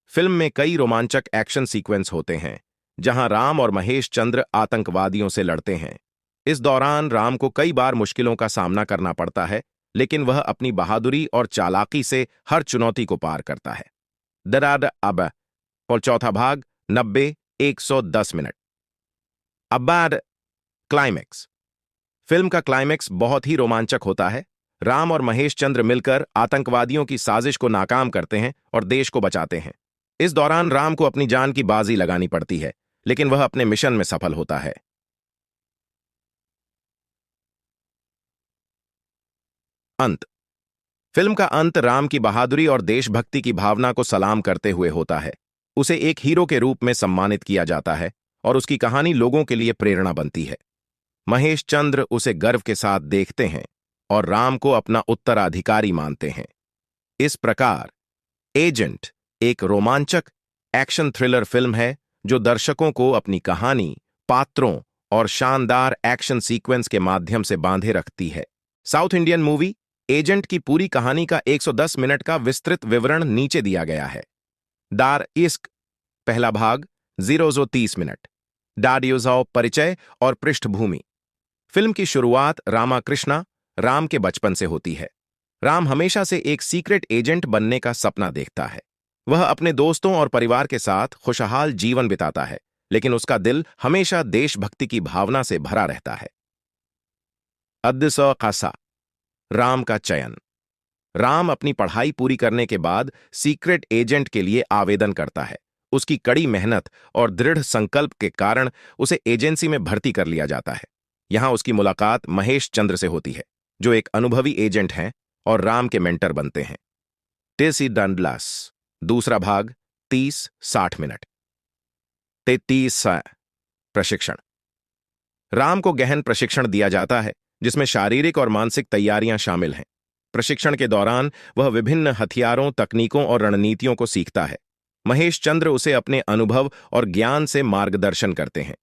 फिल्म में कई रोमांचक एक्शन सीक्वेंस होते हैं जहां राम और महेश चंद्र आतंकवादियों से लड़ते हैं। इस दौरान राम को कई बार मुश्किलों का सामना करना पड़ता है, लेकिन वह अपनी बहादुरी और चालाकी से हर चुनौती को पार करता है। दराद अब और चौथा भाग 90-110 मिनट। अब्बाड क्लाइमैक्स। फिल्म का क्लाइमैक्स बहुत ही रोमांचक होता है। राम और महेश चंद्र मिलकर आतंकवादियों की साजिश को नाकाम करते हैं और देश को बचाते हैं। इस दौरान राम को अपनी जान की बाजी लगानी पड़ती है, लेकिन वह अपने मिशन में सफल होता है। अंत। फिल्म का अंत राम की बहादुरी और देशभक्ति की भावना को सलाम करते हुए होता है। उसे एक हीरो के रूप में सम्मानित किया जाता है और उसकी कहानी लोगों के लिए प्रेरणा बनती है। महेश चंद्र उसे गर्व के साथ देखते हैं और राम को अपना उत्तराधिकारी मानते हैं। इस प्रकार एजेंट एक रोमांचक एक्शन थ्रिलर फिल्म है जो दर्शकों को अपनी कहानी, पात्रों और शानदार एक्शन सीक्वेंस के माध्यम से बांधे रखती है। साउथ इंडियन मूवी एजेंट की पूरी कहानी का 110 मिनट का विस्तृत विवरण नीचे दिया गया है। दार इश्क पहला भाग 0-30 मिनट। डाडियोजाओ परिचय और पृष्ठभूमि। फिल्म की शुरुआत रामाकृष्णा राम के बचपन से होती है। राम हमेशा से एक सीक्रेट एजेंट बनने का सपना देखता है। वह अपने दोस्तों और परिवार के साथ खुशहाल जीवन बिताता है, लेकिन उसका दिल हमेशा देशभक्ति की भावना से भरा रहता है। अद्दसौ खासा। राम का चयन। राम अपनी पढ़ाई पूरी करने के बाद सीक्रेट एजेंट के लिए आवेदन करता है। उसकी कड़ी मेहनत और दृढ़ संकल्प के कारण उसे एजेंसी में भर्ती कर लिया जाता है। यहां उसकी मुलाकात महेश चंद्र से होती है, जो एक अनुभवी एजेंट हैं और राम के मेंटर बनते हैं। टेसी डंडलास, दूसरा भाग, 30-60 मिनट। 33 प्रशिक्षण। राम को गहन प्रशिक्षण दिया जाता है, जिसमें शारीरिक और मानसिक तैयारियां शामिल हैं। प्रशिक्षण के दौरान वह विभिन्न हथियारों, तकनीकों और रणनीतियों को सीखता है। महेश चंद्र उसे अपने अनुभव और ज्ञान से मार्गदर्शन करते हैं।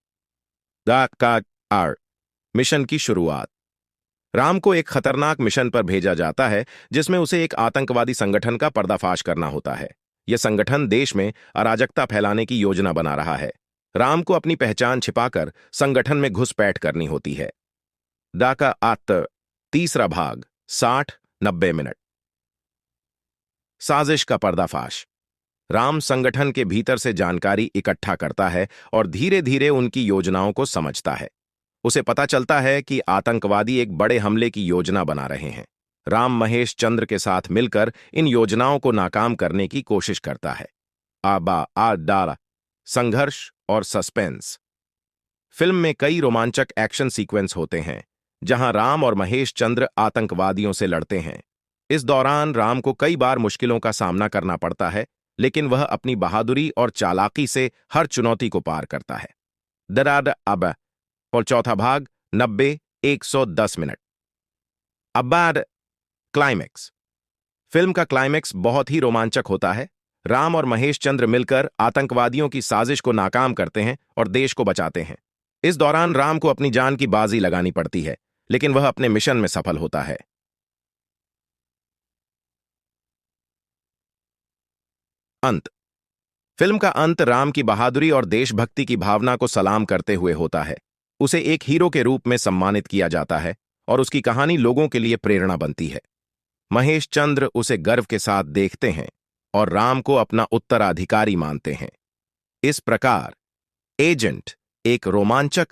मिशन की शुरुआत। राम को एक खतरनाक मिशन पर भेजा जाता है, जिसमें उसे एक आतंकवादी संगठन का पर्दाफाश करना होता है। यह संगठन देश में अराजकता फैलाने की योजना बना रहा है। राम को अपनी पहचान छिपाकर संगठन में घुसपैठ करनी होती है। तीसरा भाग, 60-90 मिनट। साजिश का पर्दाफाश। राम संगठन के भीतर से जानकारी इकट्ठा करता है और धीरे धीरे उनकी योजनाओं को समझता है। उसे पता चलता है कि आतंकवादी एक बड़े हमले की योजना बना रहे हैं। राम महेश चंद्र के साथ मिलकर इन योजनाओं को नाकाम करने की कोशिश करता है। संघर्ष और सस्पेंस। फिल्म में कई रोमांचक एक्शन सीक्वेंस होते हैं, जहां राम और महेश चंद्र आतंकवादियों से लड़ते हैं। इस दौरान राम को कई बार मुश्किलों का सामना करना पड़ता है, लेकिन वह अपनी बहादुरी और चालाकी से हर चुनौती को पार करता है। और चौथा भाग, 90-110 मिनट। क्लाइमेक्स। फिल्म का क्लाइमेक्स बहुत ही रोमांचक होता है। राम और महेश चंद्र मिलकर आतंकवादियों की साजिश को नाकाम करते हैं और देश को बचाते हैं। इस दौरान राम को अपनी जान की बाजी लगानी पड़ती है, लेकिन वह अपने मिशन में सफल होता है। अंत। फिल्म का अंत राम की बहादुरी और देशभक्ति की भावना को सलाम करते हुए होता है। उसे एक हीरो के रूप में सम्मानित किया जाता है और उसकी कहानी लोगों के लिए प्रेरणा बनती है। महेश चंद्र उसे गर्व के साथ देखते हैं और राम को अपना उत्तराधिकारी मानते हैं। इस प्रकार एजेंट एक रोमांचक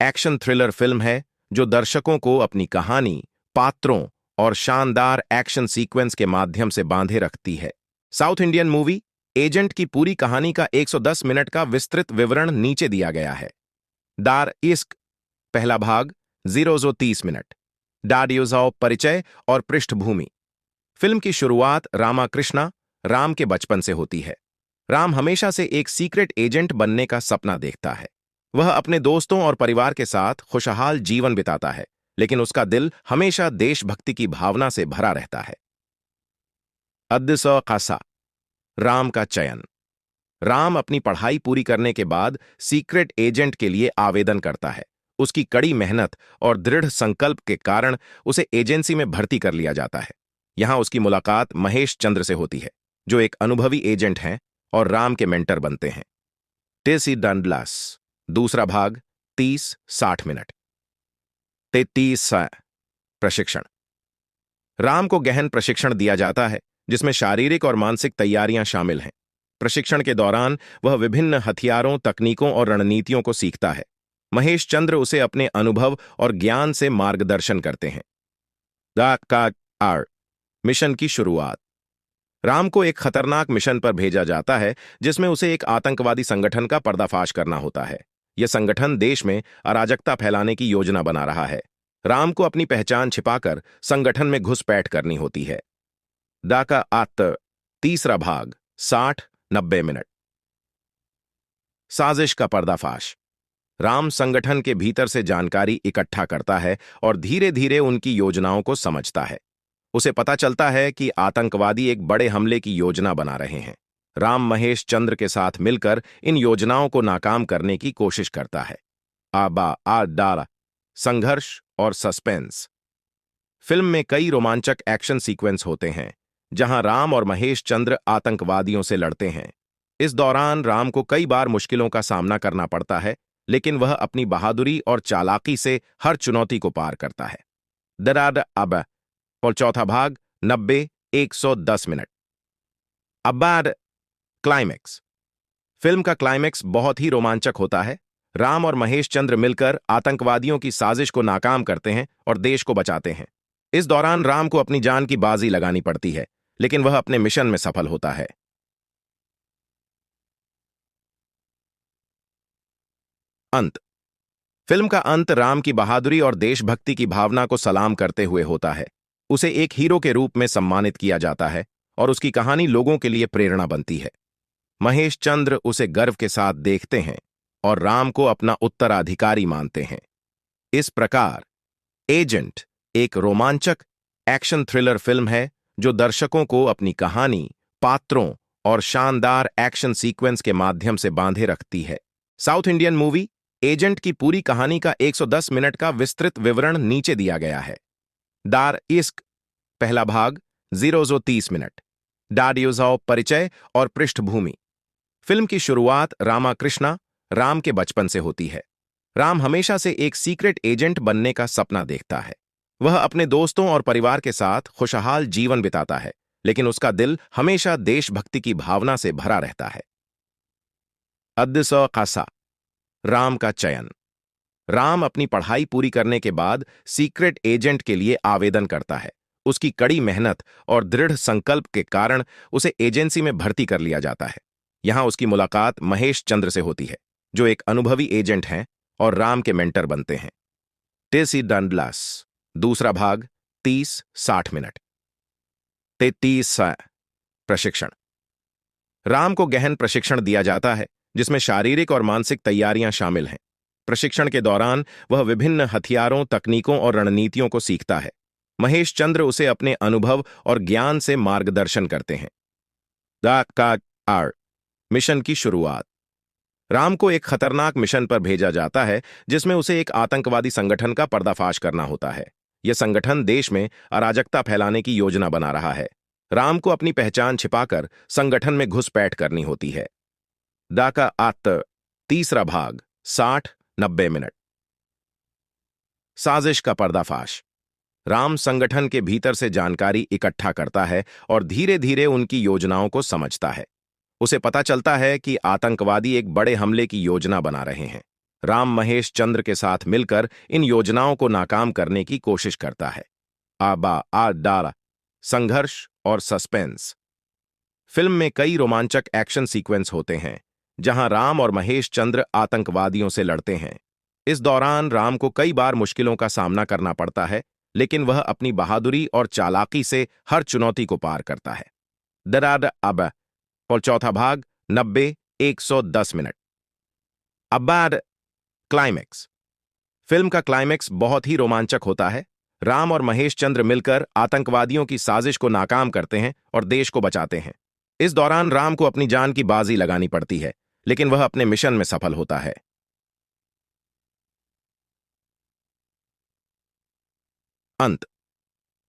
एक्शन थ्रिलर फिल्म है, जो दर्शकों को अपनी कहानी, पात्रों और शानदार एक्शन सीक्वेंस के माध्यम से बांधे रखती है। साउथ इंडियन मूवी एजेंट की पूरी कहानी का 110 मिनट का विस्तृत विवरण नीचे दिया गया है। दार इश्क, पहला भाग, 0-30 मिनट। डाडियोजाओ परिचय और पृष्ठभूमि। फिल्म की शुरुआत रामाकृष्णा, राम के बचपन से होती है। राम हमेशा से एक सीक्रेट एजेंट बनने का सपना देखता है। वह अपने दोस्तों और परिवार के साथ खुशहाल जीवन बिताता है, लेकिन उसका दिल हमेशा देशभक्ति की भावना से भरा रहता है। राम का चयन। राम अपनी पढ़ाई पूरी करने के बाद सीक्रेट एजेंट के लिए आवेदन करता है। उसकी कड़ी मेहनत और दृढ़ संकल्प के कारण उसे एजेंसी में भर्ती कर लिया जाता है। यहां उसकी मुलाकात महेश चंद्र से होती है, जो एक अनुभवी एजेंट हैं और राम के मेंटर बनते हैं। टेसी डंडलास, दूसरा भाग, 30-60 मिनट। 33 प्रशिक्षण। राम को गहन प्रशिक्षण दिया जाता है, जिसमें शारीरिक और मानसिक तैयारियां शामिल हैं। प्रशिक्षण के दौरान वह विभिन्न हथियारों, तकनीकों और रणनीतियों को सीखता है। महेश चंद्र उसे अपने अनुभव और ज्ञान से मार्गदर्शन करते हैं। मिशन की शुरुआत। राम को एक खतरनाक मिशन पर भेजा जाता है, जिसमें उसे एक आतंकवादी संगठन का पर्दाफाश करना होता है। यह संगठन देश में अराजकता फैलाने की योजना बना रहा है। राम को अपनी पहचान छिपाकर संगठन में घुसपैठ करनी होती है। तीसरा भाग, 60-90 मिनट। साजिश का पर्दाफाश। राम संगठन के भीतर से जानकारी इकट्ठा करता है और धीरे धीरे उनकी योजनाओं को समझता है। उसे पता चलता है कि आतंकवादी एक बड़े हमले की योजना बना रहे हैं। राम महेश चंद्र के साथ मिलकर इन योजनाओं को नाकाम करने की कोशिश करता है। संघर्ष और सस्पेंस। फिल्म में कई रोमांचक एक्शन सीक्वेंस होते हैं, जहां राम और महेश चंद्र आतंकवादियों से लड़ते हैं। इस दौरान राम को कई बार मुश्किलों का सामना करना पड़ता है, लेकिन वह अपनी बहादुरी और चालाकी से हर चुनौती को पार करता है। और चौथा भाग, 90-110 मिनट। क्लाइमेक्स। फिल्म का क्लाइमेक्स बहुत ही रोमांचक होता है। राम और महेश चंद्र मिलकर आतंकवादियों की साजिश को नाकाम करते हैं और देश को बचाते हैं। इस दौरान राम को अपनी जान की बाजी लगानी पड़ती है, लेकिन वह अपने मिशन में सफल होता है। अंत। फिल्म का अंत राम की बहादुरी और देशभक्ति की भावना को सलाम करते हुए होता है। उसे एक हीरो के रूप में सम्मानित किया जाता है और उसकी कहानी लोगों के लिए प्रेरणा बनती है। महेश चंद्र उसे गर्व के साथ देखते हैं और राम को अपना उत्तराधिकारी मानते हैं। इस प्रकार एजेंट एक रोमांचक एक्शन थ्रिलर फिल्म है जो दर्शकों को अपनी कहानी, पात्रों और शानदार एक्शन सीक्वेंस के माध्यम से बांधे रखती है। साउथ इंडियन मूवी एजेंट की पूरी कहानी का 110 मिनट का विस्तृत विवरण नीचे दिया गया है। दार इश्क पहला भाग 0:30 मिनट। डाडियोजाओ परिचय और पृष्ठभूमि। फिल्म की शुरुआत रामाकृष्णा राम के बचपन से होती है। राम हमेशा से एक सीक्रेट एजेंट बनने का सपना देखता है। वह अपने दोस्तों और परिवार के साथ खुशहाल जीवन बिताता है, लेकिन उसका दिल हमेशा देशभक्ति की भावना से भरा रहता है। खासा राम का चयन। राम अपनी पढ़ाई पूरी करने के बाद सीक्रेट एजेंट के लिए आवेदन करता है। उसकी कड़ी मेहनत और दृढ़ संकल्प के कारण उसे एजेंसी में भर्ती कर लिया जाता है। यहां उसकी मुलाकात महेश चंद्र से होती है, जो एक अनुभवी एजेंट हैं और राम के मेंटर बनते हैं। टेसी डंडलास दूसरा भाग 30-60 मिनट। 33 प्रशिक्षण। राम को गहन प्रशिक्षण दिया जाता है, जिसमें शारीरिक और मानसिक तैयारियां शामिल हैं। प्रशिक्षण के दौरान वह विभिन्न हथियारों, तकनीकों और रणनीतियों को सीखता है। महेश चंद्र उसे अपने अनुभव और ज्ञान से मार्गदर्शन करते हैं। मिशन की शुरुआत। राम को एक खतरनाक मिशन पर भेजा जाता है, जिसमें उसे एक आतंकवादी संगठन का पर्दाफाश करना होता है। यह संगठन देश में अराजकता फैलाने की योजना बना रहा है। राम को अपनी पहचान छिपाकर संगठन में घुसपैठ करनी होती है। तीसरा भाग 60-90 मिनट। साजिश का पर्दाफाश। राम संगठन के भीतर से जानकारी इकट्ठा करता है और धीरे धीरे उनकी योजनाओं को समझता है। उसे पता चलता है कि आतंकवादी एक बड़े हमले की योजना बना रहे हैं। राम महेश चंद्र के साथ मिलकर इन योजनाओं को नाकाम करने की कोशिश करता है। संघर्ष और सस्पेंस। फिल्म में कई रोमांचक एक्शन सीक्वेंस होते हैं, जहां राम और महेश चंद्र आतंकवादियों से लड़ते हैं। इस दौरान राम को कई बार मुश्किलों का सामना करना पड़ता है, लेकिन वह अपनी बहादुरी और चालाकी से हर चुनौती को पार करता है। और चौथा भाग 90-110 मिनट। क्लाइमेक्स। फिल्म का क्लाइमेक्स बहुत ही रोमांचक होता है। राम और महेश चंद्र मिलकर आतंकवादियों की साजिश को नाकाम करते हैं और देश को बचाते हैं। इस दौरान राम को अपनी जान की बाजी लगानी पड़ती है, लेकिन वह अपने मिशन में सफल होता है। अंत।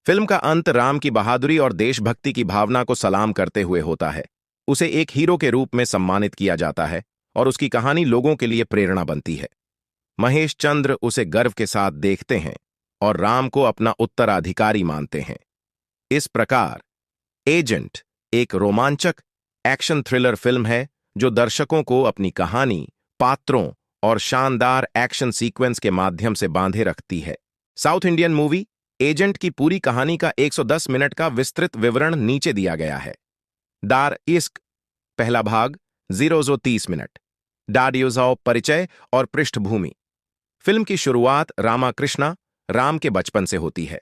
फिल्म का अंत राम की बहादुरी और देशभक्ति की भावना को सलाम करते हुए होता है। उसे एक हीरो के रूप में सम्मानित किया जाता है और उसकी कहानी लोगों के लिए प्रेरणा बनती है। महेश चंद्र उसे गर्व के साथ देखते हैं और राम को अपना उत्तराधिकारी मानते हैं। इस प्रकार एजेंट एक रोमांचक एक्शन थ्रिलर फिल्म है जो दर्शकों को अपनी कहानी, पात्रों और शानदार एक्शन सीक्वेंस के माध्यम से बांधे रखती है। साउथ इंडियन मूवी एजेंट की पूरी कहानी का 110 मिनट का विस्तृत विवरण नीचे दिया गया है। दार इश्क पहला भाग 0:30 मिनट। डाडियोजाओ परिचय और पृष्ठभूमि। फिल्म की शुरुआत रामाकृष्णा राम के बचपन से होती है।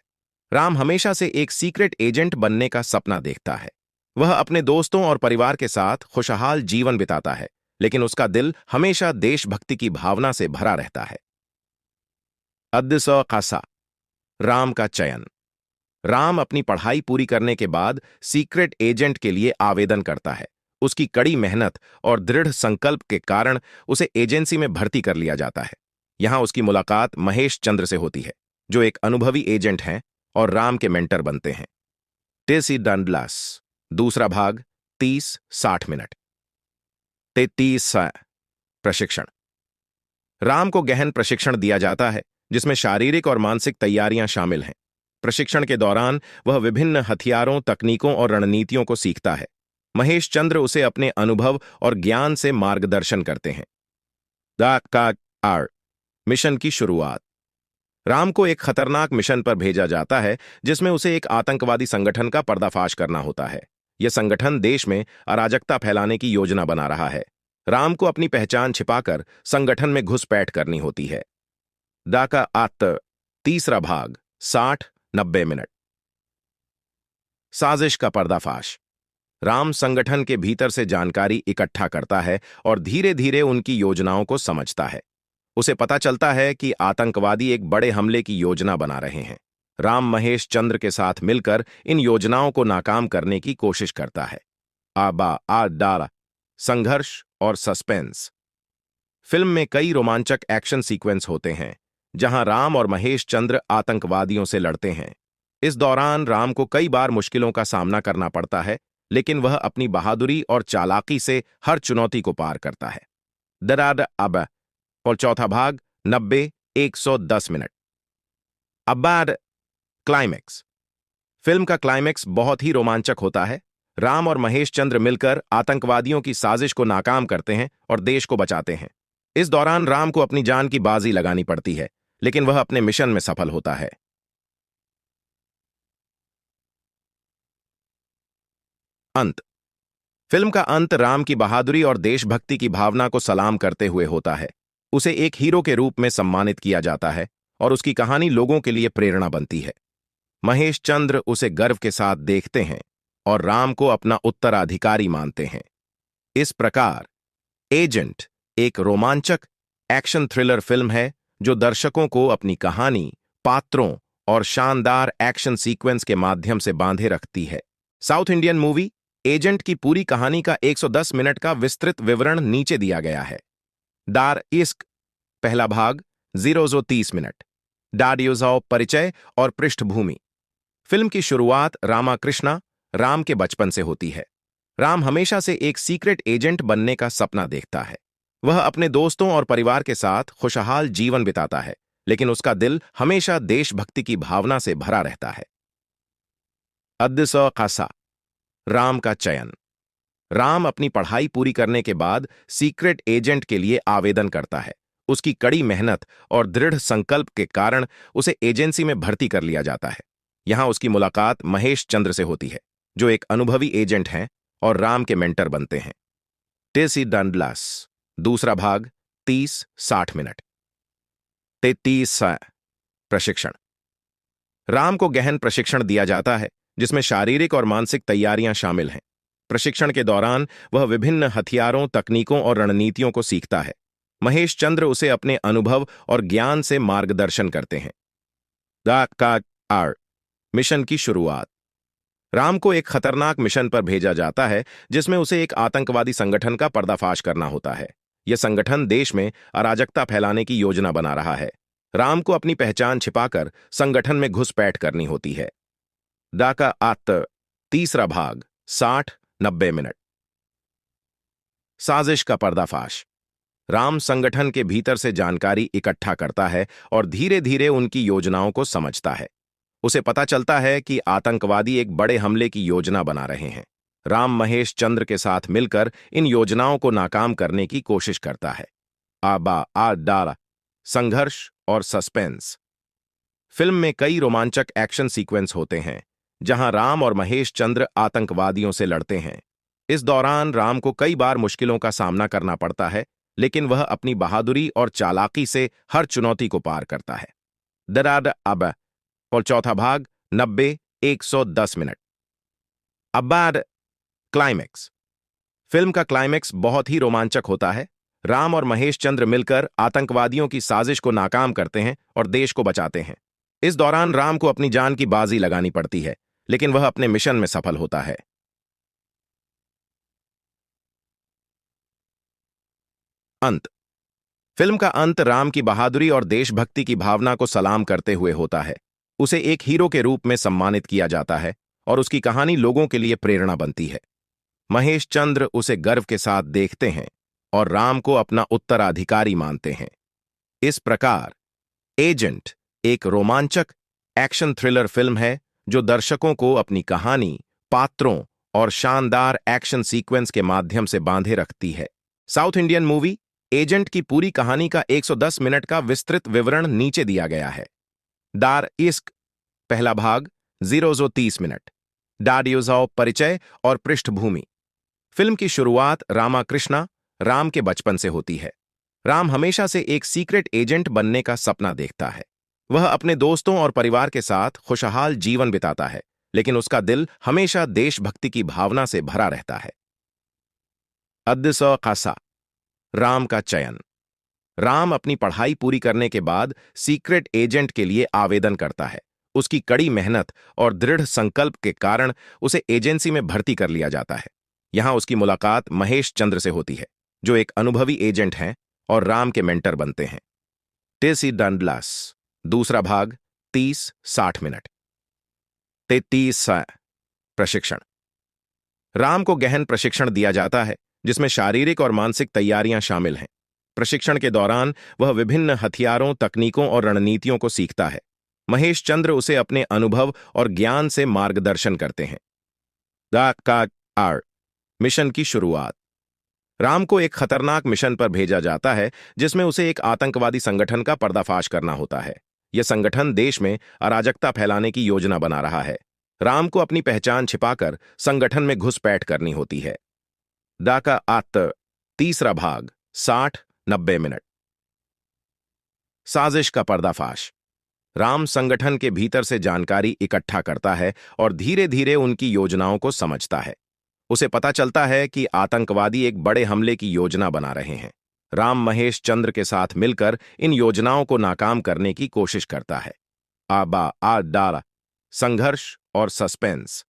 राम हमेशा से एक सीक्रेट एजेंट बनने का सपना देखता है। वह अपने दोस्तों और परिवार के साथ खुशहाल जीवन बिताता है, लेकिन उसका दिल हमेशा देशभक्ति की भावना से भरा रहता है। खासा राम का चयन। राम अपनी पढ़ाई पूरी करने के बाद सीक्रेट एजेंट के लिए आवेदन करता है। उसकी कड़ी मेहनत और दृढ़ संकल्प के कारण उसे एजेंसी में भर्ती कर लिया जाता है। यहां उसकी मुलाकात महेश चंद्र से होती है, जो एक अनुभवी एजेंट हैं और राम के मेंटर बनते हैं। टेसी डंडलास दूसरा भाग 30-60 मिनट। 33 प्रशिक्षण। राम को गहन प्रशिक्षण दिया जाता है, जिसमें शारीरिक और मानसिक तैयारियां शामिल हैं। प्रशिक्षण के दौरान वह विभिन्न हथियारों, तकनीकों और रणनीतियों को सीखता है। महेश चंद्र उसे अपने अनुभव और ज्ञान से मार्गदर्शन करते हैं। मिशन की शुरुआत। राम को एक खतरनाक मिशन पर भेजा जाता है, जिसमें उसे एक आतंकवादी संगठन का पर्दाफाश करना होता है। यह संगठन देश में अराजकता फैलाने की योजना बना रहा है। राम को अपनी पहचान छिपाकर संगठन में घुसपैठ करनी होती है। दा का आत्त तीसरा भाग 60-90 मिनट। साजिश का पर्दाफाश। राम संगठन के भीतर से जानकारी इकट्ठा करता है और धीरे धीरे उनकी योजनाओं को समझता है। उसे पता चलता है कि आतंकवादी एक बड़े हमले की योजना बना रहे हैं। राम महेश चंद्र के साथ मिलकर इन योजनाओं को नाकाम करने की कोशिश करता है। आबा आ डारा संघर्ष और सस्पेंस। फिल्म में कई रोमांचक एक्शन सीक्वेंस होते हैं जहां राम और महेश चंद्र आतंकवादियों से लड़ते हैं। इस दौरान राम को कई बार मुश्किलों का सामना करना पड़ता है, लेकिन वह अपनी बहादुरी और चालाकी से हर चुनौती को पार करता है। दराद अब और चौथा भाग 90-110 मिनट। अब्बाड क्लाइमैक्स। फिल्म का क्लाइमैक्स बहुत ही रोमांचक होता है। राम और महेश चंद्र मिलकर आतंकवादियों की साजिश को नाकाम करते हैं और देश को बचाते हैं। इस दौरान राम को अपनी जान की बाजी लगानी पड़ती है, लेकिन वह अपने मिशन में सफल होता है। अंत। फिल्म का अंत राम की बहादुरी और देशभक्ति की भावना को सलाम करते हुए होता है। उसे एक हीरो के रूप में सम्मानित किया जाता है और उसकी कहानी लोगों के लिए प्रेरणा बनती है। महेश चंद्र उसे गर्व के साथ देखते हैं और राम को अपना उत्तराधिकारी मानते हैं। इस प्रकार एजेंट एक रोमांचक एक्शन थ्रिलर फिल्म है जो दर्शकों को अपनी कहानी, पात्रों और शानदार एक्शन सीक्वेंस के माध्यम से बांधे रखती है। साउथ इंडियन मूवी एजेंट की पूरी कहानी का 110 मिनट का विस्तृत विवरण नीचे दिया गया है। दार इश्क पहला भाग 0-30 मिनट। डाडियोजाओ परिचय और पृष्ठभूमि। फिल्म की शुरुआत रामाकृष्णा राम के बचपन से होती है। राम हमेशा से एक सीक्रेट एजेंट बनने का सपना देखता है। वह अपने दोस्तों और परिवार के साथ खुशहाल जीवन बिताता है, लेकिन उसका दिल हमेशा देशभक्ति की भावना से भरा रहता है। अद्दसा राम का चयन। राम अपनी पढ़ाई पूरी करने के बाद सीक्रेट एजेंट के लिए आवेदन करता है। उसकी कड़ी मेहनत और दृढ़ संकल्प के कारण उसे एजेंसी में भर्ती कर लिया जाता है। यहां उसकी मुलाकात महेश चंद्र से होती है, जो एक अनुभवी एजेंट हैं और राम के मेंटर बनते हैं। टेसी डंडलास दूसरा भाग 30-60 मिनट। 33 प्रशिक्षण। राम को गहन प्रशिक्षण दिया जाता है, जिसमें शारीरिक और मानसिक तैयारियां शामिल हैं। प्रशिक्षण के दौरान वह विभिन्न हथियारों, तकनीकों और रणनीतियों को सीखता है। महेश चंद्र उसे अपने अनुभव और ज्ञान से मार्गदर्शन करते हैं। मिशन की शुरुआत। राम को एक खतरनाक मिशन पर भेजा जाता है, जिसमें उसे एक आतंकवादी संगठन का पर्दाफाश करना होता है। यह संगठन देश में अराजकता फैलाने की योजना बना रहा है। राम को अपनी पहचान छिपाकर संगठन में घुसपैठ करनी होती है। दा का आत्त तीसरा भाग 60-90 मिनट। साजिश का पर्दाफाश। राम संगठन के भीतर से जानकारी इकट्ठा करता है और धीरे धीरे उनकी योजनाओं को समझता है। उसे पता चलता है कि आतंकवादी एक बड़े हमले की योजना बना रहे हैं। राम महेश चंद्र के साथ मिलकर इन योजनाओं को नाकाम करने की कोशिश करता है। आबा आ डारा संघर्ष और सस्पेंस। फिल्म में कई रोमांचक एक्शन सीक्वेंस होते हैं जहां राम और महेश चंद्र आतंकवादियों से लड़ते हैं। इस दौरान राम को कई बार मुश्किलों का सामना करना पड़ता है, लेकिन वह अपनी बहादुरी और चालाकी से हर चुनौती को पार करता है। दराद अब और चौथा भाग 90-110 मिनट। अब्बाड क्लाइमैक्स। फिल्म का क्लाइमैक्स बहुत ही रोमांचक होता है। राम और महेश चंद्र मिलकर आतंकवादियों की साजिश को नाकाम करते हैं और देश को बचाते हैं। इस दौरान राम को अपनी जान की बाजी लगानी पड़ती है, लेकिन वह अपने मिशन में सफल होता है। अंत। फिल्म का अंत राम की बहादुरी और देशभक्ति की भावना को सलाम करते हुए होता है। उसे एक हीरो के रूप में सम्मानित किया जाता है और उसकी कहानी लोगों के लिए प्रेरणा बनती है। महेश चंद्र उसे गर्व के साथ देखते हैं और राम को अपना उत्तराधिकारी मानते हैं। इस प्रकार एजेंट एक रोमांचक एक्शन थ्रिलर फिल्म है जो दर्शकों को अपनी कहानी, पात्रों और शानदार एक्शन सीक्वेंस के माध्यम से बांधे रखती है। साउथ इंडियन मूवी एजेंट की पूरी कहानी का 110 मिनट का विस्तृत विवरण नीचे दिया गया है। दार इश्क पहला भाग 0-30 मिनट। डाडियोजाओ परिचय और पृष्ठभूमि। फिल्म की शुरुआत रामाकृष्णा राम के बचपन से होती है। राम हमेशा से एक सीक्रेट एजेंट बनने का सपना देखता है। वह अपने दोस्तों और परिवार के साथ खुशहाल जीवन बिताता है, लेकिन उसका दिल हमेशा देशभक्ति की भावना से भरा रहता है। खासा राम का चयन। राम अपनी पढ़ाई पूरी करने के बाद सीक्रेट एजेंट के लिए आवेदन करता है। उसकी कड़ी मेहनत और दृढ़ संकल्प के कारण उसे एजेंसी में भर्ती कर लिया जाता है। यहां उसकी मुलाकात महेश चंद्र से होती है, जो एक अनुभवी एजेंट हैं और राम के मेंटर बनते हैं। टेसी डंडलास दूसरा भाग 30-60 मिनट। 33 प्रशिक्षण। राम को गहन प्रशिक्षण दिया जाता है, जिसमें शारीरिक और मानसिक तैयारियां शामिल हैं। प्रशिक्षण के दौरान वह विभिन्न हथियारों, तकनीकों और रणनीतियों को सीखता है। महेश चंद्र उसे अपने अनुभव और ज्ञान से मार्गदर्शन करते हैं। मिशन की शुरुआत। राम को एक खतरनाक मिशन पर भेजा जाता है, जिसमें उसे एक आतंकवादी संगठन का पर्दाफाश करना होता है। यह संगठन देश में अराजकता फैलाने की योजना बना रहा है। राम को अपनी पहचान छिपाकर संगठन में घुसपैठ करनी होती है। तीसरा भाग 60-90 मिनट। साजिश का पर्दाफाश। राम संगठन के भीतर से जानकारी इकट्ठा करता है और धीरे धीरे उनकी योजनाओं को समझता है। उसे पता चलता है कि आतंकवादी एक बड़े हमले की योजना बना रहे हैं। राम महेश चंद्र के साथ मिलकर इन योजनाओं को नाकाम करने की कोशिश करता है। संघर्ष और सस्पेंस।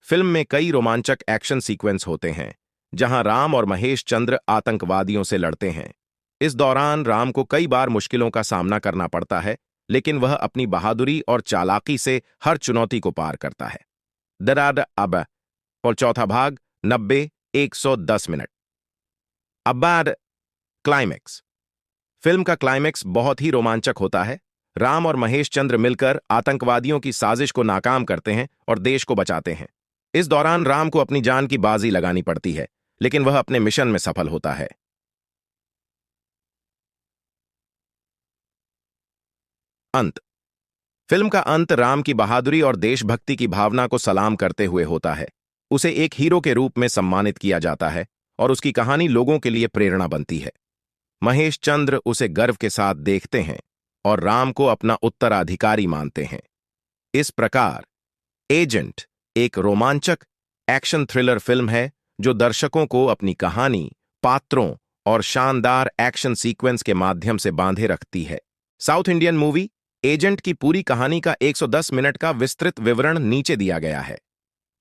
फिल्म में कई रोमांचक एक्शन सीक्वेंस होते हैं, जहां राम और महेश चंद्र आतंकवादियों से लड़ते हैं। इस दौरान राम को कई बार मुश्किलों का सामना करना पड़ता है, लेकिन वह अपनी बहादुरी और चालाकी से हर चुनौती को पार करता है। और चौथा भाग 90-110 मिनट। क्लाइमेक्स। फिल्म का क्लाइमेक्स बहुत ही रोमांचक होता है। राम और महेश चंद्र मिलकर आतंकवादियों की साजिश को नाकाम करते हैं और देश को बचाते हैं। इस दौरान राम को अपनी जान की बाजी लगानी पड़ती है, लेकिन वह अपने मिशन में सफल होता है। अंत। फिल्म का अंत राम की बहादुरी और देशभक्ति की भावना को सलाम करते हुए होता है। उसे एक हीरो के रूप में सम्मानित किया जाता है और उसकी कहानी लोगों के लिए प्रेरणा बनती है। महेश चंद्र उसे गर्व के साथ देखते हैं और राम को अपना उत्तराधिकारी मानते हैं। इस प्रकार एजेंट एक रोमांचक एक्शन थ्रिलर फिल्म है, जो दर्शकों को अपनी कहानी, पात्रों और शानदार एक्शन सीक्वेंस के माध्यम से बांधे रखती है। साउथ इंडियन मूवी एजेंट की पूरी कहानी का 110 मिनट का विस्तृत विवरण नीचे दिया गया है।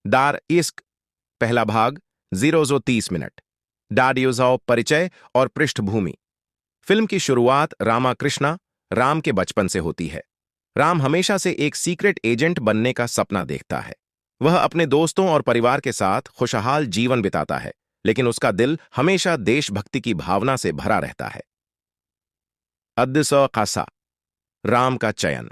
दार इश्क पहला भाग 0-30 मिनट। डाडियोजाओ परिचय और पृष्ठभूमि। फिल्म की शुरुआत रामाकृष्णा राम के बचपन से होती है। राम हमेशा से एक सीक्रेट एजेंट बनने का सपना देखता है। वह अपने दोस्तों और परिवार के साथ खुशहाल जीवन बिताता है, लेकिन उसका दिल हमेशा देशभक्ति की भावना से भरा रहता है। खासा राम का चयन।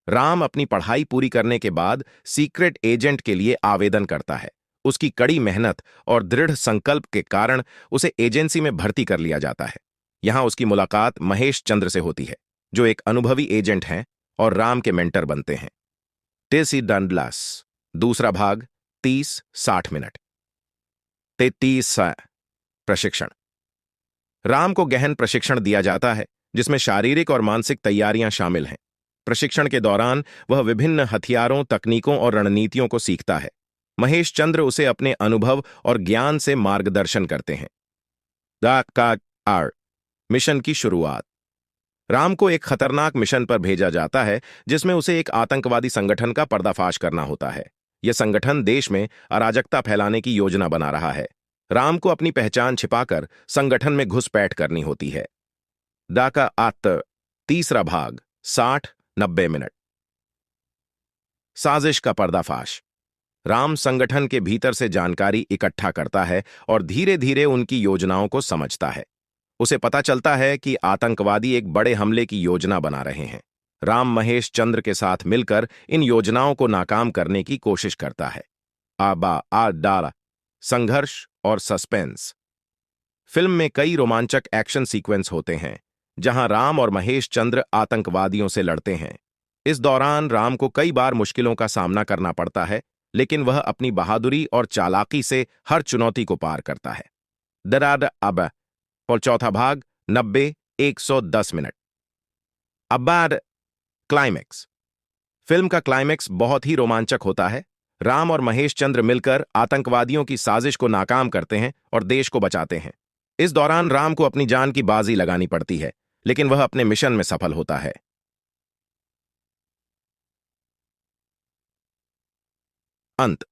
राम अपनी पढ़ाई पूरी करने के बाद सीक्रेट एजेंट के लिए आवेदन करता है। उसकी कड़ी मेहनत और दृढ़ संकल्प के कारण उसे एजेंसी में भर्ती कर लिया जाता है। यहां उसकी मुलाकात महेश चंद्र से होती है, जो एक अनुभवी एजेंट हैं और राम के मेंटर बनते हैं। टेसी डंडलास दूसरा भाग 30-60 मिनट। 33 प्रशिक्षण। राम को गहन प्रशिक्षण दिया जाता है, जिसमें शारीरिक और मानसिक तैयारियां शामिल हैं। प्रशिक्षण के दौरान वह विभिन्न हथियारों, तकनीकों और रणनीतियों को सीखता है। महेश चंद्र उसे अपने अनुभव और ज्ञान से मार्गदर्शन करते हैं। मिशन की शुरुआत। राम को एक खतरनाक मिशन पर भेजा जाता है, जिसमें उसे एक आतंकवादी संगठन का पर्दाफाश करना होता है। यह संगठन देश में अराजकता फैलाने की योजना बना रहा है। राम को अपनी पहचान छिपाकर संगठन में घुसपैठ करनी होती है। तीसरा भाग 60-90 मिनट। साजिश का पर्दाफाश। राम संगठन के भीतर से जानकारी इकट्ठा करता है और धीरे धीरे उनकी योजनाओं को समझता है। उसे पता चलता है कि आतंकवादी एक बड़े हमले की योजना बना रहे हैं। राम महेश चंद्र के साथ मिलकर इन योजनाओं को नाकाम करने की कोशिश करता है। संघर्ष और सस्पेंस। फिल्म में कई रोमांचक एक्शन सीक्वेंस होते हैं, जहां राम और महेश चंद्र आतंकवादियों से लड़ते हैं। इस दौरान राम को कई बार मुश्किलों का सामना करना पड़ता है, लेकिन वह अपनी बहादुरी और चालाकी से हर चुनौती को पार करता है। दरार अब और चौथा भाग 90-110 मिनट। अब बार क्लाइमेक्स। फिल्म का क्लाइमेक्स बहुत ही रोमांचक होता है। राम और महेश चंद्र मिलकर आतंकवादियों की साजिश को नाकाम करते हैं और देश को बचाते हैं। इस दौरान राम को अपनी जान की बाजी लगानी पड़ती है, लेकिन वह अपने मिशन में सफल होता है। अंत।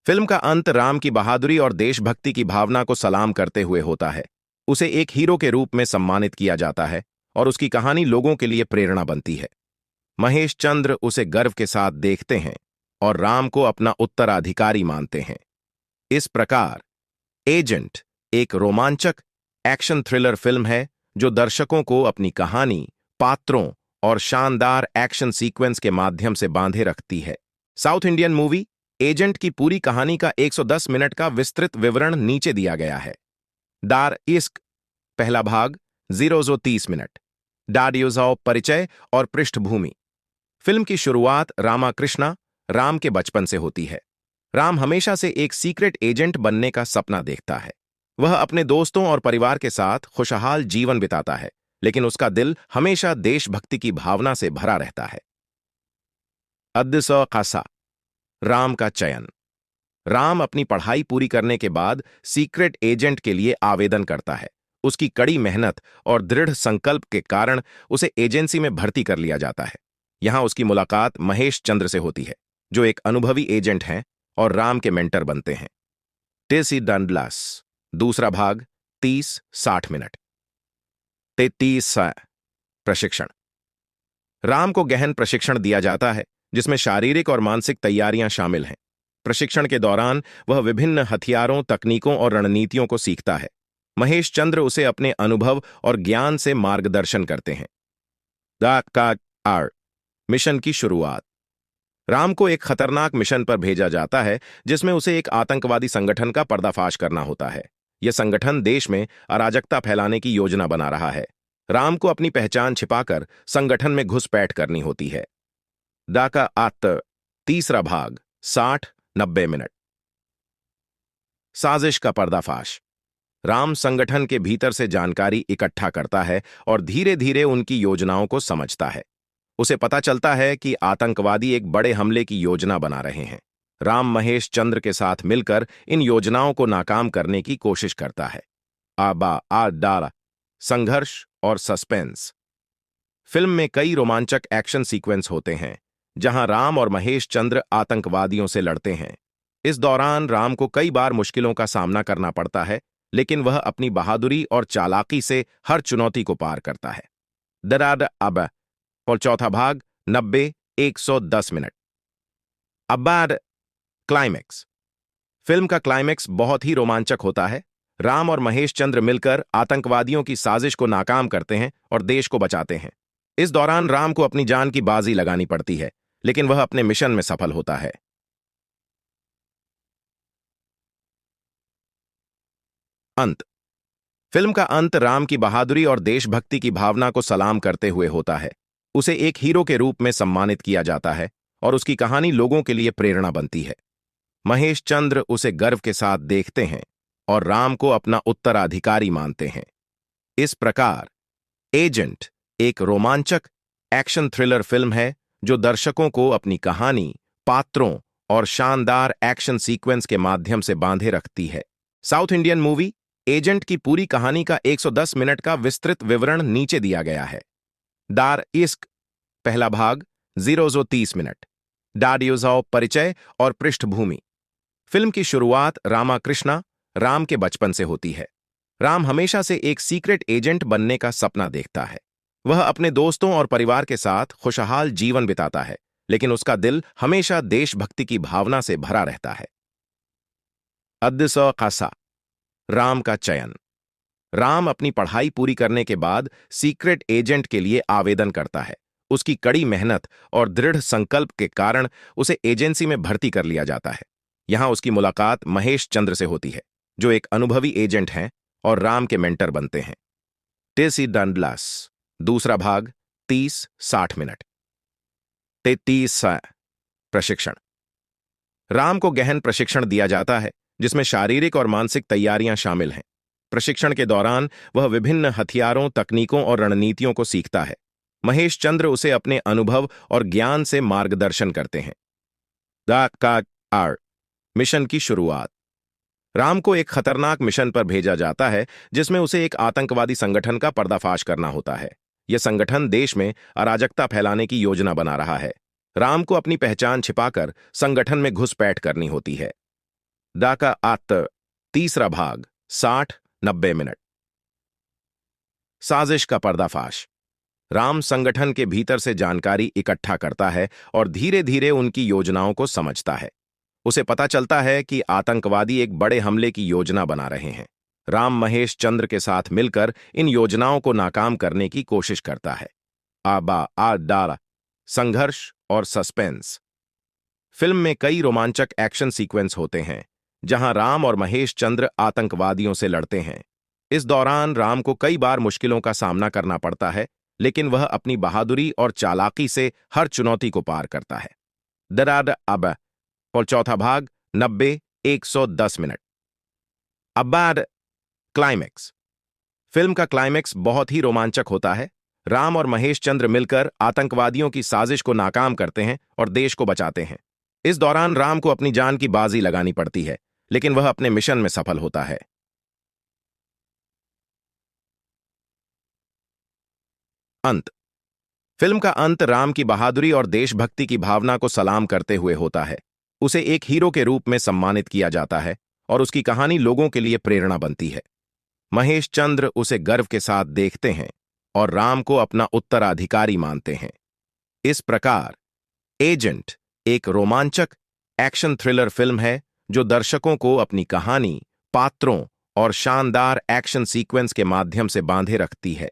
फिल्म का अंत राम की बहादुरी और देशभक्ति की भावना को सलाम करते हुए होता है। उसे एक हीरो के रूप में सम्मानित किया जाता है और उसकी कहानी लोगों के लिए प्रेरणा बनती है। महेश चंद्र उसे गर्व के साथ देखते हैं और राम को अपना उत्तराधिकारी मानते हैं। इस प्रकार एजेंट एक रोमांचक एक्शन थ्रिलर फिल्म है जो दर्शकों को अपनी कहानी, पात्रों और शानदार एक्शन सीक्वेंस के माध्यम से बांधे रखती है। साउथ इंडियन मूवी एजेंट की पूरी कहानी का 110 मिनट का विस्तृत विवरण नीचे दिया गया है। दार इश्क पहला भाग 0-30 मिनट। डाडियोजाओ परिचय और पृष्ठभूमि। फिल्म की शुरुआत रामाकृष्णा राम के बचपन से होती है। राम हमेशा से एक सीक्रेट एजेंट बनने का सपना देखता है। वह अपने दोस्तों और परिवार के साथ खुशहाल जीवन बिताता है, लेकिन उसका दिल हमेशा देशभक्ति की भावना से भरा रहता है। खासा राम का चयन। राम अपनी पढ़ाई पूरी करने के बाद सीक्रेट एजेंट के लिए आवेदन करता है। उसकी कड़ी मेहनत और दृढ़ संकल्प के कारण उसे एजेंसी में भर्ती कर लिया जाता है। यहां उसकी मुलाकात महेश चंद्र से होती है, जो एक अनुभवी एजेंट हैं और राम के मेंटर बनते हैं। टेसी डंडलास दूसरा भाग 30-60 मिनट। 33 प्रशिक्षण। राम को गहन प्रशिक्षण दिया जाता है, जिसमें शारीरिक और मानसिक तैयारियां शामिल हैं। प्रशिक्षण के दौरान वह विभिन्न हथियारों, तकनीकों और रणनीतियों को सीखता है। महेश चंद्र उसे अपने अनुभव और ज्ञान से मार्गदर्शन करते हैं। मिशन की शुरुआत। राम को एक खतरनाक मिशन पर भेजा जाता है, जिसमें उसे एक आतंकवादी संगठन का पर्दाफाश करना होता है। यह संगठन देश में अराजकता फैलाने की योजना बना रहा है। राम को अपनी पहचान छिपाकर संगठन में घुसपैठ करनी होती है। डाका आत्त तीसरा भाग 60-90 मिनट। साजिश का पर्दाफाश। राम संगठन के भीतर से जानकारी इकट्ठा करता है और धीरे धीरे उनकी योजनाओं को समझता है। उसे पता चलता है कि आतंकवादी एक बड़े हमले की योजना बना रहे हैं। राम महेश चंद्र के साथ मिलकर इन योजनाओं को नाकाम करने की कोशिश करता है। डारा संघर्ष और सस्पेंस। फिल्म में कई रोमांचक एक्शन सीक्वेंस होते हैं, जहां राम और महेश चंद्र आतंकवादियों से लड़ते हैं। इस दौरान राम को कई बार मुश्किलों का सामना करना पड़ता है, लेकिन वह अपनी बहादुरी और चालाकी से हर चुनौती को पार करता है। दरार अब और चौथा भाग 90-110 मिनट। अब बार क्लाइमेक्स। फिल्म का क्लाइमेक्स बहुत ही रोमांचक होता है। राम और महेश चंद्र मिलकर आतंकवादियों की साजिश को नाकाम करते हैं और देश को बचाते हैं। इस दौरान राम को अपनी जान की बाजी लगानी पड़ती है, लेकिन वह अपने मिशन में सफल होता है। अंत। फिल्म का अंत राम की बहादुरी और देशभक्ति की भावना को सलाम करते हुए होता है। उसे एक हीरो के रूप में सम्मानित किया जाता है और उसकी कहानी लोगों के लिए प्रेरणा बनती है। महेश चंद्र उसे गर्व के साथ देखते हैं और राम को अपना उत्तराधिकारी मानते हैं। इस प्रकार एजेंट एक रोमांचक एक्शन थ्रिलर फिल्म है जो दर्शकों को अपनी कहानी, पात्रों और शानदार एक्शन सीक्वेंस के माध्यम से बांधे रखती है। साउथ इंडियन मूवी एजेंट की पूरी कहानी का 110 मिनट का विस्तृत विवरण नीचे दिया गया है। दार इश्क पहला भाग 0-30 मिनट। डाडियोजाओ परिचय और पृष्ठभूमि। फिल्म की शुरुआत रामाकृष्णा राम के बचपन से होती है। राम हमेशा से एक सीक्रेट एजेंट बनने का सपना देखता है। वह अपने दोस्तों और परिवार के साथ खुशहाल जीवन बिताता है, लेकिन उसका दिल हमेशा देशभक्ति की भावना से भरा रहता है। खासा राम का चयन। राम अपनी पढ़ाई पूरी करने के बाद सीक्रेट एजेंट के लिए आवेदन करता है। उसकी कड़ी मेहनत और दृढ़ संकल्प के कारण उसे एजेंसी में भर्ती कर लिया जाता है। यहां उसकी मुलाकात महेश चंद्र से होती है, जो एक अनुभवी एजेंट हैं और राम के मेंटर बनते हैं। टेसी डंडलास दूसरा भाग 30-60 मिनट। 33 प्रशिक्षण। राम को गहन प्रशिक्षण दिया जाता है, जिसमें शारीरिक और मानसिक तैयारियां शामिल हैं। प्रशिक्षण के दौरान वह विभिन्न हथियारों, तकनीकों और रणनीतियों को सीखता है। महेश चंद्र उसे अपने अनुभव और ज्ञान से मार्गदर्शन करते हैं। द मिशन की शुरुआत। राम को एक खतरनाक मिशन पर भेजा जाता है जिसमें उसे एक आतंकवादी संगठन का पर्दाफाश करना होता है। यह संगठन देश में अराजकता फैलाने की योजना बना रहा है। राम को अपनी पहचान छिपाकर संगठन में घुसपैठ करनी होती है। डाका आत्त तीसरा भाग 60-90 मिनट। साजिश का पर्दाफाश। राम संगठन के भीतर से जानकारी इकट्ठा करता है और धीरे धीरे उनकी योजनाओं को समझता है। उसे पता चलता है कि आतंकवादी एक बड़े हमले की योजना बना रहे हैं। राम महेश चंद्र के साथ मिलकर इन योजनाओं को नाकाम करने की कोशिश करता है। डाला संघर्ष और सस्पेंस। फिल्म में कई रोमांचक एक्शन सीक्वेंस होते हैं जहां राम और महेश चंद्र आतंकवादियों से लड़ते हैं। इस दौरान राम को कई बार मुश्किलों का सामना करना पड़ता है, लेकिन वह अपनी बहादुरी और चालाकी से हर चुनौती को पार करता है। दराद अब और चौथा भाग 90-110 मिनट। अब्बाद क्लाइमैक्स। फिल्म का क्लाइमैक्स बहुत ही रोमांचक होता है। राम और महेश चंद्र मिलकर आतंकवादियों की साजिश को नाकाम करते हैं और देश को बचाते हैं। इस दौरान राम को अपनी जान की बाजी लगानी पड़ती है, लेकिन वह अपने मिशन में सफल होता है। अंत। फिल्म का अंत राम की बहादुरी और देशभक्ति की भावना को सलाम करते हुए होता है। उसे एक हीरो के रूप में सम्मानित किया जाता है और उसकी कहानी लोगों के लिए प्रेरणा बनती है। महेश चंद्र उसे गर्व के साथ देखते हैं और राम को अपना उत्तराधिकारी मानते हैं। इस प्रकार एजेंट एक रोमांचक एक्शन थ्रिलर फिल्म है जो दर्शकों को अपनी कहानी, पात्रों और शानदार एक्शन सीक्वेंस के माध्यम से बांधे रखती है।